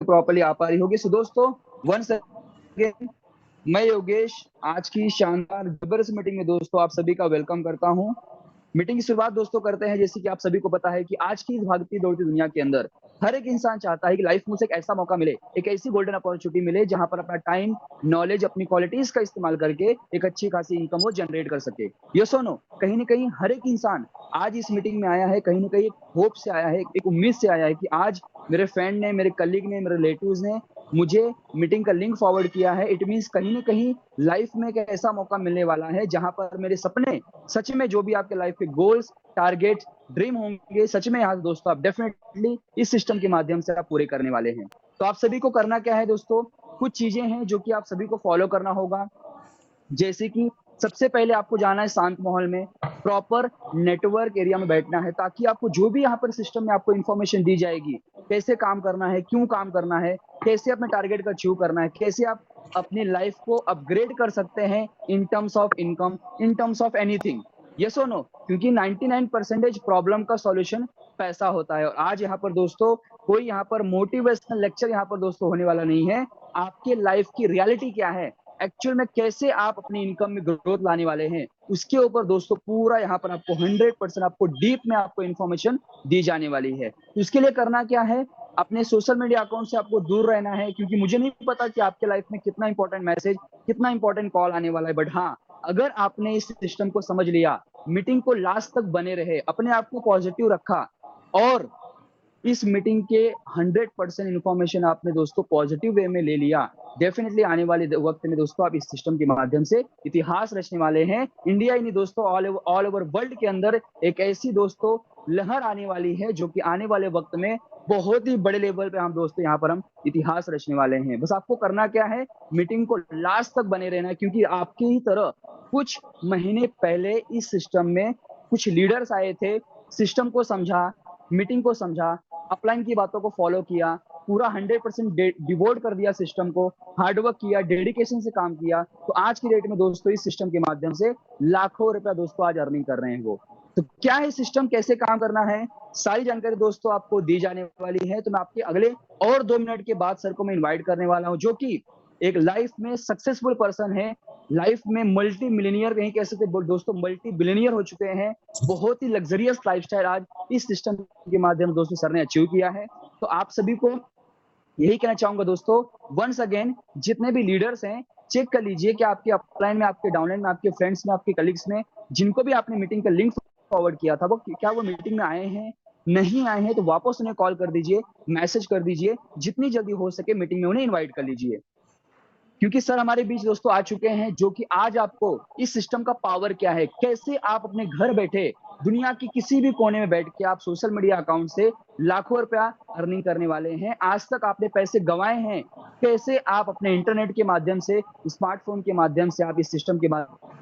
Properly आ पा रही होगी। सो दोस्तों, वंस अगेन मैं योगेश आज की शानदार जबरदस्त मीटिंग में दोस्तों आप सभी का वेलकम करता हूं। मीटिंग की शुरुआत दोस्तों करते हैं। जैसे कि आप सभी को पता है कि आज की इस भागती दौड़ती दुनिया के अंदर हर एक इंसान चाहता है कि लाइफ में उसे एक ऐसा मौका मिले, एक ऐसी गोल्डन अपॉर्चुनिटी मिले जहां पर अपना टाइम, नॉलेज, अपनी क्वालिटीज का इस्तेमाल करके एक अच्छी खासी इनकम वो जनरेट कर सके। यस और नो, कहीं ना कहीं हर एक इंसान आज इस मीटिंग में आया है, कहीं ना कहीं एक होप से आया है, एक उम्मीद से आया है कि आज मेरे फ्रेंड ने, मेरे कलीग ने, मेरे रिलेटिव्स ने मुझे मीटिंग का लिंक फॉरवर्ड किया है। इट मीन्स कहीं ना कहीं लाइफ में एक ऐसा मौका मिलने वाला है जहां पर मेरे सपने, सच में जो भी आपके लाइफ के गोल्स, टारगेट, ड्रीम होंगे, सच में यहाँ दोस्तों आप डेफिनेटली इस सिस्टम के माध्यम से आप पूरे करने वाले हैं। तो आप सभी को करना क्या है दोस्तों, कुछ चीजें हैं जो कि आप सभी को फॉलो करना होगा। जैसे कि सबसे पहले आपको जाना है शांत माहौल में, प्रॉपर नेटवर्क एरिया में बैठना है, ताकि आपको जो भी यहाँ पर सिस्टम में आपको इन्फॉर्मेशन दी जाएगी, कैसे काम करना है, क्यों काम करना है, कैसे अपने टारगेट को अचीव करना है, कैसे आप अपनी लाइफ को अपग्रेड कर सकते हैं in terms of income, in terms of anything. Yes और नो, क्योंकि 99% प्रॉब्लम का सॉल्यूशन पैसा होता है। और आज यहाँ पर दोस्तों कोई यहाँ पर मोटिवेशनल लेक्चर यहाँ पर दोस्तों होने वाला नहीं है। आपके लाइफ की रियलिटी क्या है, एक्चुअल में कैसे आप अपनी इनकम में ग्रोथ लाने वाले हैं, उसके ऊपर दोस्तों पूरा यहाँ पर आपको 100% आपको डीप में आपको इन्फॉर्मेशन दी जाने वाली है। तो इसके लिए करना क्या है, अपने सोशल मीडिया अकाउंट से आपको दूर रहना है, क्योंकि मुझे नहीं पता कि आपके लाइफ में कितना इंपॉर्टेंट मैसेज, कितना इंपॉर्टेंट कॉल आने वाला है। बट हाँ, अगर आपने इस सिस्टम को समझ लिया, मीटिंग को लास्ट तक बने रहे, अपने आप को पॉजिटिव रखा और इस मीटिंग के 100% इन्फॉर्मेशन आपने दोस्तों पॉजिटिव वे में ले लिया, डेफिनेटली आने वाले वक्त में दोस्तों आप इस सिस्टम के माध्यम से इतिहास रचने वाले हैं। इंडिया ही नहीं दोस्तों, ऑल ओवर वर्ल्ड के अंदर एक ऐसी दोस्तों लहर आने वाली है जो कि आने वाले वक्त में बहुत ही बड़े लेवल पे हम दोस्तों यहाँ पर हम इतिहास रचने वाले हैं। बस आपको करना क्या है, मीटिंग को लास्ट तक बने रहना है, क्योंकि आपकी ही तरह कुछ महीने पहले इस सिस्टम में कुछ लीडर्स आए थे, सिस्टम को समझा, मीटिंग को समझा, अपलाइन की बातों को फॉलो किया, पूरा 100% डिवोट कर दिया सिस्टम को, हार्डवर्क किया, डेडिकेशन से काम किया, तो आज की डेट में दोस्तों इस सिस्टम के माध्यम से लाखों रुपया दोस्तों आज अर्निंग कर रहे हैं वो। तो क्या है सिस्टम, कैसे काम करना है, सारी जानकारी दोस्तों आपको दी जाने वाली है। तो मैं आपके अगले और 2 मिनट के बाद सर को मैं इन्वाइट करने वाला हूँ, जो कि एक लाइफ में सक्सेसफुल पर्सन है, लाइफ में मल्टी मिलीनियर नहीं कह सकते दोस्तों, मल्टी बिलियनियर हो चुके हैं। बहुत ही लग्जरियस लाइफस्टाइल आज इस सिस्टम के माध्यम से दोस्तों सर ने अचीव किया है। तो आप सभी को यही कहना चाहूंगा दोस्तों, वंस अगेन जितने भी लीडर्स हैं, चेक कर लीजिए कि आपके अपलाइन में, आपके डाउनलाइन में, आपके फ्रेंड्स में, आपके कलीग्स में जिनको भी आपने मीटिंग का लिंक फॉरवर्ड किया था, वो क्या वो मीटिंग में आए हैं, नहीं आए हैं तो वापस उन्हें कॉल कर दीजिए, मैसेज कर दीजिए, जितनी जल्दी हो सके मीटिंग में उन्हें इन्वाइट कर लीजिए। क्योंकि सर हमारे बीच दोस्तों आ चुके हैं जो कि आज आपको इस सिस्टम का पावर क्या है, कैसे आप अपने घर बैठे दुनिया की किसी भी कोने में बैठ के आप सोशल मीडिया अकाउंट से लाखों रुपया अर्निंग करने वाले हैं। आज तक आपने पैसे गंवाए हैं, कैसे आप अपने इंटरनेट के माध्यम से, स्मार्टफोन के माध्यम से आप इस सिस्टम के माध्यम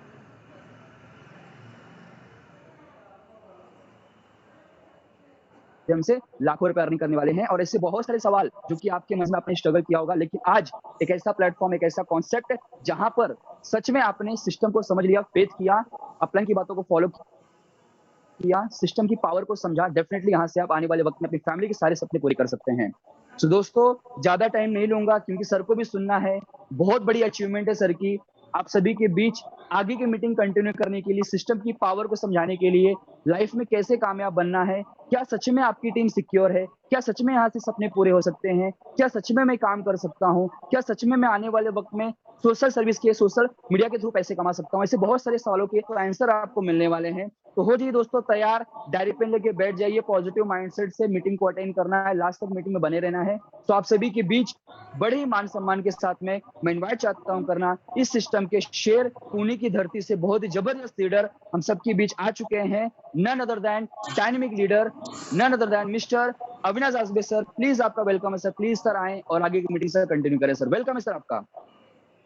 से लाखों रुपए अर्निंग करने वाले हैं। और ऐसे बहुत सारे सवाल जो कि आपके मन में आपने स्ट्रगल किया होगा, लेकिन आज एक ऐसा प्लेटफॉर्म, एक ऐसा कॉन्सेप्ट जहां पर सच में आपने सिस्टम को समझ लिया, फेथ किया, अपलाइन की बातों को फॉलो किया, सिस्टम की पावर को समझा, डेफिनेटली यहां से आप आने वाले वक्त में अपनी फैमिली के सारे सपने पूरे कर सकते हैं। तो दोस्तों ज्यादा टाइम नहीं लूंगा, क्योंकि सर को भी सुनना है, बहुत बड़ी अचीवमेंट है सर की। आप सभी के बीच आगे की मीटिंग कंटिन्यू करने के लिए, सिस्टम की पावर को समझाने के लिए, लाइफ में कैसे कामयाब बनना है, क्या सच में आपकी टीम सिक्योर है, क्या सच में यहाँ से सपने पूरे हो सकते हैं, क्या सच में मैं काम कर सकता हूँ, क्या सच में मैं आने वाले वक्त में सोशल सर्विस के, सोशल मीडिया के थ्रू पैसे कमा सकता हूँ। ऐसे बहुत सारे सवालों के तो आंसर आपको मिलने वाले हैं। तो हो जाइए दोस्तों तैयार, डायरी पेन लेके बैठ जाइए, पॉजिटिव माइंडसेट से मीटिंग को अटेंड करना है, लास्ट तक मीटिंग में बने रहना है। तो आप सभी के बीच बड़े ही मान सम्मान के साथ में मैं इन्वाइट चाहता हूं करना, इस सिस्टम के शेर पुणे की धरती से बहुत ही जबरदस्त लीडर हम सबके बीच आ चुके हैं, none other than dynamic leader, none other than mister Avinash Asbe sir. Please आपका वेलकम है सर, प्लीज सर आए और आगे की मीटिंग सर कंटिन्यू करें। सर वेलकम है सर आपका।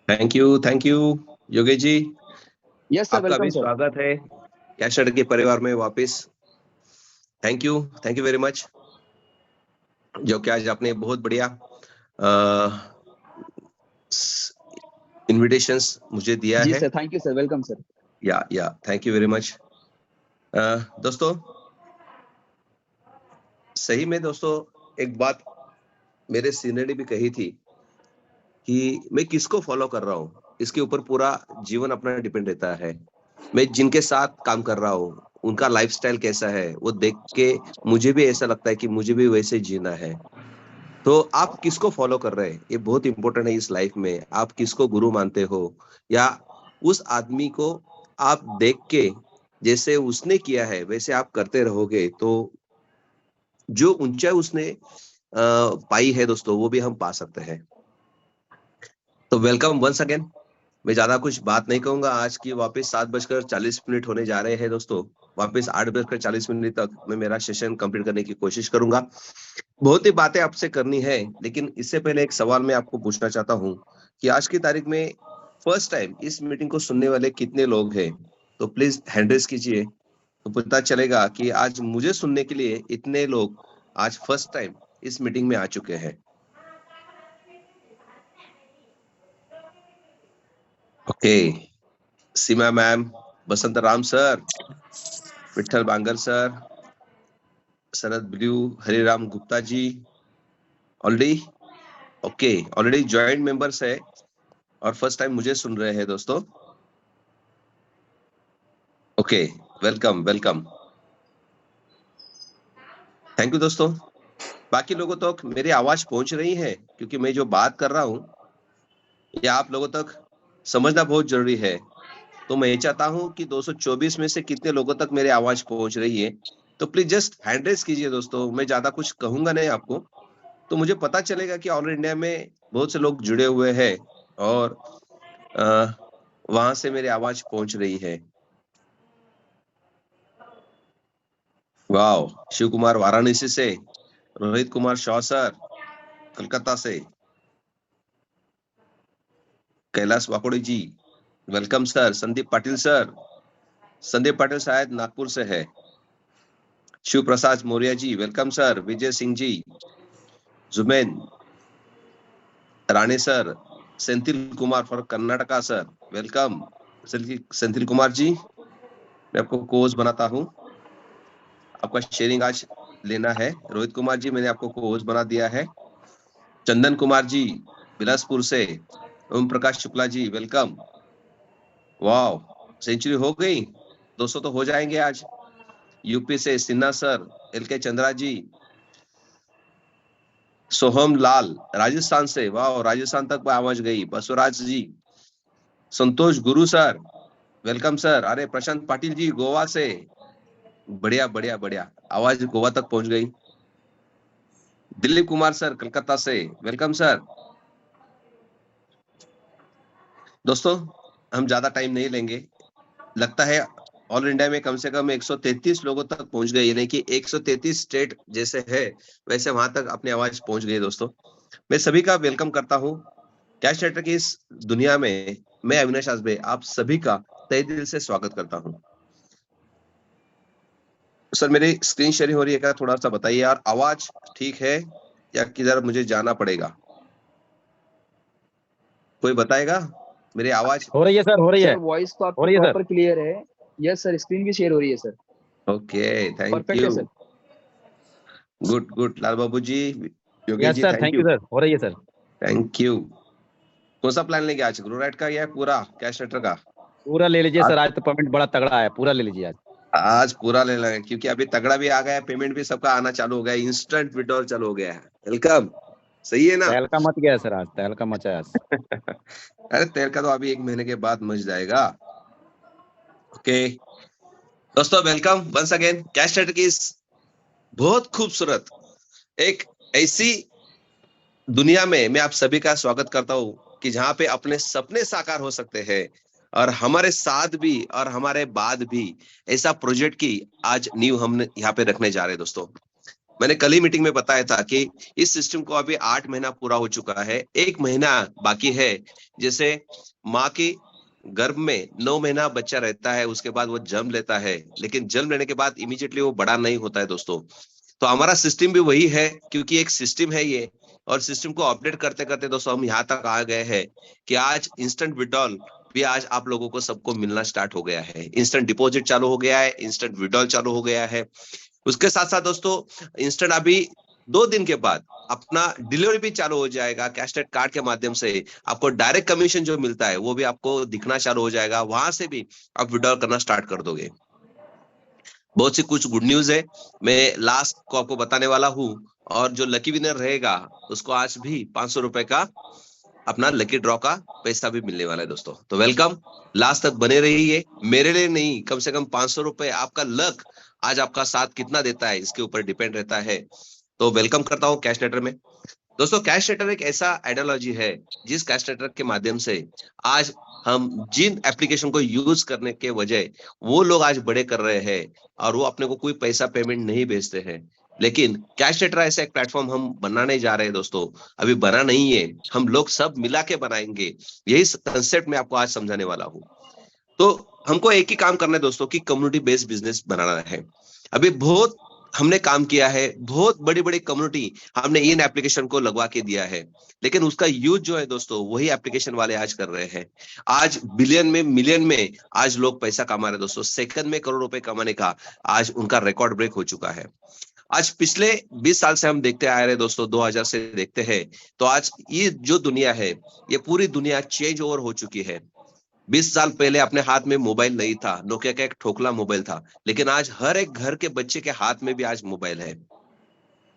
Thank you Yogesh ji. Yes sir, आपका वेलकम भी सर। स्वागत है कैशड के परिवार में वापस। थैंक यू वेरी मच, जो कि आज आपने बहुत बढ़िया इनविटेशंस मुझे दिया जी है। Sir, thank you sir, welcome sir. या थैंक यू वेरी मच। दोस्तों सही में दोस्तों एक बात मेरे सीनियर ने भी कही थी कि मैं किसको फॉलो कर रहा हूँ, इसके ऊपर पूरा जीवन अपना डिपेंड रहता है। मैं जिनके साथ काम कर रहा हूँ, उनका लाइफस्टाइल कैसा है, वो देख के मुझे भी ऐसा लगता है कि मुझे भी वैसे जीना है। तो आप किसको फॉलो कर रहे हैं, ये बहुत इंपॉर्टेंट है इस लाइफ में। आप किसको गुरु मानते हो, या उस आदमी को आप देख के जैसे उसने किया है वैसे आप करते रहोगे, तो जो ऊंचाई उसने पाई है दोस्तों, वो भी हम पा सकते हैं। तो वेलकम वंस अगेन। मैं ज्यादा कुछ बात नहीं कहूंगा। आज की वापस 7:40 होने जा रहे हैं दोस्तों। वापस 8:40 तक मैं मेरा सेशन कंप्लीट करने की कोशिश करूंगा। बहुत ही बातें आपसे करनी है, लेकिन इससे पहले एक सवाल मैं आपको पूछना चाहता हूँ कि आज की तारीख में फर्स्ट टाइम इस मीटिंग को सुनने वाले कितने लोग हैं। तो प्लीज हैंड रेज कीजिए, तो पता चलेगा कि आज मुझे सुनने के लिए इतने लोग आज फर्स्ट टाइम इस मीटिंग में आ चुके हैं। ओके, सीमा मैम, बसंत राम सर, विठल बांगर सर, शरद blue, Hariram Gupta ji already already joint members है और फर्स्ट टाइम मुझे सुन रहे हैं दोस्तों। Okay, welcome welcome, thank you दोस्तों। बाकी लोगों तक मेरी आवाज पहुंच रही है, क्योंकि मैं जो बात कर रहा हूं ये आप लोगों तक समझना बहुत जरूरी है। तो मैं चाहता हूं कि 224 में से कितने लोगों तक मेरी आवाज पहुंच रही है। तो प्लीज जस्ट हैंड रेज कीजिए दोस्तों। मैं ज्यादा कुछ कहूंगा नहीं आपको, तो मुझे पता चलेगा कि ऑल इंडिया में बहुत से लोग जुड़े हुए हैं और वहां से मेरी आवाज पहुंच रही है। वाह, शिव कुमार वाराणसी से, रोहित कुमार शाह सर कलकत्ता से, Kailash Wakodi ji welcome sir, Sandeep Patil sir, Sandeep Patil शायद नागपुर से है, Shiv Prasad Maurya ji welcome sir, Vijay Singh ji, Juman Rane sir, Senthil Kumar for Karnataka sir welcome. Senthil Kumar ji, मैं आपको कोर्स बनाता हूँ, आपका शेयरिंग आज लेना है। रोहित कुमार जी, मैंने आपको कोर्स बना दिया है। चंदन कुमार जी बिलासपुर से, ओम प्रकाश शुक्ला जी वेलकम। वाह, सेंचुरी हो गई, 200 तो हो जाएंगे आज। यूपी से सिन्हा सर, एल.के. चंद्रा जी, सोहम लाल राजस्थान से, वाह राजस्थान तक आवाज गई। बसवराज जी, संतोष गुरु सर वेलकम सर। अरे प्रशांत पाटिल जी गोवा से, बढ़िया बढ़िया बढ़िया, आवाज गोवा तक पहुंच गई। दिलीप कुमार सर कलकत्ता से वेलकम सर। दोस्तों हम ज्यादा टाइम नहीं लेंगे, लगता है ऑल इंडिया में कम से कम 133 लोगों तक पहुंच गए, यानी कि 133 स्टेट जैसे है वैसे वहां तक अपनी आवाज पहुंच गई। दोस्तों मैं सभी का वेलकम करता हूं कैश ट्रैक्टर की इस दुनिया में। मैं अविनाश आजबे आप सभी का तहे दिल से स्वागत करता हूं। सर मेरी स्क्रीन शेयरिंग हो रही है क्या, थोड़ा सा बताइए यार, आवाज ठीक है या किधर मुझे जाना पड़ेगा, कोई बताएगा? मेरी आवाज हो रही है सर, हो रही है, सर वॉइस तो हो आपकी रही है सर। प्रॉपर क्लियर है। यस सर, स्क्रीन भी शेयर हो रही है सर। ओके, थैंक परफेक्ट है you, sir. Good good. Lal Babu ji, Yogesh yes ji, sir, thank thank you, you sir, हो रही है सर। Thank you. कौन सा प्लान लेंगे आज, ग्रो राइट का या पूरा कैश रेटर का? पूरा ले लीजिए आज सर, आज तो पेमेंट बड़ा तगड़ा है, पूरा ले लीजिए आज। आज पूरा ले लेंगे, क्योंकि अभी तगड़ा भी आ गया है, पेमेंट भी सबका आना चालू हो गया है, इंस्टेंट विड्रॉल चालू हो गया है। वेलकम, सही है ना? तहलका मच गया है सर, आज तहलका मचा है आज। अरे तेल का तो अभी 1 महीने के बाद मच जाएगा। ओके दोस्तों, वेलकम वंस अगेन। कैश रेटर की इस बहुत खूबसूरत एक ऐसी दुनिया में मैं आप सभी का स्वागत करता हूं कि जहां पे अपने सपने साकार हो सकते हैं, और हमारे साथ भी और हमारे बाद भी ऐसा प्रोजेक्ट की आज नींव हम यहाँ पे रखने जा रहे हैं। दोस्तों मैंने कल ही मीटिंग में बताया था कि इस सिस्टम को अभी 8 महीना पूरा हो चुका है, 1 महीना बाकी है। जैसे माँ की गर्भ में 9 महीना बच्चा रहता है, उसके बाद वो जन्म लेता है, लेकिन जन्म लेने के बाद इमीडिएटली वो बड़ा नहीं होता है दोस्तों। तो हमारा सिस्टम भी वही है, क्योंकि एक सिस्टम है ये, और सिस्टम को अपडेट करते करते दोस्तों हम यहाँ तक आ गए हैं कि आज इंस्टेंट विड्रॉल भी आज आप लोगों को सबको मिलना स्टार्ट हो गया है। इंस्टेंट डिपॉजिट चालू हो गया है, इंस्टेंट विड्रॉल चालू हो गया है। उसके साथ साथ दोस्तों इंस्टेंट अभी 2 दिन के बाद अपना डिलीवरी भी चालू हो जाएगा। कैशलेस कार्ड के माध्यम से आपको डायरेक्ट कमीशन जो मिलता है वो भी आपको दिखना चालू हो जाएगा, वहां से भी आप विड्रॉल करना स्टार्ट कर दोगे। बहुत सी कुछ गुड न्यूज है, मैं लास्ट को आपको बताने वाला हूँ। और जो लकी विनर रहेगा उसको आज भी 500 रुपए का अपना लकी ड्रॉ का पैसा भी मिलने वाला है दोस्तों। तो वेलकम, लास्ट तक बने रहिए। मेरे लिए नहीं, कम से कम 500 रुपए आपका लक आज आपका साथ कितना देता है इसके ऊपर डिपेंड रहता है। तो वेलकम करता हूँ कैश लेटर में। दोस्तों कैश लेटर एक ऐसा आइडियोलॉजी है जिस कैश लेटर के माध्यम से आज हम जिन एप्लीकेशन को यूज करने के वजह वो लोग आज बड़े कर रहे हैं और वो अपने को कोई पैसा पेमेंट नहीं भेजते हैं। लेकिन कैश लेटर ऐसा एक प्लेटफॉर्म हम बनाने जा रहे हैं दोस्तों, अभी बना नहीं है, हम लोग सब मिला के बनाएंगे। यही कंसेप्ट मैं आपको आज समझाने वाला हूँ। तो हमको एक ही काम करना है दोस्तों कि कम्युनिटी बेस्ड बिजनेस बनाना है। अभी बहुत हमने काम किया है, बहुत बड़ी बड़ी कम्युनिटी हमने इन एप्लीकेशन को लगवा के दिया है, लेकिन उसका यूज जो है दोस्तों वही एप्लीकेशन वाले आज कर रहे हैं। आज बिलियन में मिलियन में आज लोग पैसा कमा रहे हैं दोस्तों, सेकंड में करोड़ रुपए कमाने का आज उनका रिकॉर्ड ब्रेक हो चुका है। आज पिछले 20 साल से हम देखते आ रहे हैं दोस्तों, 2000 से देखते हैं, तो आज ये जो दुनिया है ये पूरी दुनिया चेंज ओवर हो चुकी है। 20 साल पहले अपने हाथ में मोबाइल नहीं था, नोकिया का एक ठोकला मोबाइल था, लेकिन आज हर एक घर के बच्चे के हाथ में भी आज मोबाइल है।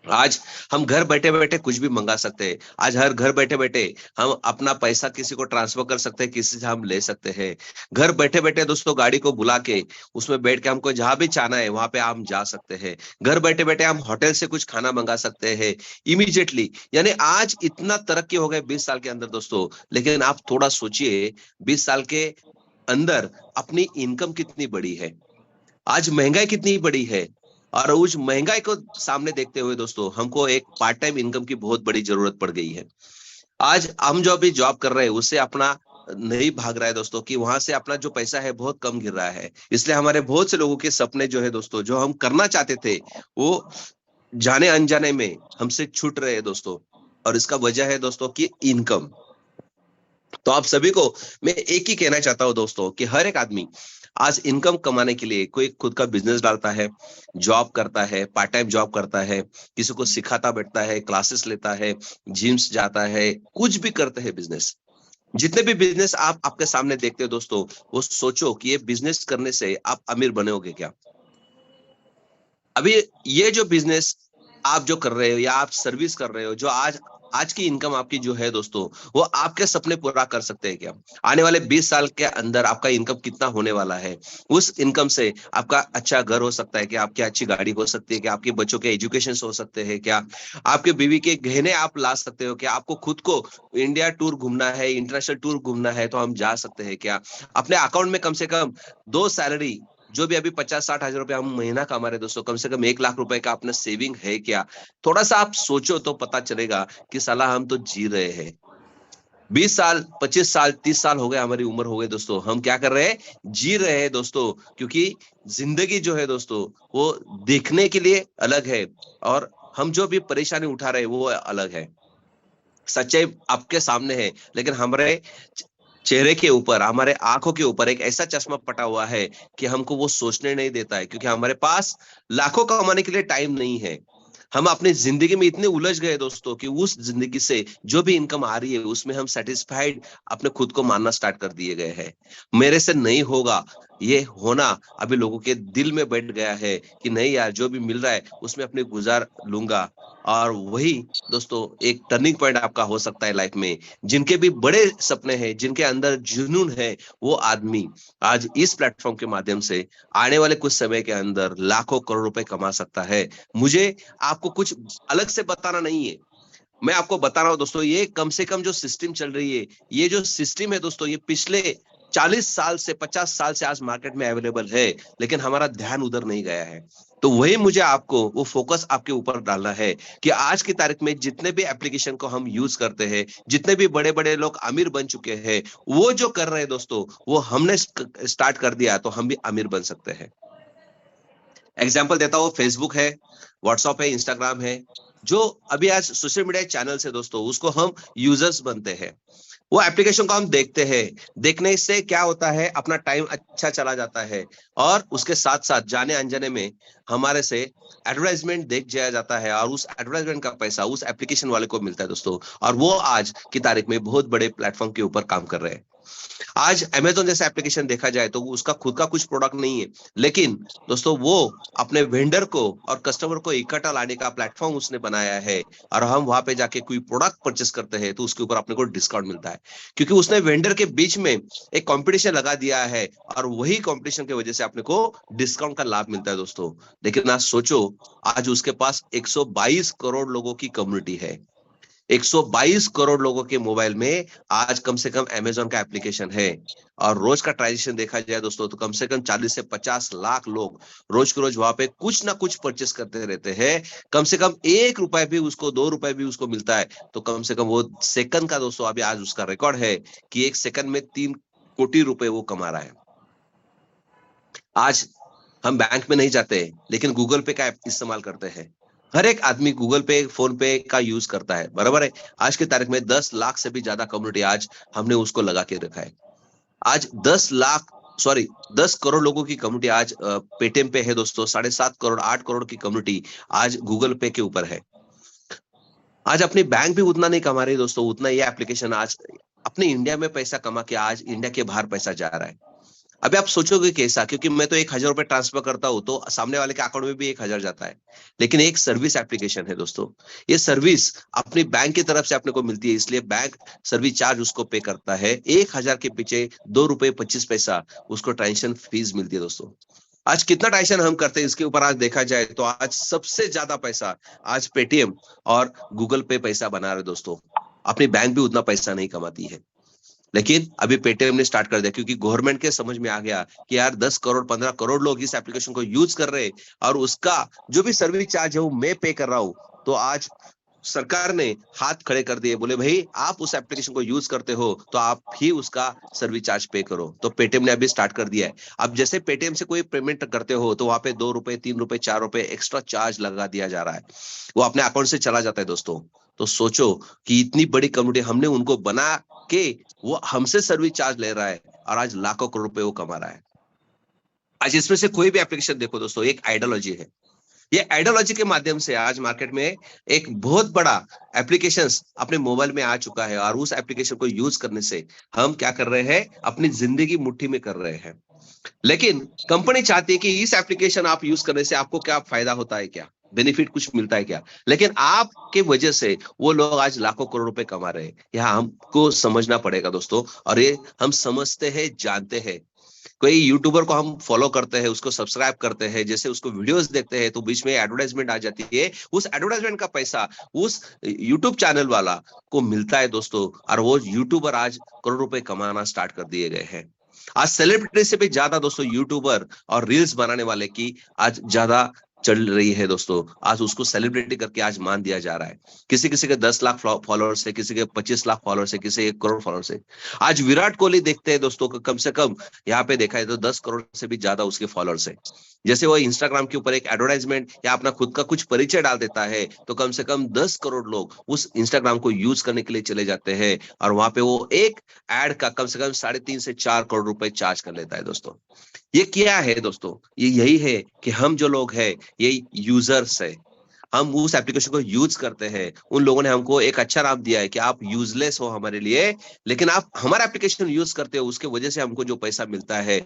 आज हम घर बैठे बैठे कुछ भी मंगा सकते हैं। आज हर घर बैठे बैठे हम अपना पैसा किसी को ट्रांसफर कर सकते हैं, किसी से हम ले सकते हैं। घर बैठे बैठे दोस्तों गाड़ी को बुला के उसमें बैठ के हमको जहां भी जाना है वहां पे हम जा सकते हैं। घर बैठे बैठे हम होटल से कुछ खाना मंगा सकते हैं इमीडिएटली। यानी आज इतना तरक्की हो गए 20 साल के अंदर दोस्तों, लेकिन आप थोड़ा सोचिए 20 साल के अंदर अपनी इनकम कितनी बड़ी है, आज महंगाई कितनी बड़ी है। और उस महंगाई को सामने देखते हुए दोस्तों हमको एक पार्ट टाइम इनकम की बहुत बड़ी जरूरत पड़ गई है। आज हम जो अभी जॉब कर रहे हैं उससे अपना नहीं भाग रहा है दोस्तों, कि वहां से अपना जो पैसा है बहुत कम गिर रहा है। इसलिए हमारे बहुत से लोगों के सपने जो है दोस्तों, जो हम करना चाहते थे वो जाने अनजाने में हमसे छूट रहे हैं दोस्तों। और इसका वजह है दोस्तों की इनकम। तो आप सभी को मैं एक ही कहना चाहता हूं दोस्तों कि हर एक आदमी आज इनकम कमाने के लिए कोई खुद का बिजनेस डालता है, जॉब करता है, पार्ट टाइम जॉब करता है, किसी को सिखाता बैठता है, क्लासेस लेता है, जिम्स जाता है, कुछ भी करते हैं बिजनेस। जितने भी बिजनेस आप आपके सामने देखते हो दोस्तों, वो सोचो कि ये बिजनेस करने से आप अमीर बने क्या। अभी ये जो बिजनेस आप जो कर रहे हो या आप सर्विस कर रहे हो, जो आज की इनकम आपकी जो है दोस्तों, वो आपके सपने पूरा कर सकते हैं क्या। आने वाले 20 साल के अंदर आपका इनकम कितना होने वाला है, उस इनकम से आपका अच्छा घर हो सकता है क्या, आपकी अच्छी गाड़ी हो सकती है क्या, आपके बच्चों के एजुकेशन हो सकते हैं क्या, आपके बीवी के गहने आप ला सकते हो क्या, आपको खुद को इंडिया टूर घूमना है, इंटरनेशनल टूर घूमना है तो हम जा सकते हैं क्या। अपने अकाउंट में कम से कम 2 सैलरी, जो भी अभी 50-60 हजार रुपए हम महीना कमा रहे दोस्तों, कम से कम 1 लाख रुपए का अपना सेविंग है क्या। थोड़ा सा आप सोचो तो पता चलेगा कि साला हम तो जी रहे हैं। 20 साल 25 साल 30 साल हो गए, हमारी उम्र हो गई दोस्तों, हम क्या कर रहे हैं, जी रहे हैं दोस्तों। क्योंकि जिंदगी जो है दोस्तों वो देखने के लिए अलग है और हम जो भी परेशानी उठा रहे हैं वो अलग है। सच्चाई आपके सामने है, लेकिन हमारे चेहरे के ऊपर, हमारे आंखों के ऊपर एक ऐसा चश्मा पटा हुआ है कि हमको वो सोचने नहीं देता है, क्योंकि हमारे पास लाखों कमाने के लिए टाइम नहीं है। हम अपनी जिंदगी में इतने उलझ गए दोस्तों कि उस जिंदगी से जो भी इनकम आ रही है उसमें हम सेटिस्फाइड अपने खुद को मानना स्टार्ट कर दिए गए हैं। मेरे से नहीं होगा, ये होना अभी लोगों के दिल में बैठ गया है कि नहीं यार, जो भी मिल रहा है उसमें अपने गुजार लूंगा। और वही दोस्तों एक टर्निंग पॉइंट आपका हो सकता है लाइफ में। जिनके भी बड़े सपने हैं, जिनके अंदर जुनून है, वो आदमी आज इस प्लेटफॉर्म के माध्यम से आने वाले कुछ समय के अंदर लाखों करोड़ रुपए कमा सकता है। मुझे आपको कुछ अलग से बताना नहीं है, मैं आपको बता रहा हूं दोस्तों, ये कम से कम जो सिस्टम चल रही है, ये जो सिस्टम है दोस्तों, ये पिछले 40 साल से 50 साल से आज मार्केट में अवेलेबल है, लेकिन हमारा ध्यान उधर नहीं गया है। तो वही मुझे आपको वो फोकस आपके ऊपर डालना है कि आज की तारीख में जितने भी एप्लीकेशन को हम यूज करते हैं, जितने भी बड़े बड़े लोग अमीर बन चुके हैं, वो जो कर रहे हैं दोस्तों, वो हमने स्टार्ट कर दिया तो हम भी अमीर बन सकते हैं। एग्जाम्पल देता हूँ, फेसबुक है, व्हाट्सएप है, इंस्टाग्राम है, जो अभी आज सोशल मीडिया चैनल्स है दोस्तों, उसको हम यूजर्स बनते हैं, वो एप्लीकेशन को हम देखते हैं। देखने से क्या होता है, अपना टाइम अच्छा चला जाता है, और उसके साथ साथ जाने अनजाने में हमारे से एडवर्टाइजमेंट देख जाया जाता है, और उस एडवर्टाइजमेंट का पैसा उस एप्लीकेशन वाले को मिलता है दोस्तों। और वो आज की तारीख में बहुत बड़े प्लेटफॉर्म के ऊपर काम कर रहे हैं। आज अमेजोन जैसा एप्लीकेशन देखा जाए तो उसका खुद का कुछ प्रोडक्ट नहीं है, लेकिन दोस्तों वो अपने वेंडर को और कस्टमर को इकट्ठा लाने का प्लेटफॉर्म उसने बनाया है। और हम वहां पे जाके कोई प्रोडक्ट परचेस करते हैं तो उसके ऊपर अपने को डिस्काउंट मिलता है, क्योंकि उसने वेंडर के बीच में एक कंपटीशन लगा दिया है, और वही कंपटीशन की वजह से अपने को डिस्काउंट का लाभ मिलता है दोस्तों। लेकिन आज सोचो, आज उसके पास 122 करोड़ लोगों की कम्युनिटी है। 122 करोड़ लोगों के मोबाइल में आज कम से कम अमेजोन का एप्लीकेशन है, और रोज का ट्रांजेक्शन देखा जाए दोस्तों तो कम से कम 40 से 50 लाख लोग रोज के रोज वहां पे कुछ ना कुछ परचेस करते रहते हैं। कम से कम 1 रुपए भी उसको, 2 रुपए भी उसको मिलता है तो कम से कम वो सेकंड का दोस्तों, अभी आज उसका रिकॉर्ड है कि 1 सेकंड में 3 कोटी रुपए वो कमा रहा है। आज हम बैंक में नहीं जाते, लेकिन गूगल पे का ऐप इस्तेमाल करते हैं। हर एक आदमी गूगल पे, फोन पे का यूज करता है, बराबर है। आज की तारीख में 10 लाख से भी ज्यादा कम्युनिटी आज हमने उसको लगा के रखा है। आज 10 करोड़ लोगों की कम्युनिटी आज पेटीएम पे है दोस्तों। 7.5 करोड़, 8 करोड़ की कम्युनिटी आज गूगल पे के ऊपर है। आज अपनी बैंक भी उतना नहीं कमा रही दोस्तों, उतना ये एप्लीकेशन आज अपने इंडिया में पैसा कमा के आज इंडिया के बाहर पैसा जा रहा है। अभी आप सोचोगे कैसा, क्योंकि मैं तो 1,000 रुपए ट्रांसफर करता हूं तो सामने वाले के अकाउंट में भी 1,000 जाता है। लेकिन एक सर्विस एप्लीकेशन है दोस्तों, ये सर्विस अपनी बैंक की तरफ से अपने को मिलती है, इसलिए बैंक सर्विस चार्ज उसको पे करता है। 1,000 के पीछे 2 रुपए 25 पैसा उसको ट्रांजेक्शन फीस मिलती है दोस्तों। आज कितना ट्रांजेक्शन हम करते हैं इसके ऊपर आज देखा जाए तो आज सबसे ज्यादा पैसा आज पेटीएम और गूगल पे पैसा बना रहे दोस्तों। अपनी बैंक भी उतना पैसा नहीं कमाती है, लेकिन अभी पेटीएम ने स्टार्ट कर दिया, क्योंकि गवर्नमेंट के समझ में आ गया कि यार 10 करोड़ 15 करोड़ लोग इस एप्लीकेशन को यूज कर रहे हैं, और उसका जो भी सर्विस चार्ज है वो मैं पे कर रहा हूं। तो आज सरकार ने हाथ खड़े कर दिए, बोले भाई आप उस एप्लीकेशन को यूज करते हो तो आप ही उसका सर्विस चार्ज पे करो। तो पेटीएम ने अभी स्टार्ट कर दिया है। अब जैसे पेटीएम से कोई पेमेंट करते हो तो वहां पे 2 रुपए 3 रुपए 4 रुपए एक्स्ट्रा चार्ज लगा दिया जा रहा है, वो अपने अकाउंट से चला जाता है दोस्तों। तो सोचो कि इतनी बड़ी कम्युनिटी हमने उनको बना के वो हमसे सर्विस चार्ज ले रहा है, और आज लाखों करोड़ रुपए वो कमा रहा है। आज इसमें से कोई भी एप्लीकेशन देखो दोस्तों, एक आइडियोलॉजी है। ये आइडियोलॉजी के माध्यम से आज मार्केट में एक बहुत बड़ा एप्लीकेशंस अपने मोबाइल में आ चुका है, और उस एप्लीकेशन को यूज करने से हम क्या कर रहे हैं, अपनी जिंदगी मुट्ठी में कर रहे हैं। लेकिन कंपनी चाहती है कि इस एप्लीकेशन आप यूज करने से आपको क्या फायदा होता है, क्या बेनिफिट कुछ मिलता है क्या, लेकिन आपके वजह से वो लोग आज लाखों करोड़ रुपए कमा रहे हैं। यह हमको समझना पड़ेगा दोस्तों, और ये हम समझते हैं, जानते हैं। कोई यूट्यूबर को हम फॉलो करते हैं, उसको सब्सक्राइब करते हैं, जैसे उसको वीडियोस देखते हैं तो बीच में एडवर्टाइजमेंट आ जाती है, उस एडवर्टाइजमेंट का पैसा उस यूट्यूब चैनल वाला को मिलता है दोस्तों, और वो यूट्यूबर आज करोड़ रुपए कमाना स्टार्ट कर दिए गए हैं। आज सेलिब्रिटी से भी ज्यादा दोस्तों यूट्यूबर और रील्स बनाने वाले की आज ज्यादा चल रही है दोस्तों। आज उसको सेलिब्रिटी करके आज मान दिया जा रहा है। किसी किसी के 10 लाख फॉलोअर्स है, किसी के 25 लाख फॉलोअर्स है, किसी 1 करोड़ फॉलोअर्स है। आज विराट कोहली देखते हैं दोस्तों, कम से कम यहाँ पे देखा है तो 10 करोड़ से भी ज्यादा उसके फॉलोअर्स है। जैसे वो इंस्टाग्राम के ऊपर एक एडवर्टाइजमेंट या अपना खुद का कुछ परिचय डाल देता है तो कम से कम 10 करोड़ लोग उस इंस्टाग्राम को यूज करने के लिए चले जाते हैं, और वहां पे वो एक एड का कम से कम 3.5 से 4 करोड़ रुपए चार्ज कर लेता है दोस्तों। ये क्या है दोस्तों, ये यही है कि हम जो लोग हैं ये यूजर्स है, हम उस एप्लीकेशन को यूज करते हैं। उन लोगों ने हमको एक अच्छा नाम दिया है कि आप यूजलेस हो हमारे लिए, लेकिन आप हमारा एप्लीकेशन यूज करते हो, उसके वजह से हमको जो पैसा मिलता है।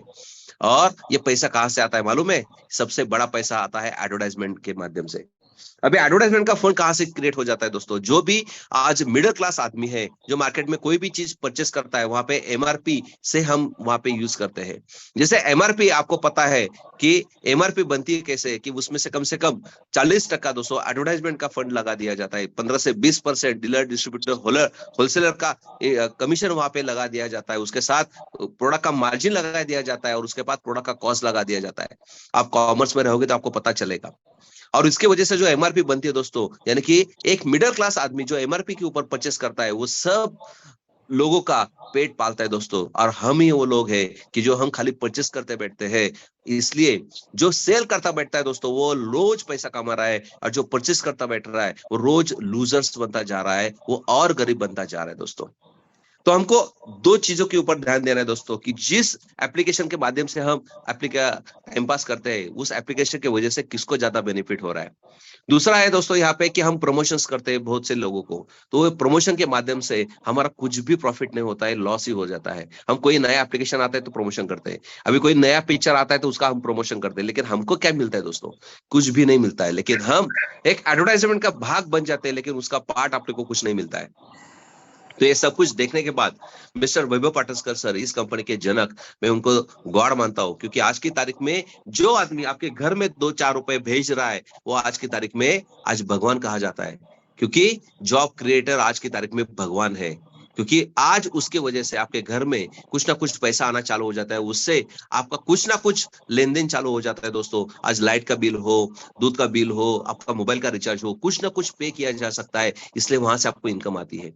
और ये पैसा कहां से आता है मालूम है, सबसे बड़ा पैसा आता है एडवर्टाइजमेंट के माध्यम से। अभी एडवर्टाइजमेंट का फंड कहां से क्रिएट हो जाता है दोस्तों, जो भी आज मिडिल क्लास आदमी है जो मार्केट में कोई भी चीज परचेस करता है वहां पे एमआरपी से हम वहां पे यूज करते हैं। जैसे एमआरपी आपको पता है कि एमआरपी बनती है कैसे, कि उसमें से कम 40% दोस्तों एडवर्टाइजमेंट का फंड लगा दिया जाता है। 15 से 20% डीलर डिस्ट्रीब्यूटर होलसेलर का कमीशन वहां पे लगा दिया जाता है, उसके साथ प्रोडक्ट का मार्जिन लगा दिया जाता है, और उसके बाद प्रोडक्ट का कॉस्ट लगा दिया जाता है। आप कॉमर्स में रहोगे तो आपको पता चलेगा। और इसके वजह से जो एमआरपी बनती है दोस्तों, यानी कि एक मिडिल क्लास आदमी जो एमआरपी के ऊपर परचेस करता है वो सब लोगों का पेट पालता है दोस्तों, और हम ही वो लोग हैं कि जो हम खाली परचेस करते बैठते हैं। इसलिए जो सेल करता बैठता है दोस्तों वो रोज पैसा कमा रहा है, और जो परचेस करता बैठ रहा है वो रोज लूजर्स बनता जा रहा है, वो और गरीब बनता जा रहा है दोस्तों। तो हमको दो चीजों के ऊपर ध्यान देना है दोस्तों, कि जिस एप्लीकेशन के माध्यम से हम टाइम पास करते हैं उस एप्लीकेशन की वजह से किसको ज्यादा बेनिफिट हो रहा है। दूसरा है दोस्तों यहाँ पे कि हम प्रमोशंस करते हैं बहुत से लोगों को, तो प्रमोशन के माध्यम से हमारा कुछ भी प्रॉफिट नहीं होता है, लॉस ही हो जाता है। हम कोई नया एप्लीकेशन आता है तो प्रमोशन करते हैं, अभी कोई नया पिक्चर आता है तो उसका हम प्रमोशन करते हैं, लेकिन हमको क्या मिलता है दोस्तों? कुछ भी नहीं मिलता है। लेकिन हम एक एडवर्टाइजमेंट का भाग बन जाते हैं, लेकिन उसका पार्ट अपने को कुछ नहीं मिलता है। तो ये सब कुछ देखने के बाद मिस्टर वैभव पाटस्कर सर, इस कंपनी के जनक, मैं उनको गॉड मानता हूं, क्योंकि आज की तारीख में जो आदमी आपके घर में 2-4 रुपए भेज रहा है वो आज की तारीख में आज भगवान कहा जाता है, क्योंकि जॉब क्रिएटर आज की तारीख में भगवान है। क्योंकि आज उसके वजह से आपके घर में कुछ ना कुछ पैसा आना चालू हो जाता है, उससे आपका कुछ ना कुछ लेन देन चालू हो जाता है दोस्तों। आज लाइट का बिल हो, दूध का बिल हो, आपका मोबाइल का रिचार्ज हो, कुछ ना कुछ पे किया जा सकता है, इसलिए वहां से आपको इनकम आती है।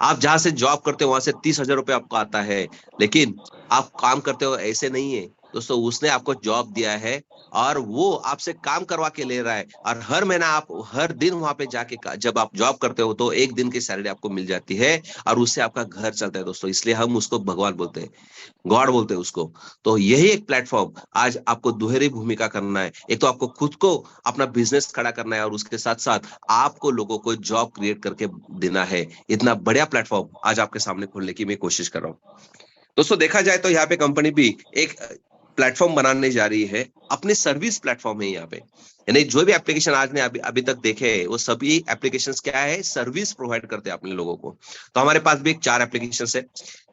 आप जहां से जॉब करते हो वहां से 30,000 रुपए आपको आता है, लेकिन आप काम करते हो ऐसे नहीं है दोस्तों। उसने आपको जॉब दिया है और वो आपसे काम करवा के ले रहा है, और हर महीना आप हर दिन वहां पे जाके जब आप जॉब करते हो तो एक दिन की सैलरी आपको मिल जाती है, और उससे आपका घर चलता है दोस्तों। इसलिए हम उसको भगवान बोलते हैं, गॉड बोलते हैं उसको। तो यही एक प्लेटफॉर्म आज आपको दोहरी भूमिका करना है। एक तो आपको खुद को अपना बिजनेस खड़ा करना है, और उसके साथ साथ आपको लोगों को जॉब क्रिएट करके देना है। इतना बढ़िया प्लेटफॉर्म आज आपके सामने खोलने की मैं कोशिश कर रहा हूँ दोस्तों। देखा जाए तो यहाँ पे कंपनी भी एक प्लेटफॉर्म बनाने जा रही है, अपने सर्विस प्लेटफॉर्म है यहाँ पे। यानी जो भी एप्लीकेशन आज ने अभी तक देखे हैं वो सभी एप्लीकेशंस क्या है, सर्विस प्रोवाइड करते हैं अपने लोगों को। तो हमारे पास भी 4 एप्लीकेशंस है।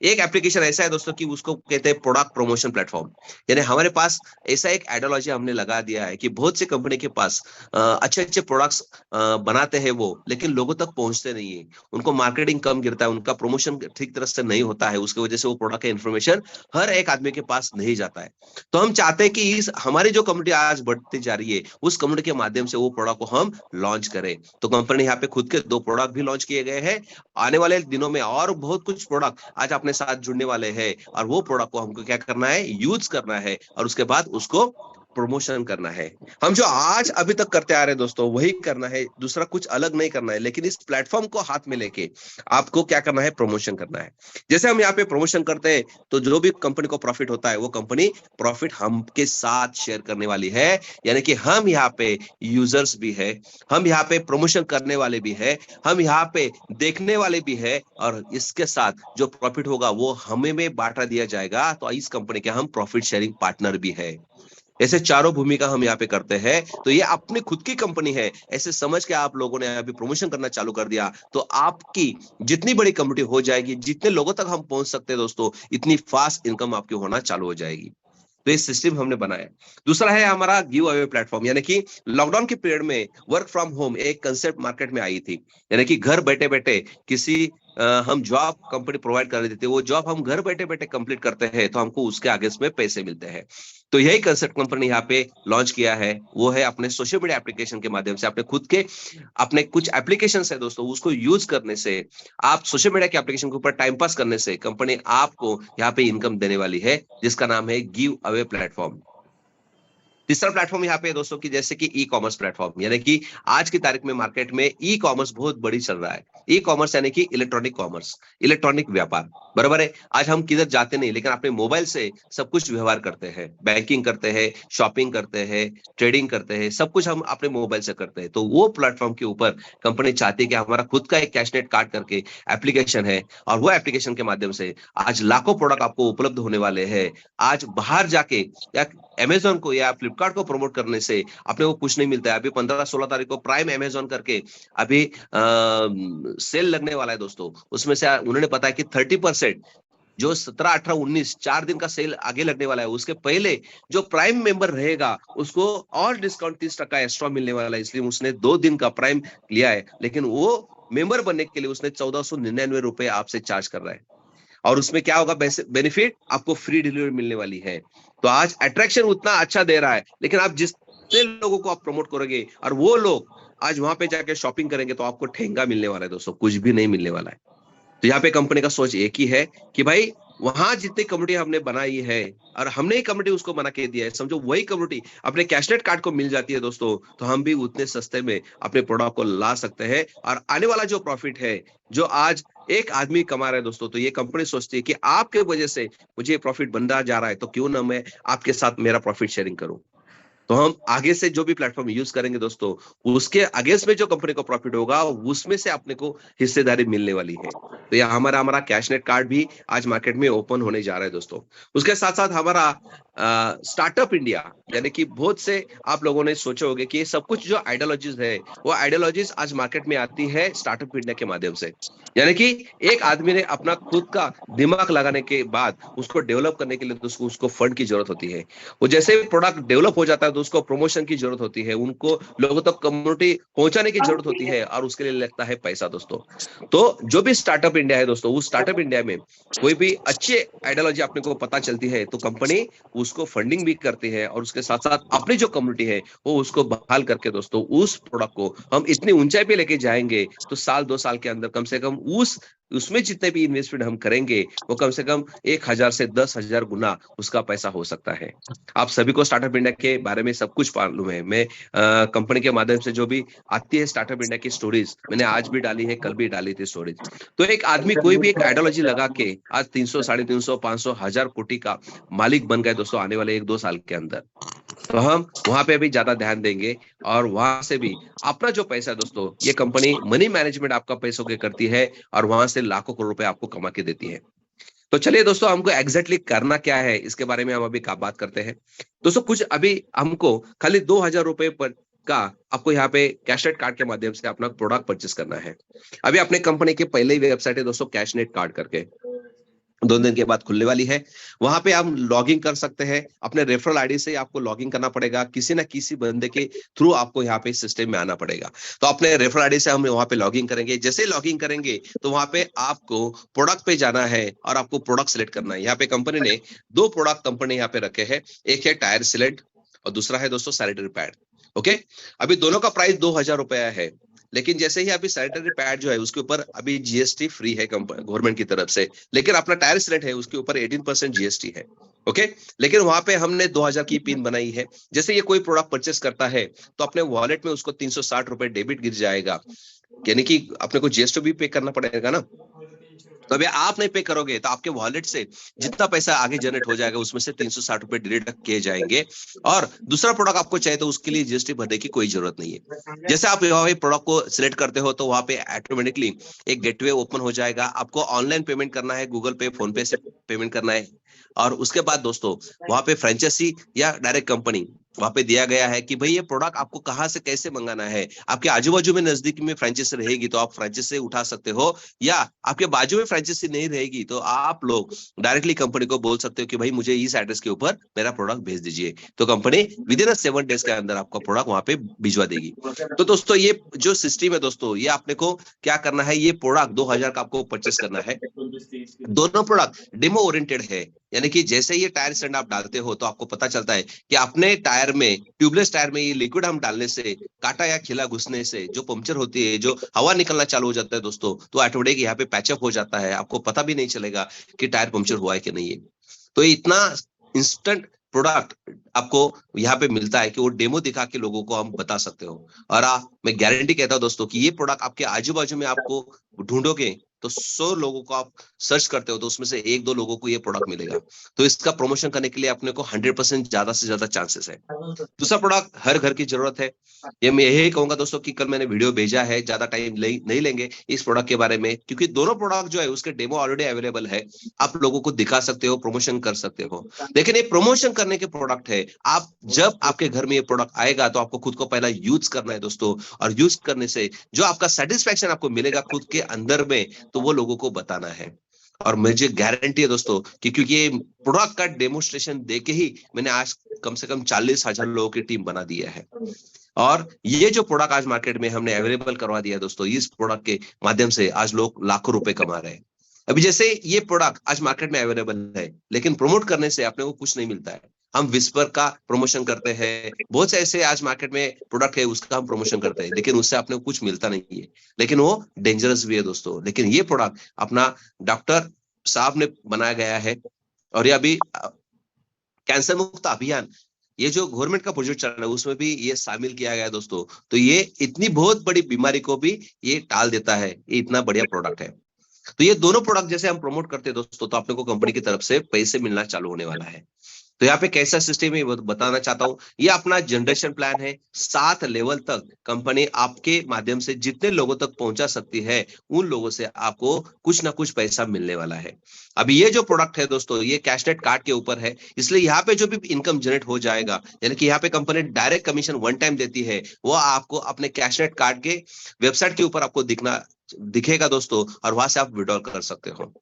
एक एप्लीकेशन ऐसा है दोस्तों कि उसको कहते हैं प्रोडक्ट प्रमोशन प्लेटफॉर्म। यानी हमारे पास ऐसा एक आइडियोलॉजी हमने लगा दिया है कि बहुत सी कंपनी के पास अच्छे अच्छे प्रोडक्ट्स बनाते हैं वो, लेकिन लोगों तक पहुंचते नहीं है, उनको मार्केटिंग कम गिरता है, उनका प्रमोशन ठीक तरह से नहीं होता है, उसकी वजह से वो प्रोडक्ट का इन्फॉर्मेशन हर एक आदमी के पास नहीं जाता है। तो हम चाहते हैं कि इस हमारी जो कम्युनिटी आज बढ़ती जा रही है उस कम्युनिटी के माध्यम से वो प्रोडक्ट को हम लॉन्च करें। तो कंपनी यहाँ पे खुद के 2 प्रोडक्ट भी लॉन्च किए गए हैं। आने वाले दिनों में और बहुत कुछ प्रोडक्ट आज अपने साथ जुड़ने वाले हैं, और वो प्रोडक्ट को हमको क्या करना है, यूज करना है, और उसके बाद उसको प्रमोशन करना है। हम जो आज अभी तक करते आ रहे हैं दोस्तों वही करना है, दूसरा कुछ अलग नहीं करना है। लेकिन इस प्लेटफॉर्म को हाथ में लेके आपको क्या करना है, प्रमोशन करना है। जैसे हम यहाँ पे प्रमोशन करते हैं तो जो भी कंपनी को प्रॉफिट होता है वो कंपनी प्रॉफिट हमके साथ शेयर करने वाली है। यानी कि हम यहाँ पे यूजर्स भी है, हम यहाँ पे प्रमोशन करने वाले भी है, हम यहाँ पे देखने वाले भी है, और इसके साथ जो प्रॉफिट होगा वो हमें में बांटा दिया जाएगा। तो इस कंपनी के हम प्रॉफिट शेयरिंग पार्टनर भी है। ऐसे चारों भूमिका हम यहाँ पे करते हैं। तो ये अपनी खुद की कंपनी है ऐसे समझ के आप लोगों ने अभी प्रमोशन करना चालू कर दिया तो आपकी जितनी बड़ी कम्युनिटी हो जाएगी, जितने लोगों तक हम पहुंच सकते हैं दोस्तों, इतनी फास्ट इनकम आपकी होना चालू हो जाएगी। तो ये सिस्टम हमने बनाया। दूसरा है हमारा गिव अवे प्लेटफॉर्म, यानी कि लॉकडाउन के पीरियड में वर्क फ्रॉम होम एक कंसेप्ट मार्केट में आई थी। यानी कि घर बैठे बैठे किसी हम जॉब कंपनी प्रोवाइड कर देते, वो जॉब हम घर बैठे बैठे कंप्लीट करते हैं तो हमको उसके आगे में पैसे मिलते हैं। तो यही कंसेप्ट कंपनी यहाँ पे लॉन्च किया है, वो है अपने सोशल मीडिया एप्लीकेशन के माध्यम से, अपने खुद के अपने कुछ एप्लीकेशन है दोस्तों, उसको यूज करने से, आप सोशल मीडिया के एप्लीकेशन के ऊपर टाइम पास करने से कंपनी आपको यहाँ पे इनकम देने वाली है, जिसका नाम है गिव अवे प्लेटफॉर्म। तीसरा प्लेटफॉर्म यहाँ पे दोस्तों की जैसे कि ई कॉमर्स प्लेटफॉर्म, यानी कि आज की तारीख में मार्केट में ई कॉमर्स बहुत बड़ी चल रहा है। ई कॉमर्स यानी कि इलेक्ट्रॉनिक कॉमर्स, इलेक्ट्रॉनिक व्यापार, बराबर है। आज हम किधर जाते नहीं, लेकिन अपने मोबाइल से सब कुछ व्यवहार करते हैं, बैंकिंग करते हैं, शॉपिंग करते हैं, ट्रेडिंग करते हैं, सब कुछ हम अपने मोबाइल से करते हैं। तो वो प्लेटफॉर्म के ऊपर कंपनी चाहती है कि हमारा खुद का एक कैशनेट कार्ड करके एप्लीकेशन है, और वो एप्लीकेशन के माध्यम से आज लाखों प्रोडक्ट आपको उपलब्ध होने वाले हैं। आज बाहर जाके या अमेजोन को या फ्लिपकार्ट को प्रमोट करने से अपने को कुछ नहीं मिलता है। अभी 15-16 तारीख को प्राइम अमेजोन करके अभी सेल लगने वाला है दोस्तों, उसमें से उन्होंने बताया कि 30% जो 17, 18, 19 4 दिन का सेल आगे लगने वाला है, उसके पहले जो प्राइम मेंबर रहेगा उसको और डिस्काउंट 30% एक्स्ट्रा मिलने वाला है। इसलिए उसने 2 दिन का प्राइम लिया है, लेकिन वो मेंबर बनने के लिए उसने 1499 रुपए आपसे चार्ज कर रहा है। और उसमें क्या होगा बेनिफिट, आपको फ्री डिलीवरी मिलने वाली है। तो आज अट्रैक्शन उतना अच्छा दे रहा है, लेकिन आप जितने लोगों को आप प्रमोट करोगे और वो लोग आज वहां पे जाके शॉपिंग करेंगे तो आपको ठेंगा मिलने वाला है दोस्तों, कुछ भी नहीं मिलने वाला है। तो यहाँ पे कंपनी का सोच एक ही है कि भाई वहां जितनी कम्युनिटी हमने बनाई है और हमने ही कम्युनिटी उसको बना के दिया है, समझो वही कम्युनिटी अपने कैशलेट कार्ड को मिल जाती है दोस्तों, तो हम भी उतने सस्ते में अपने प्रोडक्ट को ला सकते हैं। और आने वाला जो प्रॉफिट है जो आज एक आदमी कमा रहा है दोस्तों, तो ये कंपनी सोचती है कि आपके वजह से मुझे प्रॉफिट बनता जा रहा है, तो क्यों ना मैं आपके साथ मेरा प्रॉफिट शेयरिंग करूं। तो हम आगे से जो भी प्लेटफॉर्म यूज करेंगे दोस्तों, उसके अगेंस्ट में जो कंपनी को प्रॉफिट होगा उसमें से अपने को हिस्सेदारी मिलने वाली है। तो यह हमारा हमारा कैशनेट कार्ड भी आज मार्केट में ओपन होने जा रहा है दोस्तों। उसके साथ साथ हमारा स्टार्टअप इंडिया, यानी कि बहुत से आप लोगों ने सोचे होंगे कि ये सब कुछ जो आइडियोलॉजीज है वो आइडियोलॉजीज आज मार्केट में आती है स्टार्टअप इंडिया के माध्यम से। यानी कि एक आदमी ने अपना खुद का दिमाग लगाने के बाद उसको डेवलप करने के लिए तो उसको फंड की जरूरत होती है। वो जैसे प्रोडक्ट डेवलप हो जाता है तो उसको प्रमोशन की जरूरत होती है, उनको लोगों तक कम्युनिटी पहुंचाने की जरूरत होती है, और उसके लिए लगता है पैसा दोस्तों। तो जो भी स्टार्टअप इंडिया है दोस्तों, उस स्टार्टअप इंडिया में कोई भी अच्छी आइडियोलॉजी अपने को पता चलती है तो कंपनी उसको फंडिंग भी करती है, और उसके साथ साथ अपनी जो कम्युनिटी है वो उसको बहाल करके दोस्तों उस प्रोडक्ट को हम इतनी ऊंचाई पे लेके जाएंगे तो साल 2 साल के अंदर कम से कम उसमें जितने भी इन्वेस्टमेंट हम करेंगे वो कम से कम 1000 से 10,000 गुना उसका पैसा हो सकता है। आप सभी को स्टार्टअप इंडिया के बारे में सब कुछ मालूम है। मैं कंपनी के माध्यम से जो भी आती है स्टार्टअप इंडिया की स्टोरीज मैंने आज भी डाली है, कल भी डाली थी स्टोरीज। तो एक आदमी कोई भी एक आइडियोलॉजी लगा के आज 300, 350, 500, 1000 कोटी का मालिक बन गए दोस्तों आने वाले 1-2 साल के अंदर। तो हम वहां पे भी ज्यादा ध्यान देंगे, और वहां से भी अपना जो पैसा है दोस्तों, ये कंपनी मनी मैनेजमेंट आपका पैसों के करती है और वहां से लाखों करोड़ रुपए आपको कमा के देती है। तो चलिए दोस्तों, हमको एग्जैक्टली करना क्या है इसके बारे में हम अभी बात करते हैं दोस्तों। कुछ अभी हमको खाली 2000 रुपए पर का आपको यहाँ पे कैशनेट कार्ड के माध्यम से अपना प्रोडक्ट परचेस करना है। अभी अपने कंपनी के पहले ही वेबसाइट है दोस्तों कैशनेट कार्ड करके, 2 दिन के बाद खुलने वाली है। वहां पे आप लॉगिन कर सकते हैं, अपने रेफरल आईडी से आपको लॉगिन करना पड़ेगा, किसी ना किसी बंदे के थ्रू आपको यहाँ पे सिस्टम में आना पड़ेगा। तो अपने रेफरल आईडी से हम वहां पे लॉगिन करेंगे। जैसे लॉगिन करेंगे तो वहां पे आपको प्रोडक्ट पे जाना है और आपको प्रोडक्ट सिलेक्ट करना है। यहाँ पे कंपनी ने 2 प्रोडक्ट कंपनी यहाँ पे रखे हैं, एक है टायर सिलेक्ट और दूसरा है दोस्तों सैनिटरी पैड। ओके, अभी दोनों का प्राइस 2000 रुपया है, लेकिन जैसे ही अभी सैनिटरी पैड जो है उसके ऊपर अभी जीएसटी फ्री है गवर्नमेंट की तरफ से, लेकिन अपना टायर सिलेक्ट है उसके ऊपर 18% जीएसटी है। ओके, लेकिन वहां पे हमने 2000 की पिन बनाई है। जैसे ये कोई प्रोडक्ट परचेस करता है तो अपने वॉलेट में उसको 360 रुपए डेबिट गिर जाएगा, यानी कि अपने को जीएसटी भी पे करना पड़ेगा ना। तो अभी आप नहीं पे करोगे तो आपके वॉलेट से जितना पैसा आगे जनरेट हो जाएगा उसमें से 360 रुपए डिडक्ट किए जाएंगे। और दूसरा प्रोडक्ट आपको चाहिए तो उसके लिए जीएसटी भरने की कोई जरूरत नहीं है। जैसे आप यहाँ पे प्रोडक्ट को सिलेक्ट करते हो तो वहां पे ऑटोमेटिकली एक गेटवे ओपन हो जाएगा। आपको ऑनलाइन पेमेंट करना है, गूगल पे, फोन पे से पेमेंट करना है। और उसके बाद दोस्तों वहां पे फ्रेंचाइजी या डायरेक्ट कंपनी वहां पे दिया गया है कि भाई ये प्रोडक्ट आपको कहाँ से कैसे मंगाना है। आपके आजू बाजू में नजदीक में फ्रेंचाइजी रहेगी तो आप फ्रेंचाइजी से उठा सकते हो, या आपके बाजू में फ्रेंचाइजी नहीं रहेगी तो आप लोग डायरेक्टली कंपनी को बोल सकते हो कि भाई मुझे इस एड्रेस के ऊपर मेरा प्रोडक्ट भेज दीजिए, तो कंपनी विद इन 7 डेज के अंदर आपका प्रोडक्ट वहां पे भिजवा देगी। तो दोस्तों ये जो सिस्टम है दोस्तों, ये आपने को क्या करना है, ये प्रोडक्ट 2000 का आपको परचेस करना है। दोनों प्रोडक्ट डेमो ओरिएंटेड है, यानी कि जैसे ये टायर स्टैंड आप डालते हो तो आपको पता चलता है कि अपने टायर में, ट्यूबलेस टायर में ये लिक्विड हम डालने से, कांटा या खिला घुसने से जो पंक्चर होती है, जो हवा निकलना चालू हो जाता है दोस्तों, तो ऑटोमेटिक यहाँ पे पैचअप हो जाता है। आपको पता भी नहीं चलेगा कि टायर पंक्चर हुआ है कि नहीं है। तो ये इतना इंस्टेंट प्रोडक्ट आपको यहाँ पे मिलता है कि वो डेमो दिखा के लोगों को हम बता सकते हो। और मैं गारंटी कहता हूँ दोस्तों कि ये प्रोडक्ट आपके आजू बाजू में आपको ढूंढोगे तो 100 लोगों को आप सर्च करते हो तो उसमें से 1-2 लोगों को ये प्रोडक्ट मिलेगा। तो इसका प्रमोशन करने के लिए अपने को 100% ज्यादा से ज्यादा चांसेस है। दूसरा प्रोडक्ट हर घर की जरूरत है। ये मैं यही कहूंगा दोस्तों कि कल मैंने वीडियो भेजा है, ज्यादा टाइम नहीं लेंगे इस प्रोडक्ट के बारे में, क्योंकि दोनों प्रोडक्ट जो है उसके डेमो ऑलरेडी अवेलेबल है। आप लोगों को दिखा सकते हो, प्रमोशन कर सकते हो। लेकिन ये प्रमोशन करने के प्रोडक्ट है। आप जब आपके घर में ये प्रोडक्ट आएगा तो आपको खुद को पहला यूज करना है दोस्तों, और यूज करने से जो आपका सेटिस्फेक्शन आपको मिलेगा खुद के अंदर में, तो वो लोगों को बताना है। और मुझे गारंटी है दोस्तों कि क्योंकि ये प्रोडक्ट का डेमोस्ट्रेशन देके ही मैंने आज कम से कम 40,000 लोगों की टीम बना दिया है। और ये जो प्रोडक्ट आज मार्केट में हमने अवेलेबल करवा दिया दोस्तों, इस प्रोडक्ट के माध्यम से आज लोग लाखों रुपए कमा रहे हैं। अभी जैसे ये प्रोडक्ट आज मार्केट में अवेलेबल है, लेकिन प्रमोट करने से अपने को कुछ नहीं मिलता है। हम विस्पर का प्रमोशन करते हैं, बहुत से ऐसे आज मार्केट में प्रोडक्ट है उसका हम प्रमोशन करते हैं, लेकिन उससे आपने कुछ मिलता नहीं है, लेकिन वो डेंजरस भी है दोस्तों। लेकिन ये प्रोडक्ट अपना डॉक्टर साहब ने बनाया गया है, और ये अभी कैंसर मुक्त अभियान, ये जो गवर्नमेंट का प्रोजेक्ट चल रहा है उसमें भी ये शामिल किया गया है दोस्तों। तो ये इतनी बहुत बड़ी बीमारी को भी ये टाल देता है, ये इतना बढ़िया प्रोडक्ट है। तो ये दोनों प्रोडक्ट जैसे हम प्रमोट करते हैं दोस्तों, तो अपने को कंपनी की तरफ से पैसे मिलना चालू होने वाला है। तो यहाँ पे कैसा सिस्टम है वो बताना चाहता हूँ। ये अपना जनरेशन प्लान है, 7 लेवल तक कंपनी आपके माध्यम से जितने लोगों तक पहुंचा सकती है, उन लोगों से आपको कुछ ना कुछ पैसा मिलने वाला है। अभी ये जो प्रोडक्ट है दोस्तों, ये कैशनेट कार्ड के ऊपर है, इसलिए यहाँ पे जो भी इनकम जनरेट हो जाएगा, यानी कि यहाँ पे company direct commission one time देती है, वो आपको अपने कैशनेट कार्ड के वेबसाइट के ऊपर आपको दिखेगा दोस्तों, और वहां से आप विड्रॉल कर सकते हो।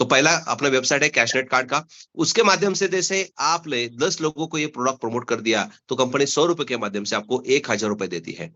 तो पहला अपना वेबसाइट है कैशनेट कार्ड का, उसके माध्यम से जैसे आपने 10 लोगों को ये प्रोडक्ट प्रमोट कर दिया, तो कंपनी 100 रुपए के माध्यम से आपको 1000 रुपए देती है।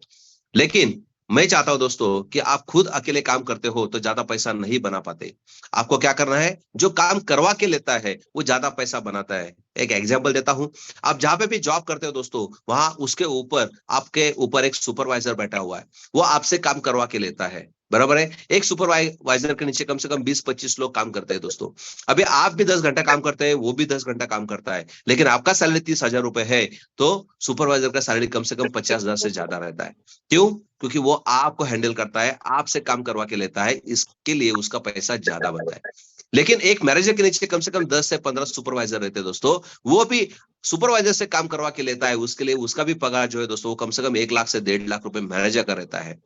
लेकिन मैं चाहता हूं दोस्तों कि आप खुद अकेले काम करते हो तो ज्यादा पैसा नहीं बना पाते। आपको क्या करना है, जो काम करवा के लेता है वो ज्यादा पैसा बनाता है। एक एग्जांपल देता हूं, आप जहां पे भी जॉब करते हो दोस्तों, वहां उसके ऊपर आपके ऊपर एक सुपरवाइजर बैठा हुआ है, वो आपसे काम करवा के लेता है, बराबर है। एक सुपरवाइजर के नीचे कम से कम 20-25 लोग काम करते हैं दोस्तों। अभी आप भी 10 घंटा काम करते हैं, वो भी 10 घंटा काम करता है, लेकिन आपका सैलरी 30,000 रुपए है, तो सुपरवाइजर का सैलरी कम से कम 50,000 से ज्यादा रहता है। क्यों? क्योंकि वो आपको हैंडल करता है, आपसे काम करवा के लेता है, इसके लिए उसका पैसा ज्यादा बनता है। लेकिन एक मैनेजर के नीचे कम से कम 10 से 15 सुपरवाइजर रहते हैं दोस्तों, वो भी सुपरवाइजर से काम करवा के लेता है, उसके लिए उसका भी पगार जो है दोस्तों, वो कम से कम 1 लाख से 1.5 लाख रुपए मैनेजर का रहता है।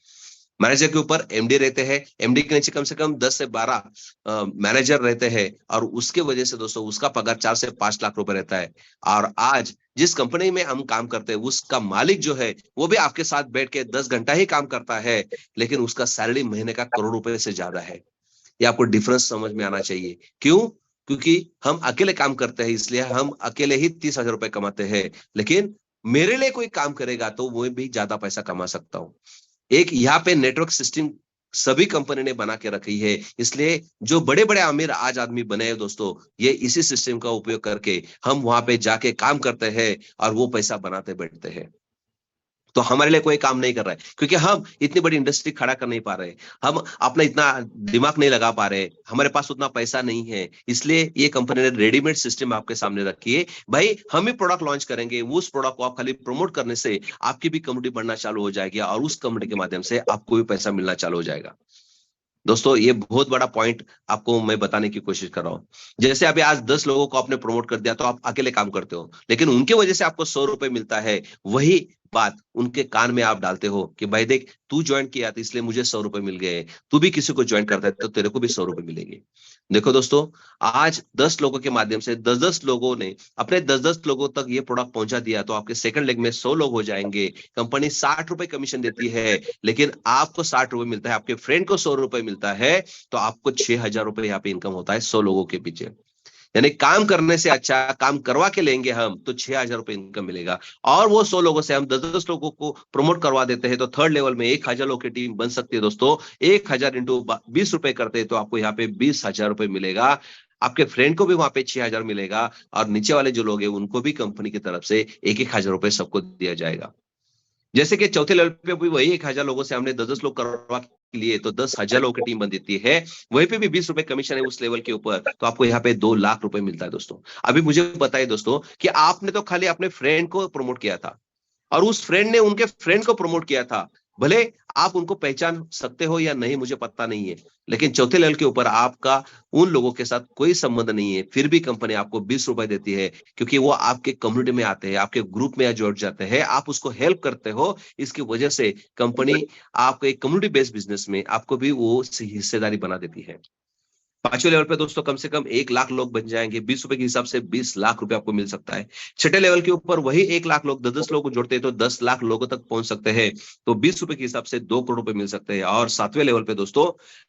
मैनेजर के ऊपर एमडी रहते हैं, एमडी के नीचे कम से कम 10 से 12 मैनेजर रहते हैं, और उसके वजह से दोस्तों उसका पगार 4 से 5 लाख रुपए रहता है। और आज जिस कंपनी में हम काम करते हैं, उसका मालिक जो है वो भी आपके साथ बैठ के 10 घंटा ही काम करता है, लेकिन उसका सैलरी महीने का करोड़ रुपए से ज्यादा है। ये आपको डिफरेंस समझ में आना चाहिए। क्यों? क्योंकि हम अकेले काम करते हैं, इसलिए हम अकेले ही 30,000 रुपए कमाते हैं, लेकिन मेरे लिए कोई काम करेगा तो वो भी ज्यादा पैसा कमा सकता हूँ। एक यहाँ पे नेटवर्क सिस्टम सभी कंपनी ने बना के रखी है, इसलिए जो बड़े बड़े अमीर आज आदमी बने हैं दोस्तों, ये इसी सिस्टम का उपयोग करके हम वहां पे जाके काम करते हैं और वो पैसा बनाते बैठते हैं। तो हमारे लिए कोई काम नहीं कर रहा है, क्योंकि हम इतनी बड़ी इंडस्ट्री खड़ा कर नहीं पा रहे, हम अपना इतना दिमाग नहीं लगा पा रहे, हमारे पास उतना पैसा नहीं है। इसलिए ये कंपनी ने रेडीमेड सिस्टम आपके सामने रखी है। भाई हम ही प्रोडक्ट लॉन्च करेंगे, उस प्रोडक्ट को आप खाली प्रमोट करने से आपकी भी कम्युनिटी बढ़ना चालू हो जाएगी, और उस कम्युनिटी के माध्यम से आपको भी पैसा मिलना चालू हो जाएगा। दोस्तों ये बहुत बड़ा पॉइंट आपको मैं बताने की कोशिश कर रहा हूँ। जैसे अभी आज 10 लोगों को आपने प्रमोट कर दिया, तो आप अकेले काम करते हो, लेकिन उनके वजह से आपको 100 रुपए मिलता है। वही बात उनके कान में आप डालते हो कि भाई देख, तू ज्वाइन किया था इसलिए मुझे 100 रुपए मिल गए, तू भी किसी को ज्वाइन करता है तो तेरे को भी 100 रुपए मिलेंगे। देखो दोस्तों, आज 10 लोगों के माध्यम से 10-10 लोगों ने अपने 10-10 लोगों तक ये प्रोडक्ट पहुंचा दिया, तो आपके सेकंड लेग में 100 लोग हो जाएंगे। कंपनी 60 रुपए कमीशन देती है, लेकिन आपको 60 रुपए मिलता है, आपके फ्रेंड को 100 रुपए मिलता है, तो आपको 6,000 रुपए यहाँ पे इनकम होता है 100 लोगों के पीछे। यानी काम करने से अच्छा काम करवा के लेंगे हम, तो 6,000 रुपए इनकम मिलेगा। और वो 100 लोगों से हम 10-10 लोगों को प्रमोट करवा देते हैं, तो थर्ड लेवल में 1,000 लोगों की टीम बन सकती है दोस्तों। 1,000 इंटू 20 रुपए करते हैं, तो आपको यहाँ पे 20,000 रुपए मिलेगा। आपके फ्रेंड को भी वहां पे 6,000 मिलेगा, और नीचे वाले जो लोग हैं उनको भी कंपनी की तरफ से 1,000 रुपए सबको दिया जाएगा। जैसे कि चौथे लेवल पे भी वही 1,000 लोगों से हमने 10-10 लोग करवा के लिए, तो 10,000 लोगों की टीम बन देती है। वहीं पे भी 20 रुपए कमीशन है उस लेवल के ऊपर, तो आपको यहाँ पे 2 लाख रुपए मिलता है दोस्तों। अभी मुझे बताइए दोस्तों कि आपने तो खाली अपने फ्रेंड को प्रमोट किया था, और उस फ्रेंड ने उनके फ्रेंड को प्रमोट किया था। भले आप उनको पहचान सकते हो या नहीं मुझे पता नहीं है, लेकिन चौथे लेवल के ऊपर आपका उन लोगों के साथ कोई संबंध नहीं है, फिर भी कंपनी आपको 20 रुपए देती है, क्योंकि वो आपके कम्युनिटी में आते हैं, आपके ग्रुप में जुड़ जाते हैं, आप उसको हेल्प करते हो। इसकी वजह से कंपनी आपको एक कम्युनिटी बेस्ड बिजनेस में आपको भी वो हिस्सेदारी बना देती है। पांचवें लेवल पे दोस्तों कम से कम 1 लाख लोग बन जाएंगे, 20 रुपए के हिसाब से 20 लाख रुपए आपको मिल सकता है। छठे लेवल के ऊपर वही 1 लाख लोग 10-10 लोगों को जोड़ते हैं, तो 10 लाख लोगों तक पहुंच सकते हैं, तो 20 रुपए के हिसाब से 2 करोड़ रुपए मिल सकते हैं। और 7वें लेवल पे दोस्तों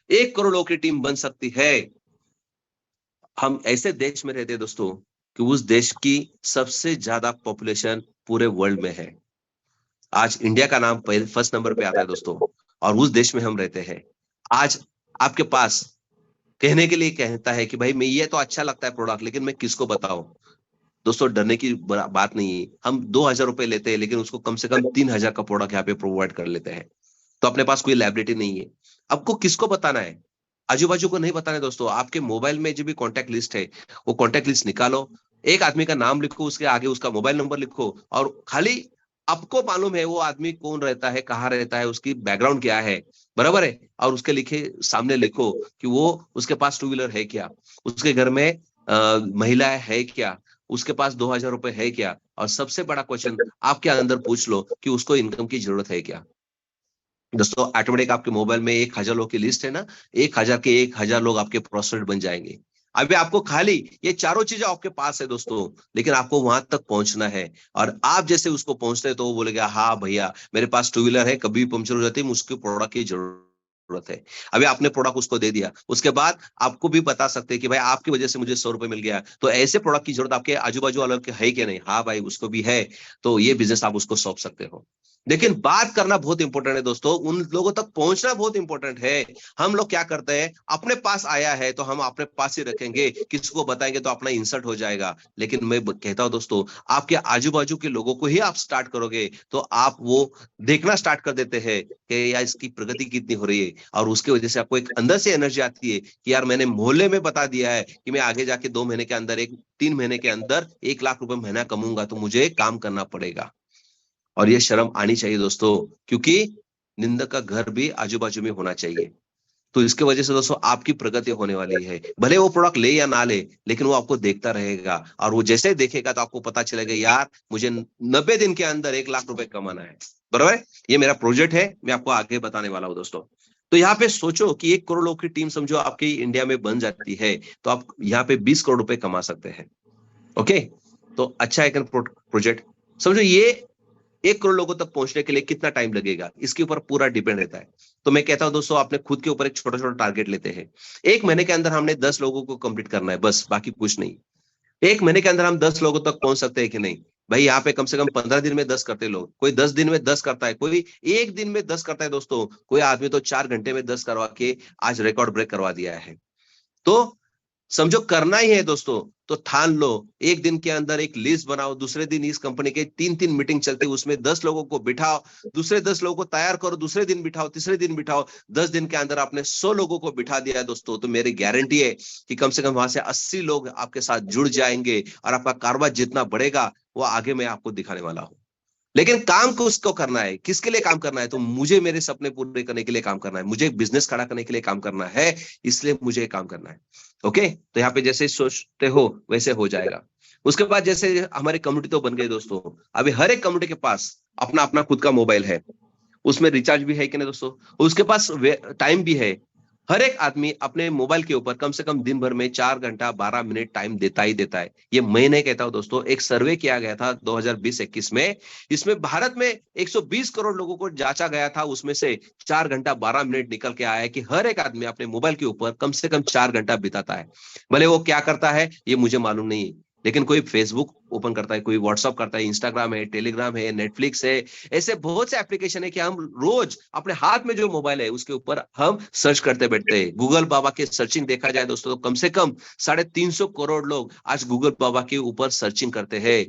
1 करोड़ लोगों की टीम बन सकती है। हम ऐसे देश में रहते हैं दोस्तों कि उस देश की सबसे ज्यादा पॉपुलेशन पूरे वर्ल्ड में है। आज इंडिया का नाम फर्स्ट नंबर पे आता है दोस्तों, और उस देश में हम रहते हैं। आज आपके पास कहने के लिए कहता है कि भाई मैं ये तो अच्छा लगता है प्रोडक्ट, लेकिन मैं किसको बताऊं। दोस्तों डरने की बात नहीं है। हम 2,000 रुपए लेते हैं लेकिन उसको कम से कम 3,000 का प्रोडक्ट यहाँ पे प्रोवाइड कर लेते हैं। तो अपने पास कोई लायबिलिटी नहीं है। आपको किसको बताना है? आजू बाजू को नहीं बताना है दोस्तों। आपके मोबाइल में जो भी कॉन्टैक्ट लिस्ट है वो कॉन्टैक्ट लिस्ट निकालो, एक आदमी का नाम लिखो, उसके आगे उसका मोबाइल नंबर लिखो, और खाली आपको मालूम है वो आदमी कौन रहता है, कहाँ रहता है, उसकी बैकग्राउंड क्या है, बराबर है, और उसके लिखे सामने लिखो कि वो उसके पास टू व्हीलर है क्या, उसके घर में महिला है क्या, उसके पास 2,000 रुपए है क्या, और सबसे बड़ा क्वेश्चन आपके अंदर पूछ लो कि उसको इनकम की जरूरत है क्या। दोस्तों ऑटोमेटिक आपके मोबाइल में 1,000 लोग की लिस्ट है ना, 1,000 के 1,000 लोग आपके प्रोस्पेक्ट बन जाएंगे। अभी आपको खाली ये चारों चीजें आपके पास है दोस्तों, लेकिन आपको वहां तक पहुंचना है। और आप जैसे उसको पहुंचते हैं तो वो बोलेगा हाँ भैया मेरे पास टू व्हीलर है, कभी भी पंक्चर हो जाती है, मुझको प्रोडक्ट की जरूरत है। अभी आपने प्रोडक्ट उसको दे दिया, उसके बाद आपको भी बता सकते हैं कि भाई आपकी वजह से मुझे 100 रुपए मिल गया, तो ऐसे प्रोडक्ट की जरूरत आपके आजू बाजू वालों की है कि नहीं? हाँ भाई उसको भी है, तो ये बिजनेस आप उसको सौंप सकते हो। लेकिन बात करना बहुत इंपॉर्टेंट है दोस्तों, उन लोगों तक पहुंचना बहुत इंपॉर्टेंट है। हम लोग क्या करते हैं, अपने पास आया है तो हम अपने पास ही रखेंगे, किसको बताएंगे तो अपना इंसल्ट हो जाएगा। लेकिन मैं कहता हूं दोस्तों, आपके आजू बाजू के लोगों को ही आप स्टार्ट करोगे तो आप वो देखना स्टार्ट कर देते हैं कि यार इसकी प्रगति कितनी हो रही है, और उसकी वजह से आपको एक अंदर से एनर्जी आती है कि यार मैंने मोहल्ले में बता दिया है कि मैं आगे जाके 2 महीने के अंदर, 3 महीने के अंदर 1,00,000 रुपए महीना कमाऊंगा, तो मुझे काम करना पड़ेगा। और ये शर्म आनी चाहिए दोस्तों, क्योंकि निंदा का घर भी आजू बाजू में होना चाहिए। तो इसके वजह से दोस्तों आपकी प्रगति होने वाली है। भले वो प्रोडक्ट ले या ना ले, लेकिन वो आपको देखता रहेगा, और वो जैसे देखेगा तो आपको पता चलेगा यार मुझे 90 दिन के अंदर 1,00,000 रुपए कमाना है, बराबर है। ये मेरा प्रोजेक्ट है, मैं आपको आगे बताने वाला हूँ दोस्तों। तो यहाँ पे सोचो कि 1 करोड़ लोग की टीम समझो आपकी इंडिया में बन जाती है, तो आप यहाँ पे 20 करोड़ रुपए कमा सकते हैं। ओके, तो अच्छा है प्रोजेक्ट। समझो ये 1 करोड़ लोगों तक पहुंचने के लिए कितना टाइम लगेगा, इसके ऊपर पूरा डिपेंड रहता है। तो मैं कहता हूं दोस्तों, अपने खुद के ऊपर एक छोटा छोटा टारगेट लेते हैं। 1 महीने के अंदर हमने 10 लोगों को कंप्लीट करना है, बस, बाकी कुछ नहीं। 1 महीने के अंदर हम 10 लोगों तक पहुंच सकते हैं कि नहीं? भाई यहाँ पे कम से कम 15 दिन में 10 करते लोग, कोई 10 दिन में 10 करता है, कोई 1 दिन में 10 करता है दोस्तों, कोई आदमी तो 4 घंटे में 10 करवा के आज रिकॉर्ड ब्रेक करवा दिया है। तो समझो करना ही है दोस्तों, तो ठान लो। एक दिन के अंदर एक लिस्ट बनाओ, दूसरे दिन इस कंपनी के 3-3 मीटिंग चलती है, उसमें 10 लोगों को बिठाओ, दूसरे 10 लोगों को तैयार करो, दूसरे दिन बिठाओ, तीसरे दिन बिठाओ। 10 दिन के अंदर आपने 100 लोगों को बिठा दिया है दोस्तों, तो मेरी गारंटी है कि कम से कम वहां से 80 लोग आपके साथ जुड़ जाएंगे, और आपका कारोबार जितना बढ़ेगा वो आगे मैं आपको दिखाने वाला हूँ। लेकिन काम को उसको करना है, किसके लिए काम करना है? तो मुझे मेरे सपने पूरे करने के लिए काम करना है, मुझे एक बिजनेस खड़ा करने के लिए काम करना है, इसलिए मुझे काम करना है। ओके, तो यहाँ पे जैसे सोचते हो वैसे हो जाएगा। उसके बाद जैसे हमारी कम्युनिटी तो बन गई दोस्तों, अभी हर एक कम्युनिटी के पास अपना अपना खुद का मोबाइल है, उसमें रिचार्ज भी है कि नहीं दोस्तों, उसके पास टाइम भी है। हर एक आदमी अपने मोबाइल के ऊपर कम से कम दिन भर में 4 घंटा 12 मिनट टाइम देता ही देता है। ये मैं नहीं कहता हूं दोस्तों, एक सर्वे किया गया था 2020-21 में, इसमें भारत में 120 करोड़ लोगों को जांचा गया था, उसमें से 4 घंटा 12 मिनट निकल के आया है कि हर एक आदमी अपने मोबाइल के ऊपर कम से कम 4 घंटा बिताता है। भले वो क्या करता है ये मुझे मालूम नहीं है, लेकिन कोई फेसबुक ओपन करता है, कोई व्हाट्सअप करता है, इंस्टाग्राम है, टेलीग्राम है, नेटफ्लिक्स है, ऐसे बहुत से एप्लीकेशन है कि हम रोज अपने हाथ में जो मोबाइल है उसके ऊपर हम सर्च करते बैठते हैं। गूगल बाबा की सर्चिंग देखा जाए दोस्तों, तो कम से कम 350 करोड़ लोग आज गूगल बाबा के ऊपर सर्चिंग करते हैं।